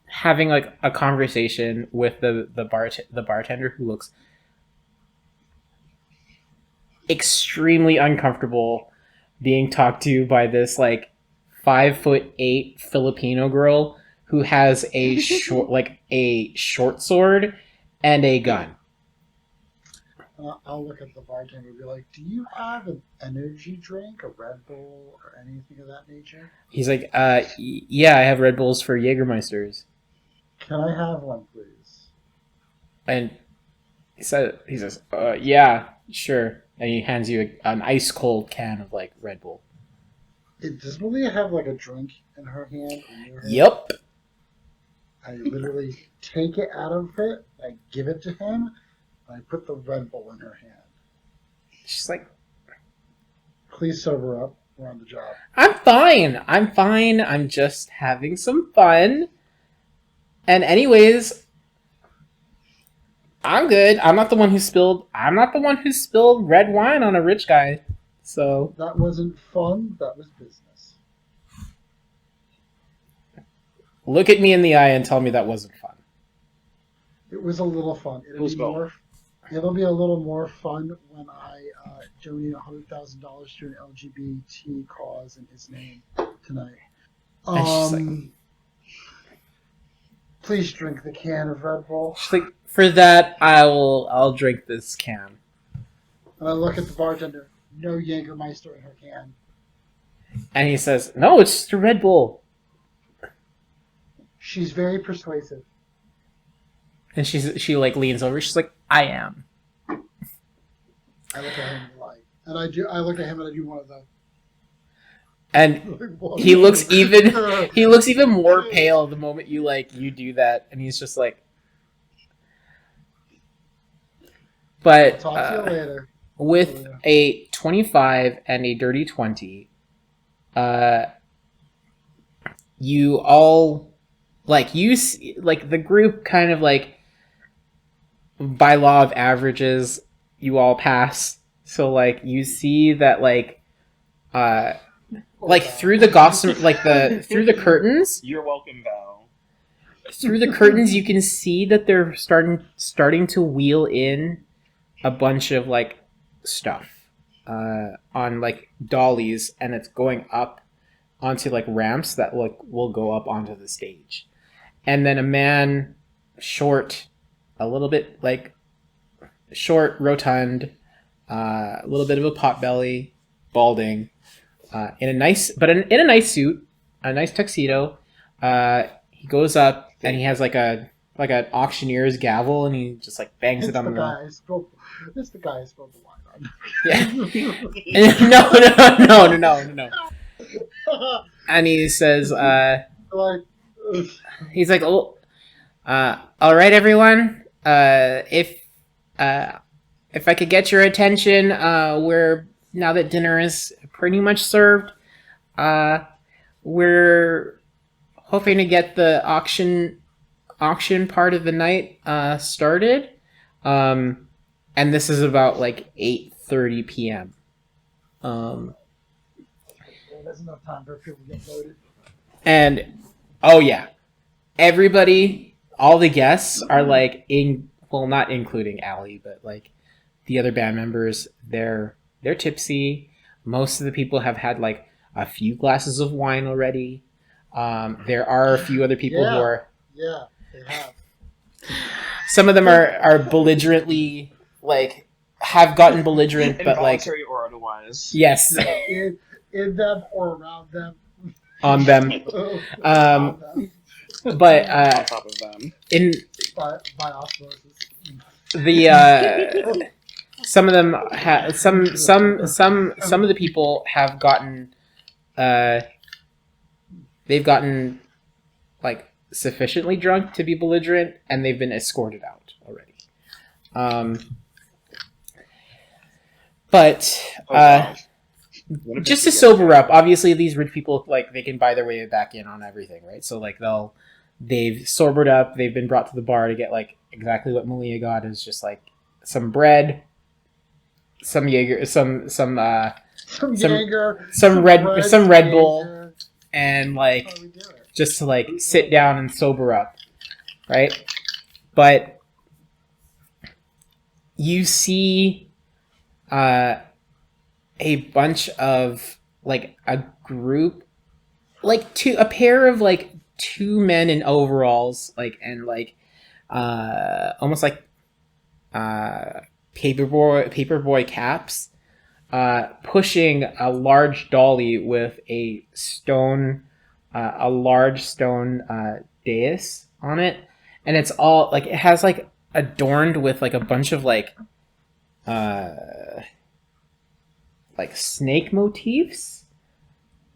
Speaker 1: having like a conversation with the bartender, who looks extremely uncomfortable being talked to by this like 5'8" Filipino girl who has a short sword and a gun.
Speaker 3: I'll look at the bartender and be like, "Do you have an energy drink, a Red Bull, or anything of that nature?"
Speaker 1: He's like, yeah, I have Red Bulls for Jägermeisters.
Speaker 3: Can I have one, please?
Speaker 1: And he says, yeah, sure. And he hands you an ice cold can of like Red Bull.
Speaker 3: Does Malia have like a drink in her hand? Or near her?
Speaker 1: Yep.
Speaker 3: I literally take it out of it, I give it to him, and I put the Red Bull in her hand.
Speaker 1: She's like,
Speaker 3: Please sober up. We're on the job.
Speaker 1: I'm fine. I'm just having some fun. And anyways, I'm good. I'm not the one who spilled red wine on a rich guy. So
Speaker 3: That wasn't fun. That was business.
Speaker 1: look at me in the eye and tell me that wasn't fun.
Speaker 3: It was a little fun.
Speaker 2: Who's going?
Speaker 3: It'll be a little more fun when I donate $100,000 to an LGBT cause in his name tonight.
Speaker 1: And she's like-
Speaker 3: Please drink the can of Red Bull.
Speaker 1: She's like, for that, I'll drink this can.
Speaker 3: And I look at the bartender. No Jägermeister in her can.
Speaker 1: And he says, no, it's just a Red Bull.
Speaker 3: She's very persuasive.
Speaker 1: And she like leans over. She's like, I am.
Speaker 3: I look at him like, and I look at him and I do one of them.
Speaker 1: And he looks even more pale the moment you do that, and he's just like. But
Speaker 3: Talk to you later.
Speaker 1: with a 25 and a dirty 20, you all the group kind of like by law of averages, you all pass. So like you see that through the gossamer, through the curtains.
Speaker 2: You're welcome, Val.
Speaker 1: Through the curtains, you can see that they're starting to wheel in a bunch of like stuff on like dollies, and it's going up onto like ramps that will go up onto the stage. And then a man, a little bit like short, rotund, a little bit of a pot belly, balding, in a nice suit, a nice tuxedo. He goes up and he has like an auctioneer's gavel, and he just like bangs it on the
Speaker 3: guy. It's the guy I spilled the wine on.
Speaker 1: Yeah. No. And he says, he's like, oh, all right, everyone. If I could get your attention, now that dinner is pretty much served, we're hoping to get the auction part of the night started. And this is about like 8:30 p.m.
Speaker 3: There's enough time for people to get loaded.
Speaker 1: And oh yeah, everybody, all the guests are like not including Allie, but like the other band members, they're tipsy. Most of the people have had like a few glasses of wine already. There are a few other people who are.
Speaker 3: Yeah, they have.
Speaker 1: Some of them are belligerently have gotten belligerent, but like
Speaker 2: involuntary or otherwise.
Speaker 1: Yes,
Speaker 3: in them or around them.
Speaker 1: On them. But
Speaker 2: on top of them.
Speaker 3: By osmosis.
Speaker 1: The some of them some of the people have gotten they've gotten like sufficiently drunk to be belligerent, and they've been escorted out already. But just to sober up, obviously these rich people they can buy their way back in on everything, right? So they've sobered up, they've been brought to the bar to get exactly what Malia got, is just some bread, some Jaeger, some Red Bull, and just to sit down and sober up, right? But you see a bunch of a group, a pair of two men in overalls, and almost paperboy caps, pushing a large dolly with a large stone dais on it, and it's all like it has like adorned with like a bunch of like snake motifs,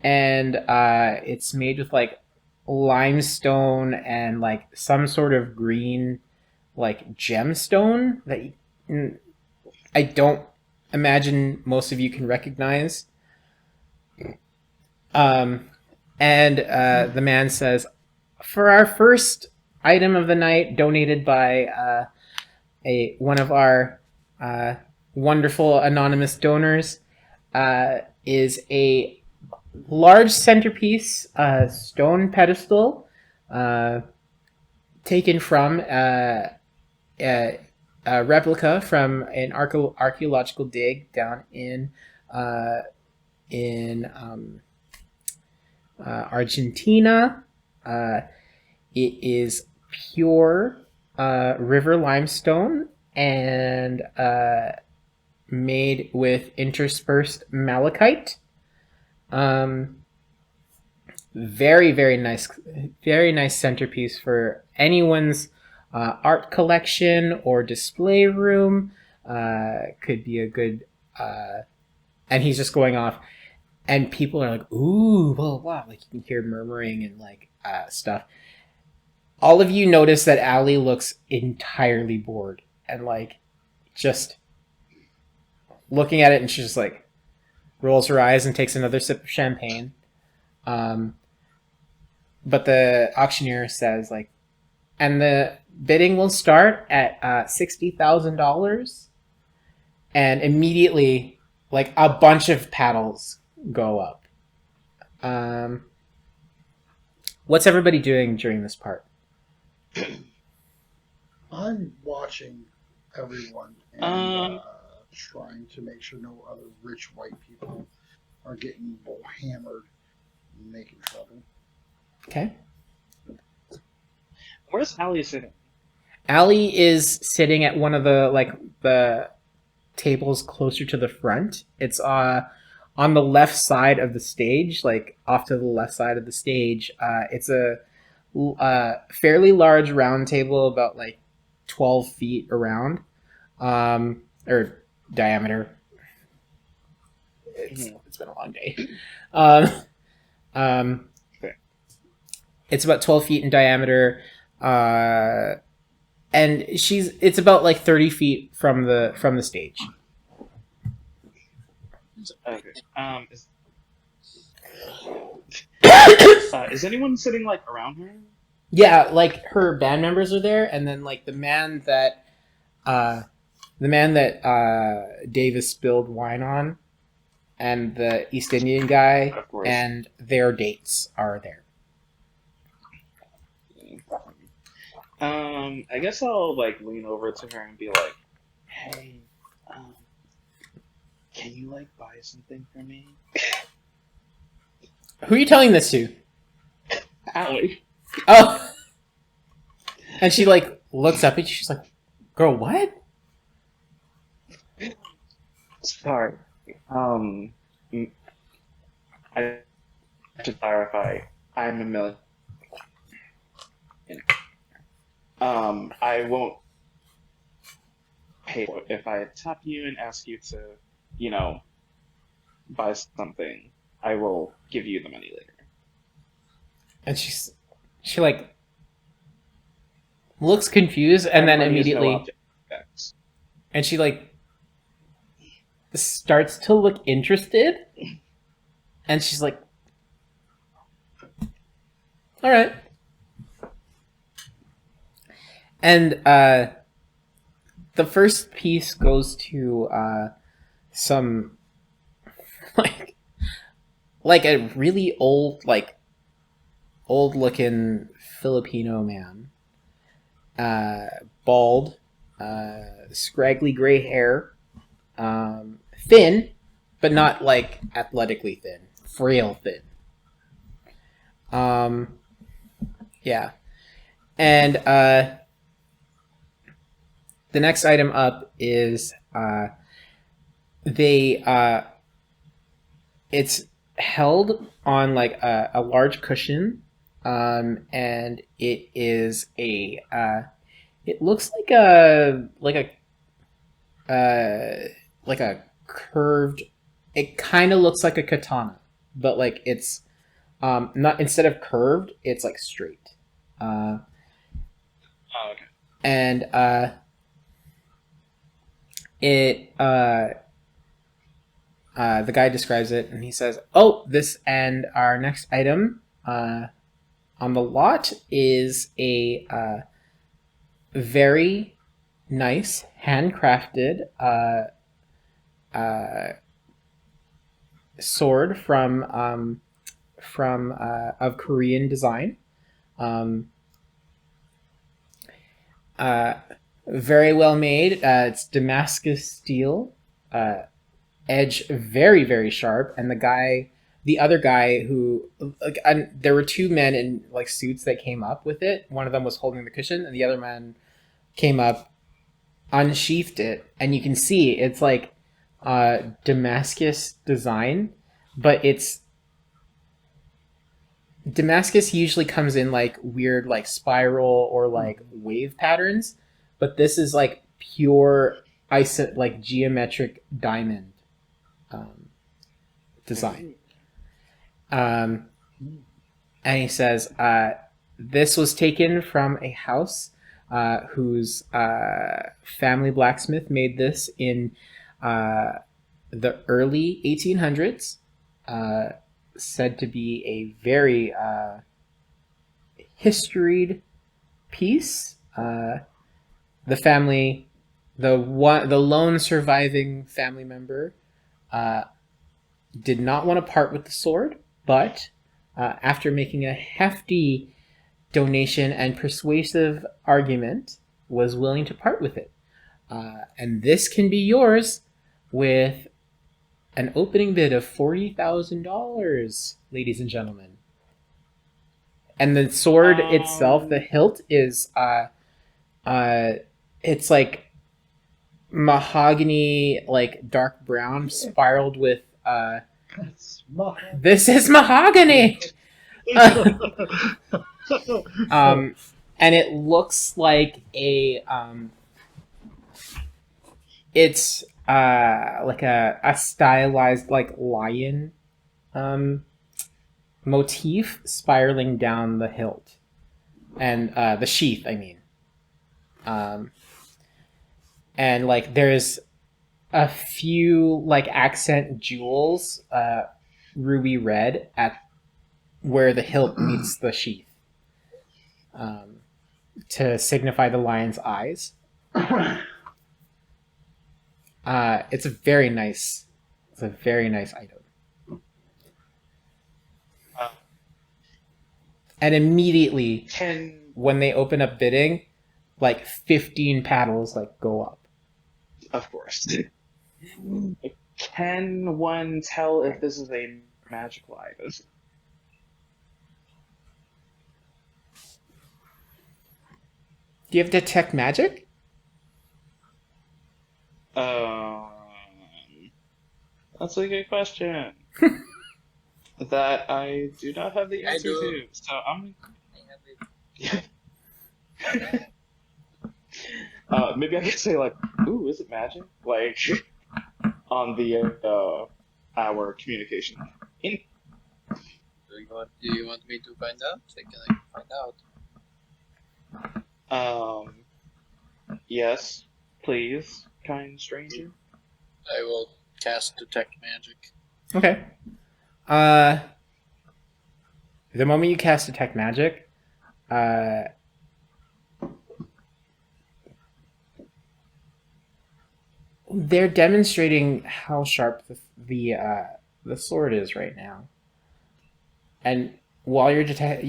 Speaker 1: and it's made with like limestone and like some sort of green like gemstone that I don't imagine most of you can recognize. And the man says, for our first item of the night, donated by one of our wonderful anonymous donors, is a large centerpiece stone pedestal taken from a replica from an archaeological dig down in Argentina. It is pure river limestone and made with interspersed malachite. Very, very nice centerpiece for anyone's art collection or display room. Could be a good and he's just going off, and people are like, ooh, blah, blah, blah. Like, you can hear murmuring and like stuff. All of you notice that Allie looks entirely bored and like just looking at it, and she just like rolls her eyes and takes another sip of champagne. But the auctioneer says like, and the bidding will start at $60,000, and immediately like a bunch of paddles go up. What's everybody doing during this part?
Speaker 3: I'm watching everyone and trying to make sure no other rich white people are getting hammered and making trouble.
Speaker 1: Okay.
Speaker 2: Where's Allie sitting?
Speaker 1: Allie is sitting at one of the tables closer to the front. It's on the left side of the stage, like off to the left side of the stage. It's a fairly large round table, about like 12 feet around, or diameter. It's been a long day. It's about 12 feet in diameter, and it's about like 30 feet from the stage.
Speaker 2: Okay. Is anyone sitting like around her?
Speaker 1: Yeah, like her band members are there, and then like the man that Davis spilled wine on, and the East Indian guy, and their dates are there.
Speaker 2: I guess I'll like lean over to her and be like, "Hey, can you like buy something for me?"
Speaker 1: Who are you telling this to?
Speaker 2: Allie.
Speaker 1: Oh. And she like looks up at you. She's like, "Girl, what?"
Speaker 2: Sorry. I should clarify. I'm a million. I won't pay for it. If I tap you and ask you to, buy something, I will give you the money later.
Speaker 1: And she like looks confused, and then immediately, and she like starts to look interested, and she's like, "All right." And the first piece goes to some like a really old looking Filipino man, bald, scraggly gray hair, thin, but not like athletically thin, frail thin. Yeah, and the next item up is they it's held on like a large cushion, and it is it looks like a curved. It kind of looks like a katana, but like it's not, instead of curved, it's like straight.
Speaker 2: Oh, okay.
Speaker 1: And it the guy describes it, and he says, "Oh, this and our next item on the lot is a very nice handcrafted sword from of Korean design. Um, very well made. It's Damascus steel, edge very very sharp, and the other guy who, like, there were two men in like suits that came up with it. One of them was holding the cushion, and the other man came up, unsheathed it, and you can see it's like Damascus design, but it's Damascus usually comes in like weird like spiral or like wave patterns, but this is like pure like geometric diamond design. And he says this was taken from a house whose family blacksmith made this in the early 1800s. Said to be a very historied piece. The family, the lone surviving family member, did not want to part with the sword, but after making a hefty donation and persuasive argument, was willing to part with it. And this can be yours with an opening bid of $40,000, ladies and gentlemen. And the sword itself, the hilt is it's like mahogany, like dark brown, spiraled with this is mahogany. And it looks like it's like a stylized like lion motif spiraling down the hilt and the sheath, I mean. And like there's a few like accent jewels, ruby red, at where the hilt meets the sheath, to signify the lion's eyes. It's a very nice item. And immediately when they open up bidding, like 15 paddles like go up.
Speaker 2: Of course. Can one tell if this is a magical item?
Speaker 1: Do you have detect magic?
Speaker 2: That's a good question. That I do not have the answer to. So I'm. Maybe I could say like, "Ooh, is it magic?" Like on the our communication.
Speaker 4: Do you want me to find out? I can find out.
Speaker 2: Yes, please, kind stranger.
Speaker 4: I will cast detect magic.
Speaker 1: Okay. The moment you cast detect magic, they're demonstrating how sharp the sword is right now. And while your detect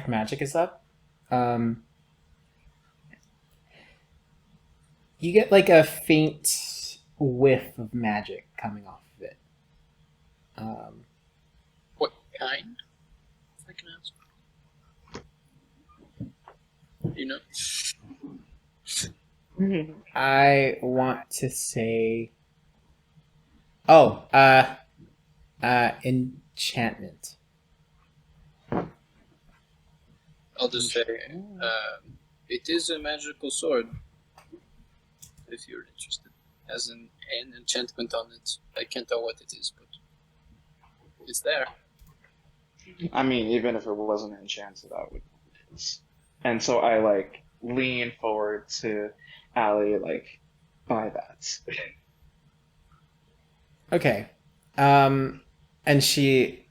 Speaker 1: magic is up, you get like a faint whiff of magic coming off of it.
Speaker 4: What kind? If I can ask. You know?
Speaker 1: I want to say, enchantment.
Speaker 4: I'll just say, it is a magical sword. If you're interested, has an enchantment on it. I can't tell what it is, but it's there.
Speaker 2: I mean, even if it wasn't enchanted, I would. And so I like lean forward to Allie, like, buy that.
Speaker 1: Okay. And she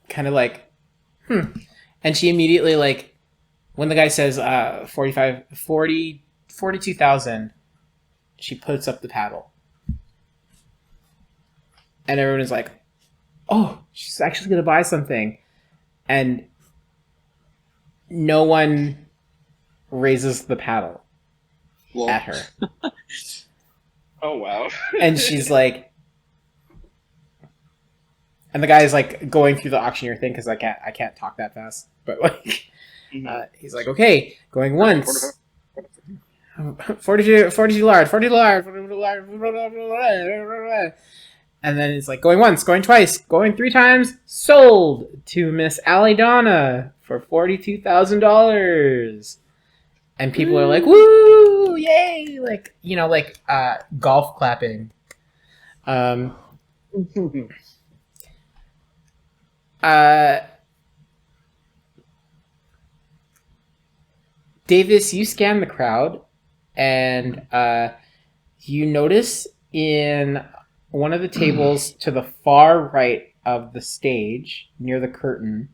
Speaker 1: kind of like, and she immediately like, when the guy says 42,000, she puts up the paddle. And everyone is like, oh, she's actually going to buy something. And no one raises the paddle at her.
Speaker 2: Oh, wow.
Speaker 1: And she's like, and the guy's like going through the auctioneer thing because I can't talk that fast. But like, he's like, okay, going once. 42 large. And then it's like going once, going twice, going 3 times, sold to Miss Allie Donna for $42,000. And people are like, woo, yay, like, you know, like golf clapping. Davis, you scan the crowd, and you notice in one of the tables to the far right of the stage, near the curtain,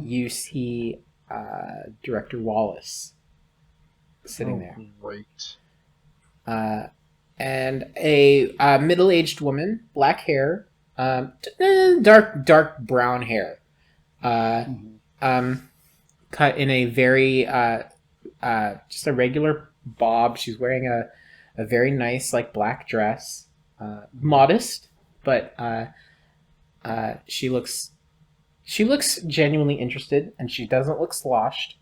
Speaker 1: you see Director Wallace sitting there.
Speaker 3: Great.
Speaker 1: And a middle-aged woman, black hair, dark brown hair, cut in a very just a regular bob. She's wearing a very nice like black dress, modest, but she looks genuinely interested, and she doesn't look sloshed.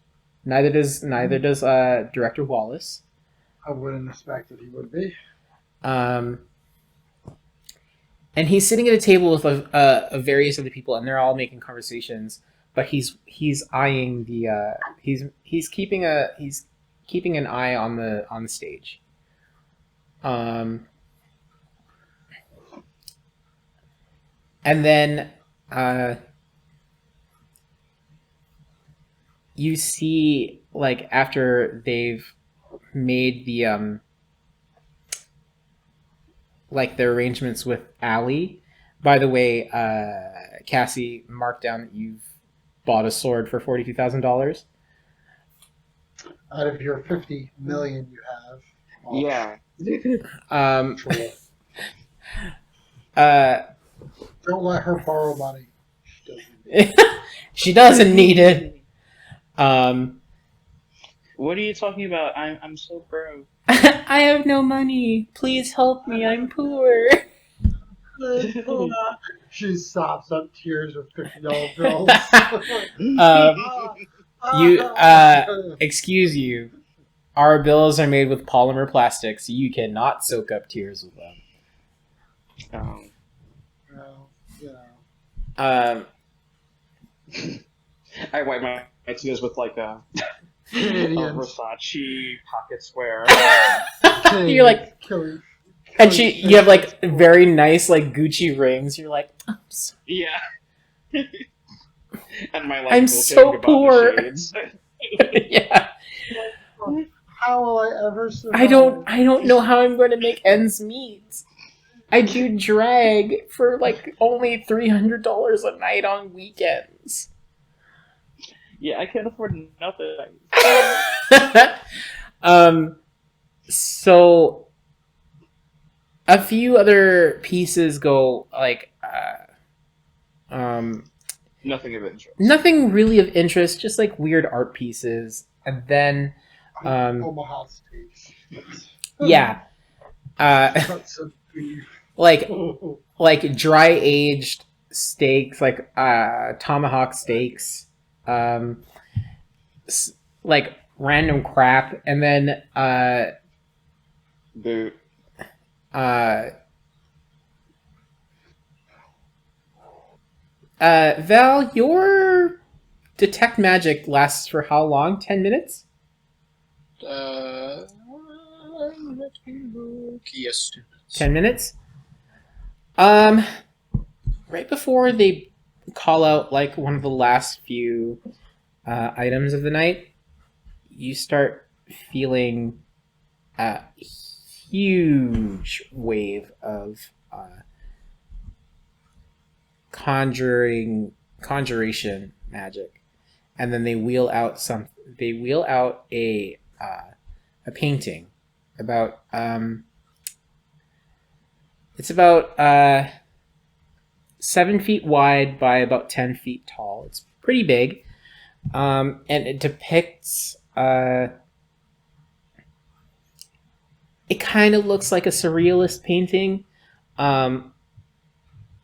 Speaker 1: Neither does Director Wallace.
Speaker 3: I wouldn't expect that he would be.
Speaker 1: And he's sitting at a table with various other people, and they're all making conversations. But he's eyeing the he's keeping an eye on the stage. And then you see, like, after they've made the like their arrangements with Allie. By the way, Cassie, mark down that you've bought a sword for $42,000.
Speaker 3: Out of your 50 million you have.
Speaker 2: Yeah.
Speaker 3: Don't let her borrow money.
Speaker 1: She doesn't need it.
Speaker 2: What are you talking about? I'm so broke.
Speaker 1: I have no money. Please help me. I'm poor.
Speaker 3: She sops up tears with $50 bills.
Speaker 1: Excuse you. Our bills are made with polymer plastic, so you cannot soak up tears with them.
Speaker 3: Well, you know.
Speaker 2: I wipe my tears with like a Versace pocket square.
Speaker 1: You're like, and you have like very nice like Gucci rings. You're like, I'm sorry.
Speaker 2: Yeah. And my like,
Speaker 1: I'm so poor. Yeah.
Speaker 3: How will I ever survive?
Speaker 1: I don't know how I'm going to make ends meet. I do drag for like only $300 a night on weekends.
Speaker 2: Yeah, I can't afford nothing.
Speaker 1: So a few other pieces go like
Speaker 2: Nothing of interest.
Speaker 1: nothing really of interest, just like weird art pieces, and then
Speaker 3: Omaha steaks.
Speaker 1: yeah,
Speaker 3: Cuts of beef.
Speaker 1: like dry aged steaks, like tomahawk steaks, like random crap, and then
Speaker 2: Boo.
Speaker 1: Val, your detect magic lasts for how long? 10 minutes?
Speaker 4: Let me look. Yes.
Speaker 1: 10 minutes? Right before they call out like one of the last few items of the night, you start feeling a huge wave of conjuration magic, and then they wheel out a painting about it's about 7 feet wide by about 10 feet tall. It's pretty big, and it depicts it kind of looks like a surrealist painting, and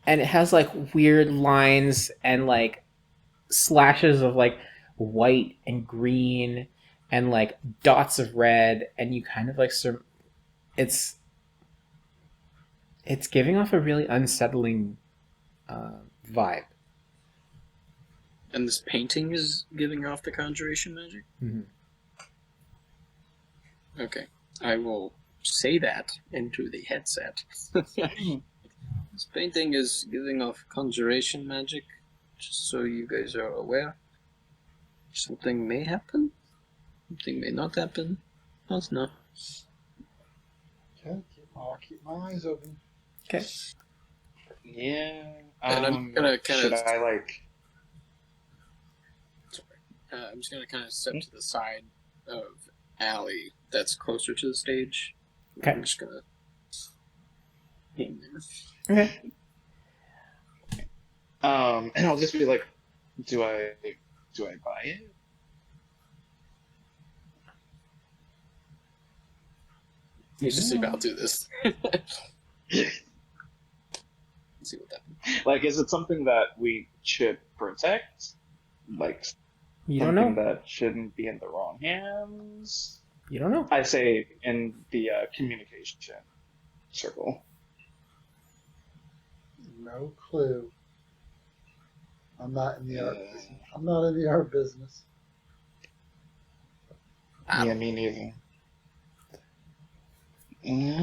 Speaker 1: it has like weird lines and like slashes of like white and green and like dots of red, and you kind of like it's giving off a really unsettling vibe.
Speaker 4: And this painting is giving off the conjuration magic?
Speaker 1: Mm-hmm.
Speaker 4: Okay. I will say that into the headset. This painting is giving off conjuration magic, just so you guys are aware. Something may happen, something may not happen. I don't know.
Speaker 3: Okay, I'll keep my eyes open.
Speaker 1: Okay.
Speaker 2: Yeah.
Speaker 4: And I'm gonna kind
Speaker 2: should
Speaker 4: of.
Speaker 2: I like?
Speaker 4: I'm just gonna kind of step to the side of Allie that's closer to the stage.
Speaker 1: Okay.
Speaker 4: I'm just gonna hang there.
Speaker 1: Okay.
Speaker 2: And I'll just be like, do I buy it?
Speaker 4: You just see Val do this. See what happens.
Speaker 2: Like, is it something that we should protect? Like,
Speaker 1: You don't
Speaker 2: something
Speaker 1: know.
Speaker 2: that shouldn't be in the wrong hands?
Speaker 1: You don't know.
Speaker 2: I say in the communication circle.
Speaker 3: No clue. I'm not in the art business. I'm not in the art business.
Speaker 2: Yeah, me neither.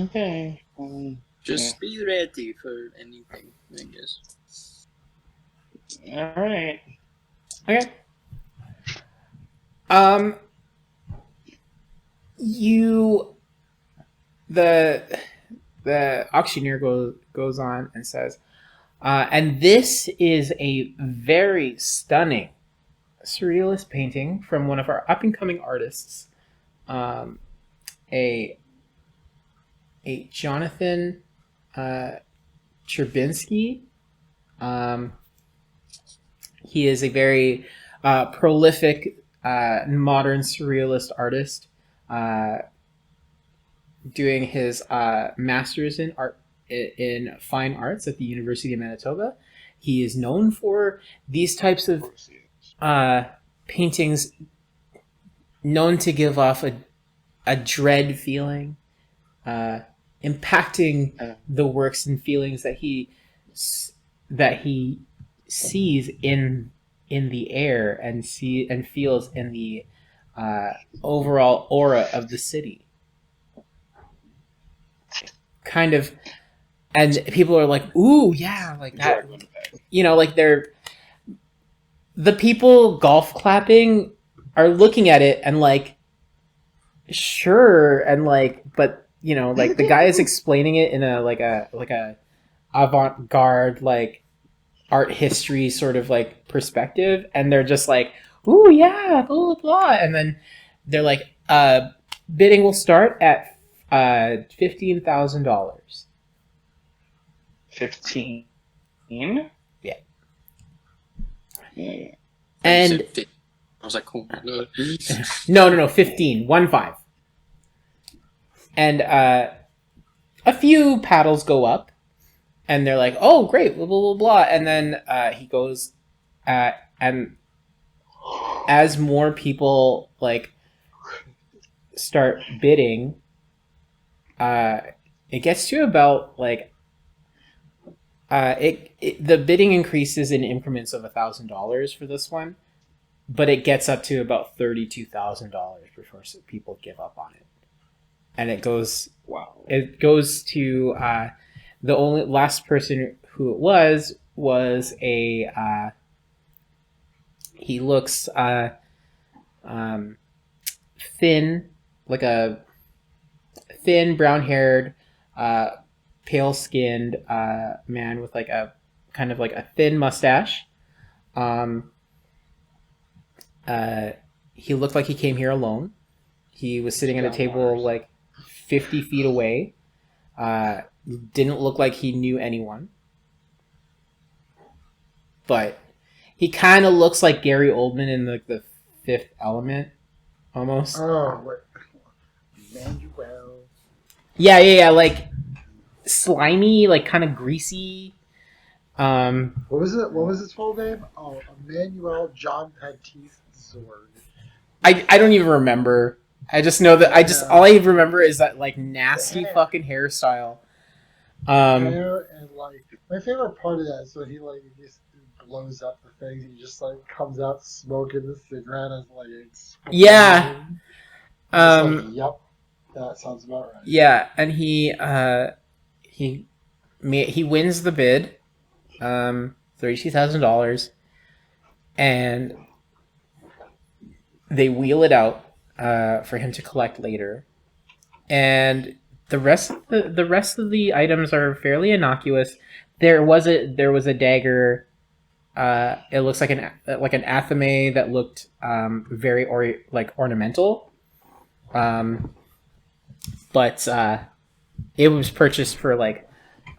Speaker 2: Okay.
Speaker 4: Just be ready for anything, I guess.
Speaker 2: All right.
Speaker 1: Okay. The auctioneer goes on and says, and this is a very stunning surrealist painting from one of our up and coming artists, a Jonathan Cherbinsky. He is a very prolific modern surrealist artist, doing his master's in art in fine arts at the University of Manitoba. He is known for these types of paintings, known to give off a dread feeling, impacting the works and feelings that he sees in the air and feels in the overall aura of the city. Kind of, and people are like, "Ooh, yeah, like that." You know, like the people golf clapping are looking at it and like, sure, and like, but you know, like the guy is explaining it in a avant-garde like art history sort of like perspective, and they're just like, "Ooh, yeah, blah blah blah," and then they're like, "Bidding will start at $15,000."
Speaker 2: 15?
Speaker 1: Yeah.
Speaker 2: Yeah.
Speaker 1: And
Speaker 4: I was like, oh my god.
Speaker 1: no, 15, 1-5. And a few paddles go up, and they're like, "Oh, great, blah blah blah blah," and then he goes, and as more people like start bidding, it gets to about like the bidding increases in increments of $1,000 for this one, but it gets up to about $32,000 before people give up on it, and it goes
Speaker 2: Wow.
Speaker 1: to the only last person who it was a he looks thin, like a thin brown haired pale skinned man with like a kind of like a thin mustache. um he looked like he came here alone. He was sitting at a table like 50 feet away. Didn't look like he knew anyone, but he kind of looks like Gary Oldman in the Fifth Element, almost.
Speaker 3: Oh, what? Emmanuel.
Speaker 1: Yeah, like slimy, like kind of greasy.
Speaker 3: What was it? What was his full name? Oh, Emmanuel John Baptiste Zorg.
Speaker 1: I don't even remember. I just know that all I remember is that like nasty fucking hairstyle.
Speaker 3: Hair and like my favorite part of that is when he like just blows up the things. He just like comes out smoking the cigarette and like
Speaker 1: Yeah.
Speaker 3: Yep, that sounds about right.
Speaker 1: Yeah, and he wins the bid, $32,000, and they wheel it out for him to collect later, and the rest of the items are fairly innocuous. There was a dagger. It looks like an athame that looked very ornamental, but it was purchased for like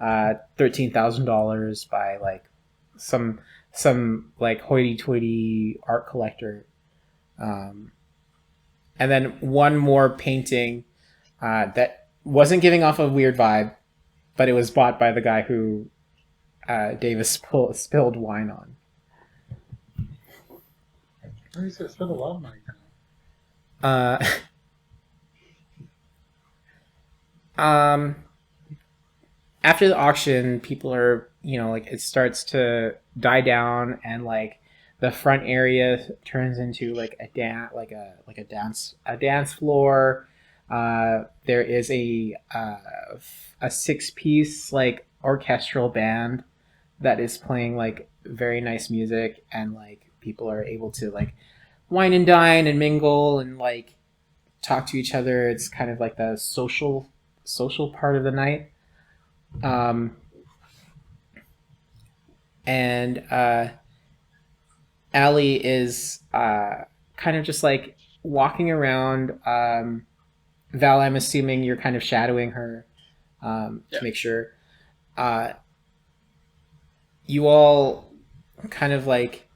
Speaker 1: $13,000 by like some like hoity-toity art collector. And then one more painting that wasn't giving off a weird vibe, but it was bought by the guy who Davis spilled wine on.
Speaker 3: He's gonna spend a lot of money
Speaker 1: now. After the auction, people are, like it starts to die down, and like the front area turns into like a dance floor. There is a 6-piece like orchestral band that is playing like very nice music, and like people are able to like wine and dine and mingle and like talk to each other. It's kind of like the social part of the night. And Allie is kind of just like walking around. Val, I'm assuming you're kind of shadowing her to make sure. You all kind of like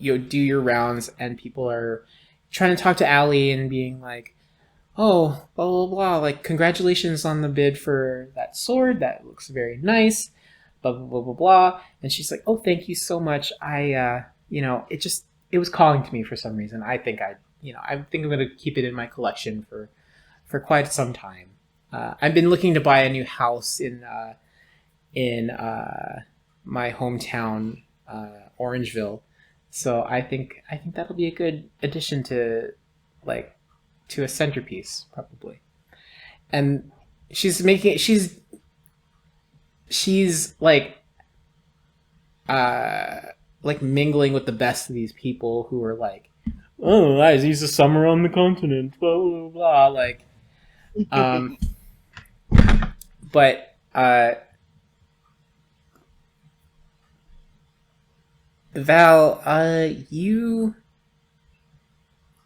Speaker 1: do your rounds, and people are trying to talk to Allie and being like, oh, blah, blah, blah, like, congratulations on the bid for that sword. That looks very nice, blah, blah, blah, blah, blah. And she's like, oh, thank you so much. It was calling to me for some reason. I think I'm going to keep it in my collection for quite some time. I've been looking to buy a new house in my hometown, Orangeville. So I think that'll be a good addition to a centerpiece, probably. And she's like mingling with the best of these people who are like, oh, guys, he's a summer on the continent, blah blah blah, like, but Val, you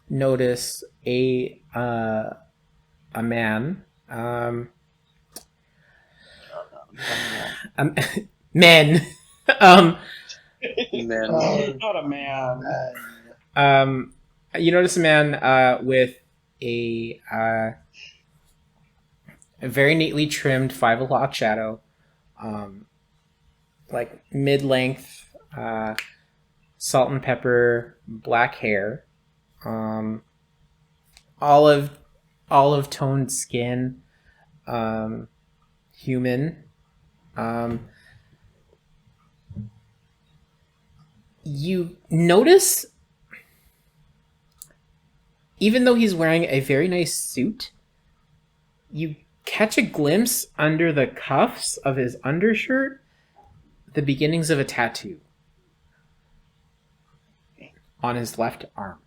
Speaker 1: notice a man, men,
Speaker 2: Not a man.
Speaker 1: You notice a man with a very neatly trimmed 5 o'clock shadow, like mid-length, salt and pepper black hair, olive toned skin, human. You notice, even though he's wearing a very nice suit, you catch a glimpse under the cuffs of his undershirt the beginnings of a tattoo on his left arm.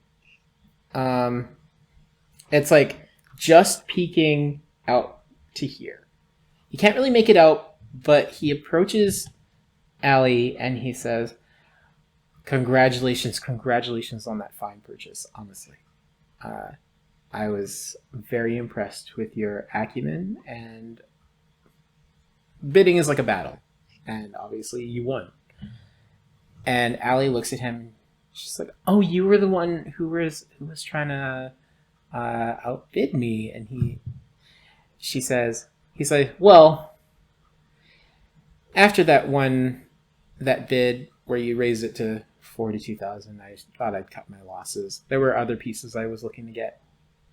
Speaker 1: It's like just peeking out to here. You can't really make it out, but he approaches Allie and he says, congratulations on that fine purchase, honestly. I was very impressed with your acumen, and bidding is like a battle, and obviously you won. And Allie looks at him. She's like, "Oh, you were the one who was trying to outbid me." And he's like, "Well, after that bid where you raised it to 42,000, I thought I'd cut my losses. There were other pieces I was looking to get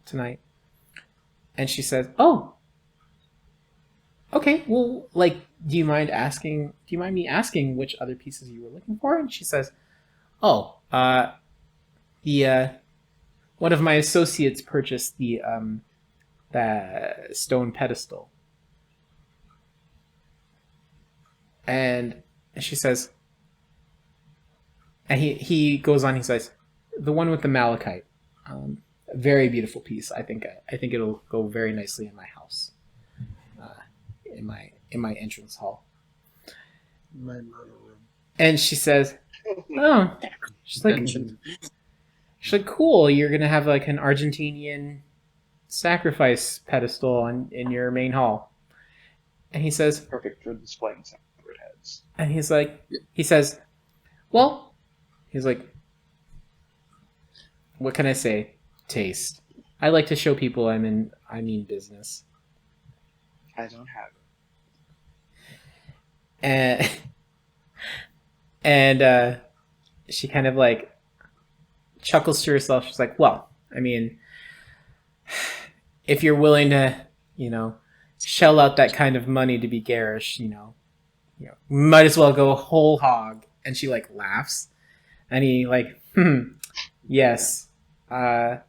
Speaker 1: tonight." And she says, "Oh, okay. Well, like, do you mind me asking which other pieces you were looking for?" And she says, "Oh, the one of my associates purchased the stone pedestal." And she says, and he goes on. He says, "The one with the malachite, very beautiful piece. I think it'll go very nicely in my house, in my entrance hall."
Speaker 3: My murder room.
Speaker 1: And she says, "Oh," she's like, "Cool. You're gonna have like an Argentinian sacrifice pedestal in your main hall." And he says,
Speaker 2: Perfect for displaying separate heads.
Speaker 1: and he says, "Well," he's like, "what can I say? Taste. I like to show people I mean business."
Speaker 2: I don't have it.
Speaker 1: And she kind of like chuckles to herself. She's like, "Well, I mean, if you're willing to, shell out that kind of money to be garish, might as well go whole hog." And she like laughs, and he like, "Yes," and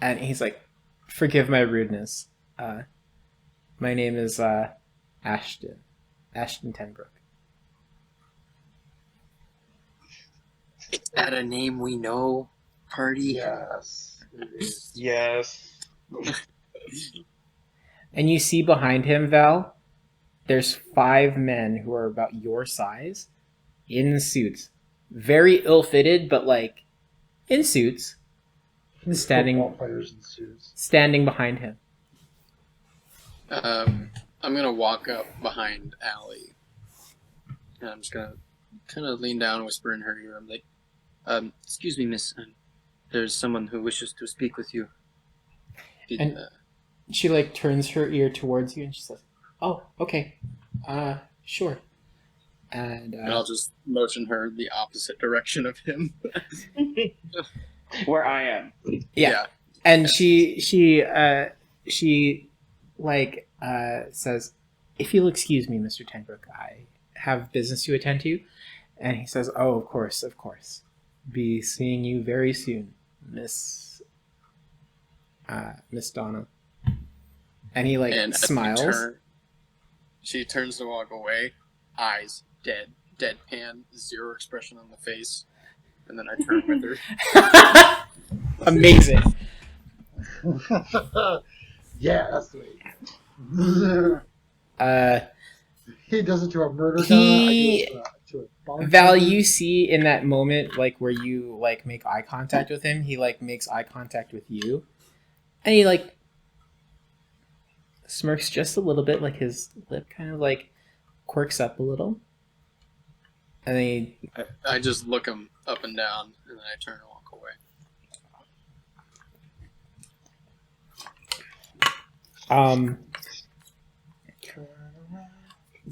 Speaker 1: he's like, "Forgive my rudeness. My name is Ashton Tenbrook."
Speaker 4: Is that a name we know, party?
Speaker 3: Yes, it is.
Speaker 2: Yes.
Speaker 1: And you see behind him, Val, there's 5 men who are about your size in suits. Very ill-fitted, but like in suits.
Speaker 3: Football players in suits.
Speaker 1: Standing behind him.
Speaker 4: I'm gonna walk up behind Allie, and I'm just gonna kind of lean down and whisper in her ear. I'm like, "Excuse me, miss. There's someone who wishes to speak with you."
Speaker 1: And she like turns her ear towards you and she says, "Oh, okay. Sure." And
Speaker 4: I'll just motion her the opposite direction of him.
Speaker 2: Where I am.
Speaker 1: Yeah. And she like says, "If you'll excuse me, Mr. Tenbrook, I have business to attend to." And he says, "Oh, of course. Be seeing you very soon, Miss Donna." And he like smiles.
Speaker 4: She turns to walk away, eyes deadpan, zero expression on the face, and then I turn with her.
Speaker 1: Amazing.
Speaker 3: Yeah, that's the way. He does it to a murder guy. I do it to a bartender.
Speaker 1: Val, you see in that moment, like where you like make eye contact with him, he like makes eye contact with you, and he like smirks just a little bit, like his lip kind of like quirks up a little, and then
Speaker 4: I just look him up and down, and then I turn and walk away.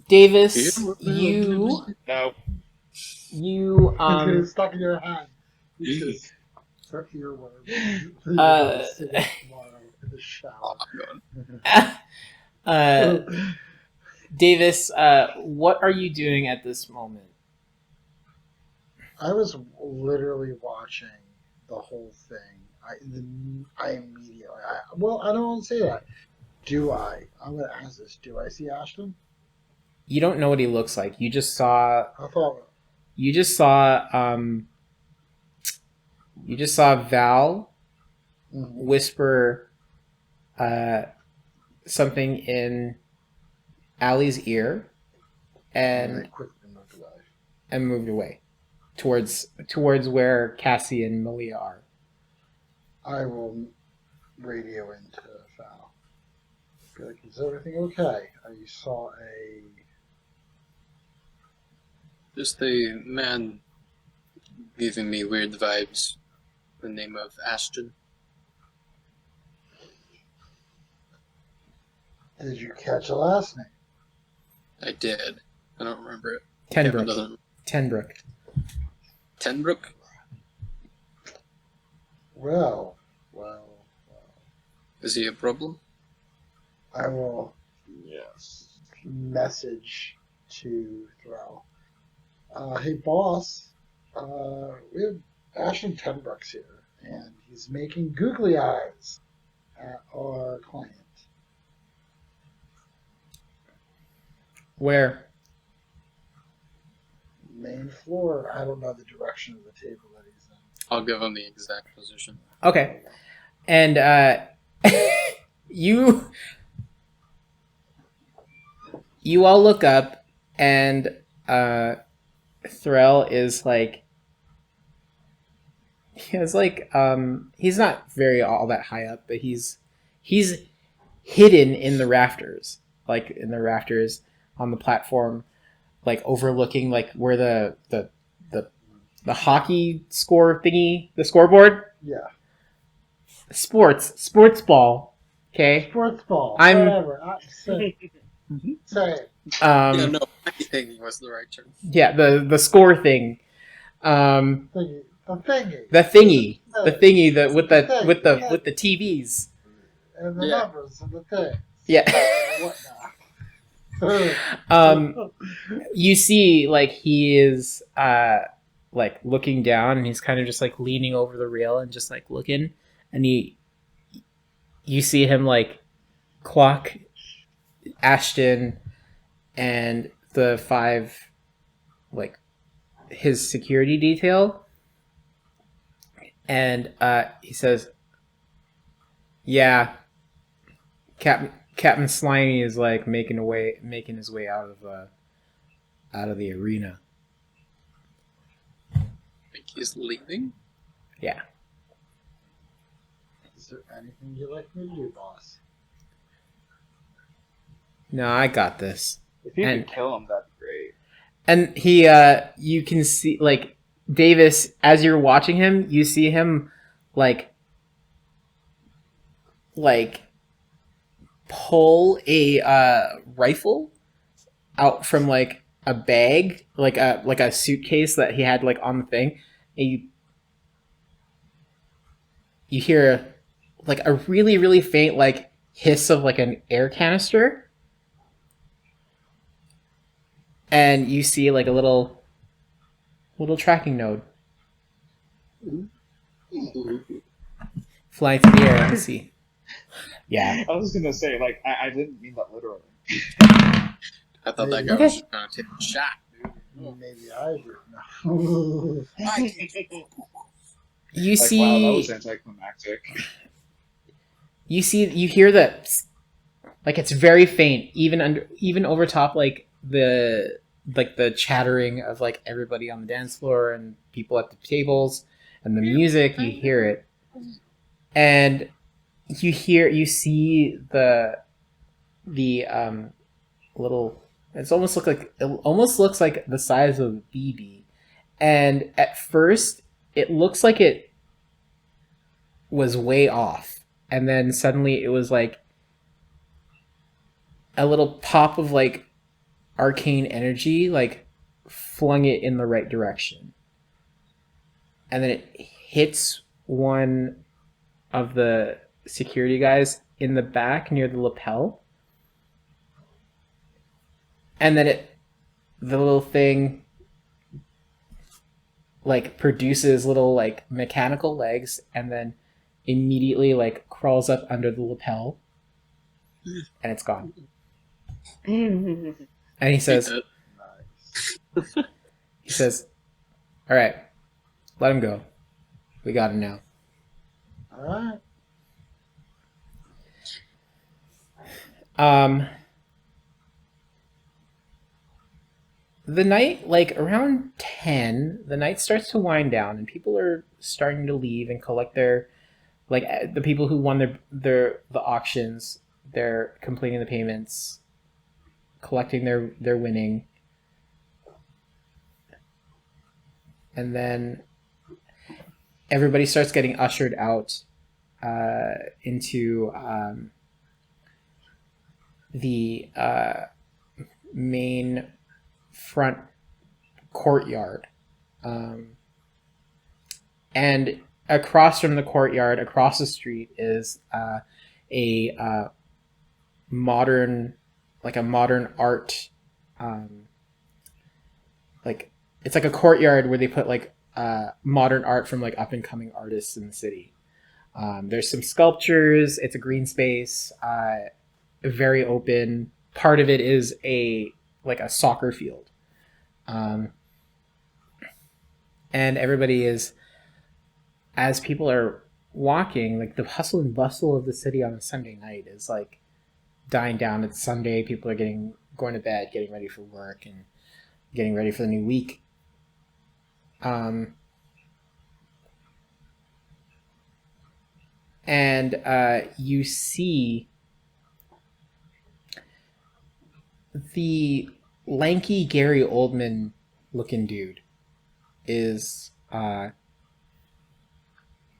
Speaker 1: Davis, you
Speaker 2: No.
Speaker 1: you
Speaker 3: It's stuck in your hand. her earworm.
Speaker 1: Uh,
Speaker 3: Sitting tomorrow in the shower.
Speaker 1: Davis, what are you doing at this moment?
Speaker 3: I was literally watching the whole thing. I immediately. Well, I don't want to say that. Do I? I'm going to ask this. Do I see Ashton?
Speaker 1: You don't know what he looks like. You just saw.
Speaker 3: I thought.
Speaker 1: You just saw. You just saw Val whisper something in Allie's ear,
Speaker 3: And I quickly moved away.
Speaker 1: and moved away towards where Cassie and Malia are.
Speaker 3: I will radio into Val. Be like, is everything okay? You saw a.
Speaker 4: Just a man giving me weird vibes. The name of Ashton.
Speaker 3: Did you catch a last name?
Speaker 4: I did. I don't remember it.
Speaker 1: Tenbrook.
Speaker 4: Doesn't.
Speaker 1: Tenbrook.
Speaker 4: Tenbrook?
Speaker 3: Well.
Speaker 4: Is he a problem?
Speaker 3: I will
Speaker 2: Yes.
Speaker 3: message to Thrall. Hey, boss. We have Ashton Tenbrooks here, and he's making googly eyes at our client.
Speaker 1: Where?
Speaker 3: Main floor. I don't know the direction of the table that he's in.
Speaker 4: I'll give him the exact position.
Speaker 1: Okay. And you all look up, and Thrall is like, he's not very all that high up, but he's hidden in the rafters, on the platform, like overlooking like where the hockey score thingy, the scoreboard.
Speaker 3: Yeah.
Speaker 1: Sports ball. Okay.
Speaker 3: Sports ball.
Speaker 1: I'm-
Speaker 3: Whatever. Say it.
Speaker 4: Yeah, no, I think was the right term.
Speaker 1: Yeah, the score thing.
Speaker 3: Thingy. The thingy.
Speaker 1: The thingy that with the
Speaker 3: Yeah.
Speaker 1: with the TVs.
Speaker 3: And the
Speaker 4: Yeah.
Speaker 3: numbers and the things.
Speaker 1: Yeah.
Speaker 3: Whatnot.
Speaker 1: You see, like, he is like looking down, and he's kind of just like leaning over the rail and just like looking, and you see him like clock Ashton and the 5, like, his security detail, and he says, "Yeah, Captain Slimy is like making his way out of the arena."
Speaker 4: Think he's leaving?
Speaker 1: Yeah.
Speaker 3: Is there anything you'd like me to do, boss?
Speaker 1: No, I got this.
Speaker 2: If you
Speaker 1: And-
Speaker 2: could kill him, that'd be great.
Speaker 1: And he, you can see, like, Davis, as you're watching him, you see him, like, pull a rifle out from, like, a bag, like a suitcase that he had, like, on the thing. And you hear, like, a really, really faint, like, hiss of, like, an air canister. And you see, like, a little tracking node flying through the air. You see. Yeah.
Speaker 2: I was gonna say, like, I didn't mean that literally.
Speaker 4: I thought that guy
Speaker 1: Okay.
Speaker 4: was just gonna take a shot, dude.
Speaker 3: Maybe I do. No.
Speaker 1: You
Speaker 2: Like,
Speaker 1: see.
Speaker 2: wow, that was anticlimactic.
Speaker 1: You hear that, like, it's very faint, even over top, like the chattering of, like, everybody on the dance floor and people at the tables and the music. You hear it, and you see the little. It almost looks like the size of a BB, and at first it looks like it was way off, and then suddenly it was like a little pop of, like, arcane energy, like, flung it in the right direction, and then it hits one of the security guys in the back near the lapel, and then the little thing like produces little like mechanical legs, and then immediately like crawls up under the lapel, and it's gone. And he says,
Speaker 3: Nice.
Speaker 1: "All right, let him go. We got him now."
Speaker 3: All right.
Speaker 1: The night, like around 10, the night starts to wind down, and people are starting to leave and collect their, like the people who won the auctions, they're completing the payments, collecting their winning, and then everybody starts getting ushered out into the main front courtyard, and across from the courtyard, across the street, is a modern, like a modern art, like it's like a courtyard where they put like modern art from like up and coming artists in the city. There's some sculptures. It's a green space, very open. Part of it is a soccer field, and everybody is, as people are walking, like the hustle and bustle of the city on a Sunday night is like dying down. It's Sunday. People are going to bed, getting ready for work, and getting ready for the new week. And you see the lanky Gary Oldman looking dude is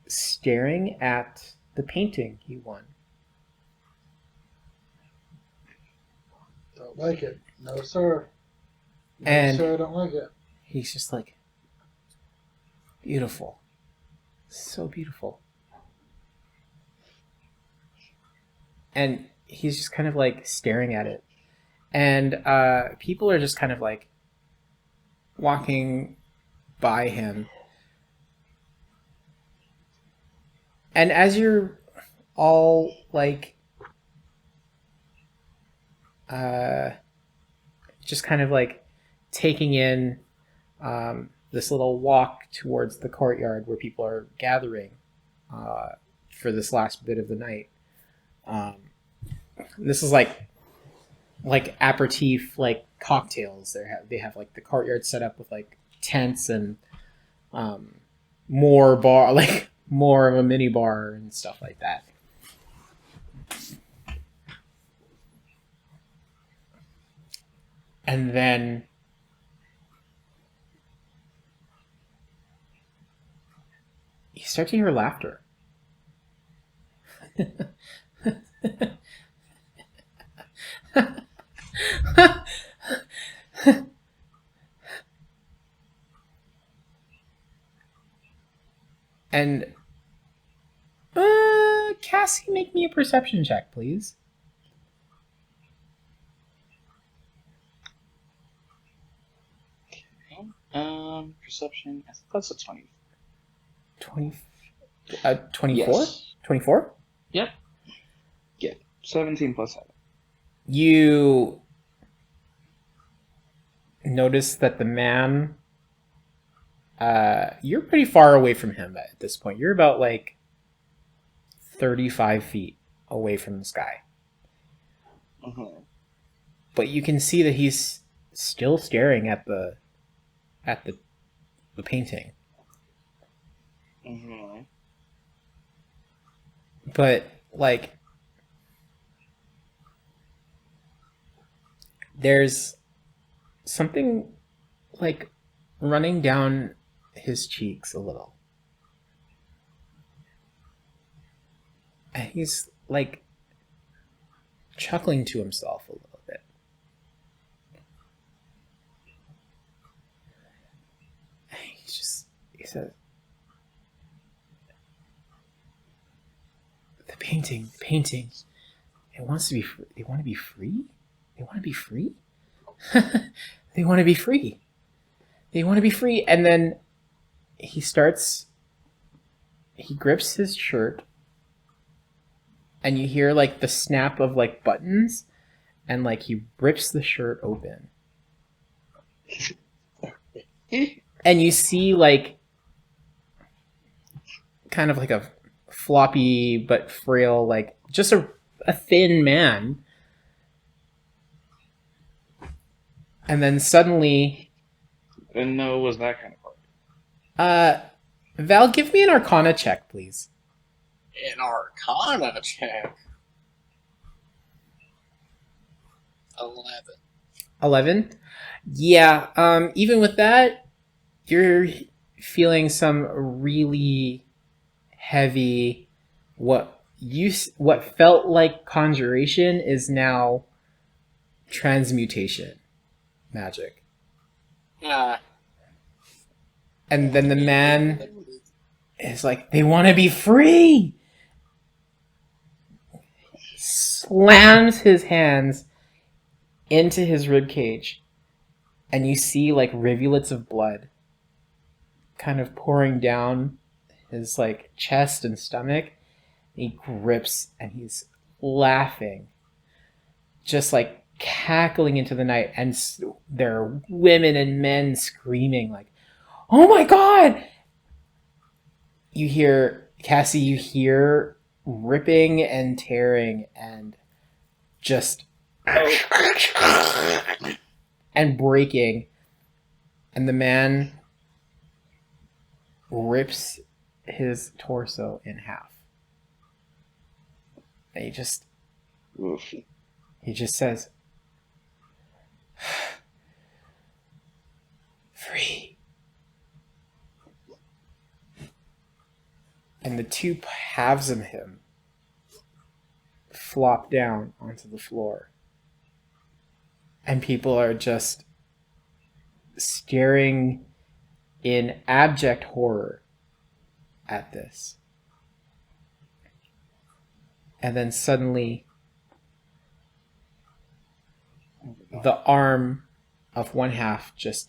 Speaker 1: staring at the painting he won.
Speaker 3: Don't like it. No, sir. No,
Speaker 1: And
Speaker 3: sir, I don't like it.
Speaker 1: he's just like, beautiful. So beautiful. And he's just kind of like staring at it. And people are just kind of like walking by him. And as you're all like just kind of like taking in this little walk towards the courtyard where people are gathering for this last bit of the night. This is like aperitif, like cocktails. They have like the courtyard set up with like tents and more bar, like more of a mini bar and stuff like that. And then you start to hear laughter. And Cassie, make me a perception check, please.
Speaker 2: Perception. I think that's a 20.
Speaker 1: 24?
Speaker 2: Yes.
Speaker 1: 24?
Speaker 2: Yep. Yeah. 17 plus 7.
Speaker 1: You notice that the man, you're pretty far away from him at this point. You're about like 35 feet away from this guy.
Speaker 2: Mm-hmm.
Speaker 1: But you can see that he's still staring at the painting.
Speaker 2: Mm-hmm.
Speaker 1: But like there's something like running down his cheeks a little. And he's like chuckling to himself a little bit. He says, painting. It wants to be. They want to be free. They want to be free. They want to be free. They want to be free. And then he starts. He grips his shirt, and you hear like the snap of like buttons, and like he rips the shirt open, and you see like kind of like a floppy but frail, like just a thin man. And then suddenly,
Speaker 2: I didn't know it was that kind of party.
Speaker 1: Val, give me an Arcana check, please.
Speaker 4: An Arcana check. 11.
Speaker 1: 11? Yeah, even with that, you're feeling some really heavy, what felt like conjuration is now transmutation magic. And then the man is like, they want to be free! Slams his hands into his ribcage, and you see like rivulets of blood kind of pouring down his like chest and stomach. He grips and he's laughing, just like cackling into the night, and there are women and men screaming like, "Oh my god!" You hear, Cassie, you hear ripping and tearing and just and breaking, and the man rips his torso in half. And he just says, free. And the two halves of him flop down onto the floor. And people are just staring in abject horror at this. And then suddenly, the arm of one half just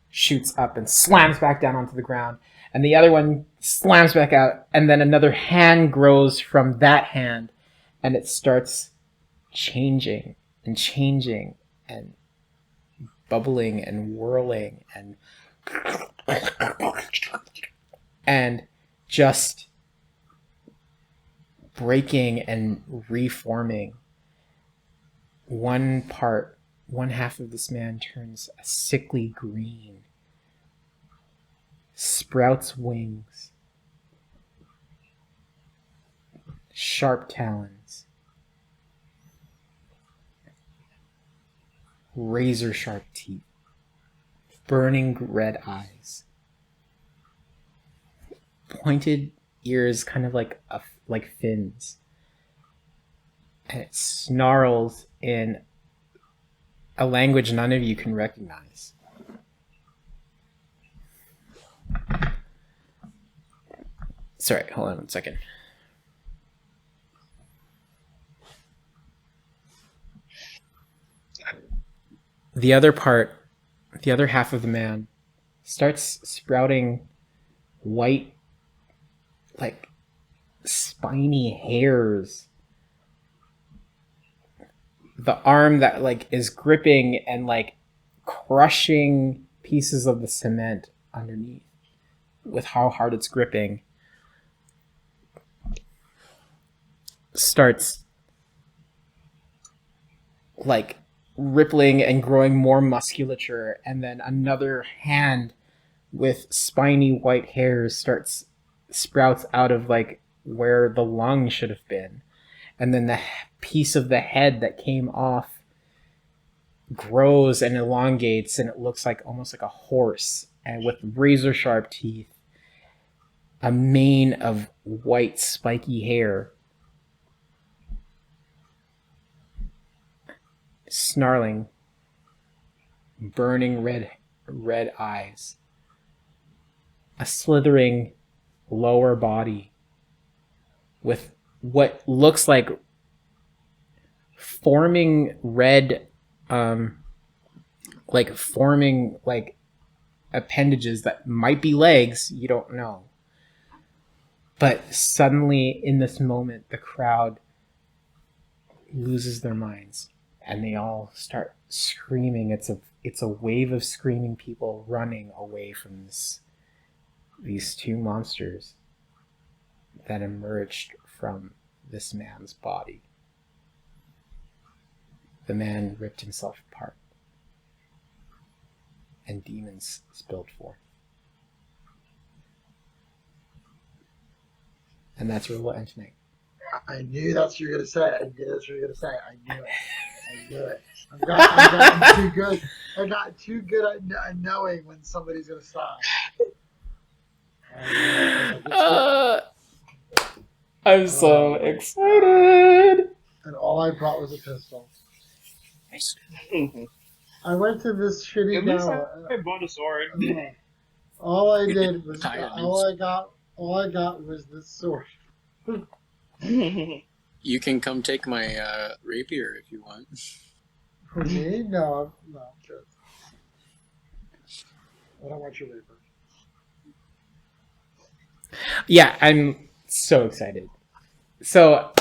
Speaker 1: shoots up and slams back down onto the ground. And the other one slams back out. And then another hand grows from that hand. And it starts changing and changing and bubbling and whirling and just breaking and reforming. One half of this man turns a sickly green, sprouts wings, sharp talons, razor sharp teeth, burning red eyes, pointed ears, kind of like fins, and it snarls in a language none of you can recognize. Sorry, hold on one second. The other half of the man starts sprouting white, like spiny hairs. The arm that like is gripping and like crushing pieces of the cement underneath with how hard it's gripping starts like rippling and growing more musculature, and then another hand with spiny white hairs sprouts out of like where the lung should have been, and then the piece of the head that came off grows and elongates, and it looks like almost like a horse, and with razor sharp teeth, a mane of white spiky hair, snarling, burning red eyes, a slithering lower body with what looks like forming red, forming appendages that might be legs. You don't know. But suddenly, in this moment, the crowd loses their minds, and they all start screaming. It's a wave of screaming people running away from these two monsters that emerged from this man's body. The man ripped himself apart, and demons spilled forth. And that's where we'll end tonight.
Speaker 3: I knew that's what you were going to say. I knew that's what you were going to say. I knew it. I knew it. I'm too good. I got too good at knowing when somebody's going to stop.
Speaker 1: I'm so excited.
Speaker 3: And all I brought was a pistol.
Speaker 4: Nice.
Speaker 3: I went to this shitty
Speaker 2: At least
Speaker 3: Gala.
Speaker 2: I bought a sword.
Speaker 3: All I did was
Speaker 4: All
Speaker 3: I got was this sword.
Speaker 4: You can come take my rapier if you want.
Speaker 3: For me? No, I'm good. I don't want your rapier.
Speaker 1: Yeah, I'm so excited. So,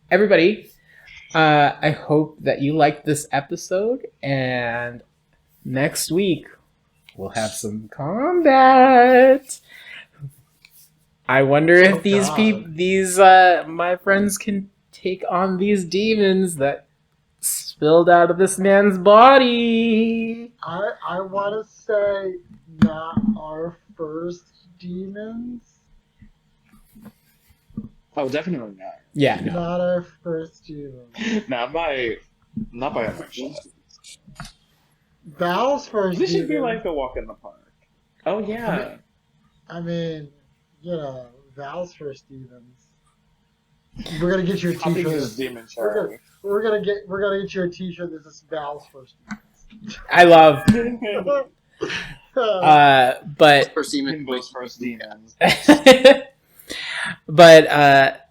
Speaker 1: everybody, I hope that you liked this episode, and next week we'll have some combat. I wonder if these my friends can take on these demons that spilled out of this man's body.
Speaker 3: I want to say not our first demons.
Speaker 2: Oh, definitely not.
Speaker 1: Yeah, no.
Speaker 3: Not our first demons.
Speaker 2: Not by a much.
Speaker 3: Val's first
Speaker 2: This should be
Speaker 3: demon.
Speaker 2: like a walk in the park. Oh yeah.
Speaker 3: I mean, you know, Val's first demons. We're gonna get you a
Speaker 2: Hopping
Speaker 3: T-shirt.
Speaker 2: is demon
Speaker 3: We're
Speaker 2: Charlie.
Speaker 3: gonna get you a T-shirt. This is Val's first demons.
Speaker 1: I love, but
Speaker 4: First demon.
Speaker 2: Kimbo's first demons.
Speaker 1: but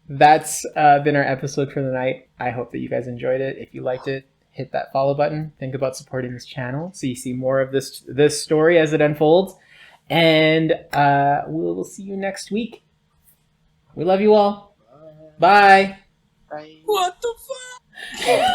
Speaker 1: that's been our episode for the night. I hope that you guys enjoyed it. If you liked it, hit that follow button. Think about supporting this channel so you see more of this story as it unfolds. And we'll see you next week. We love you all. Bye.
Speaker 4: What the fuck?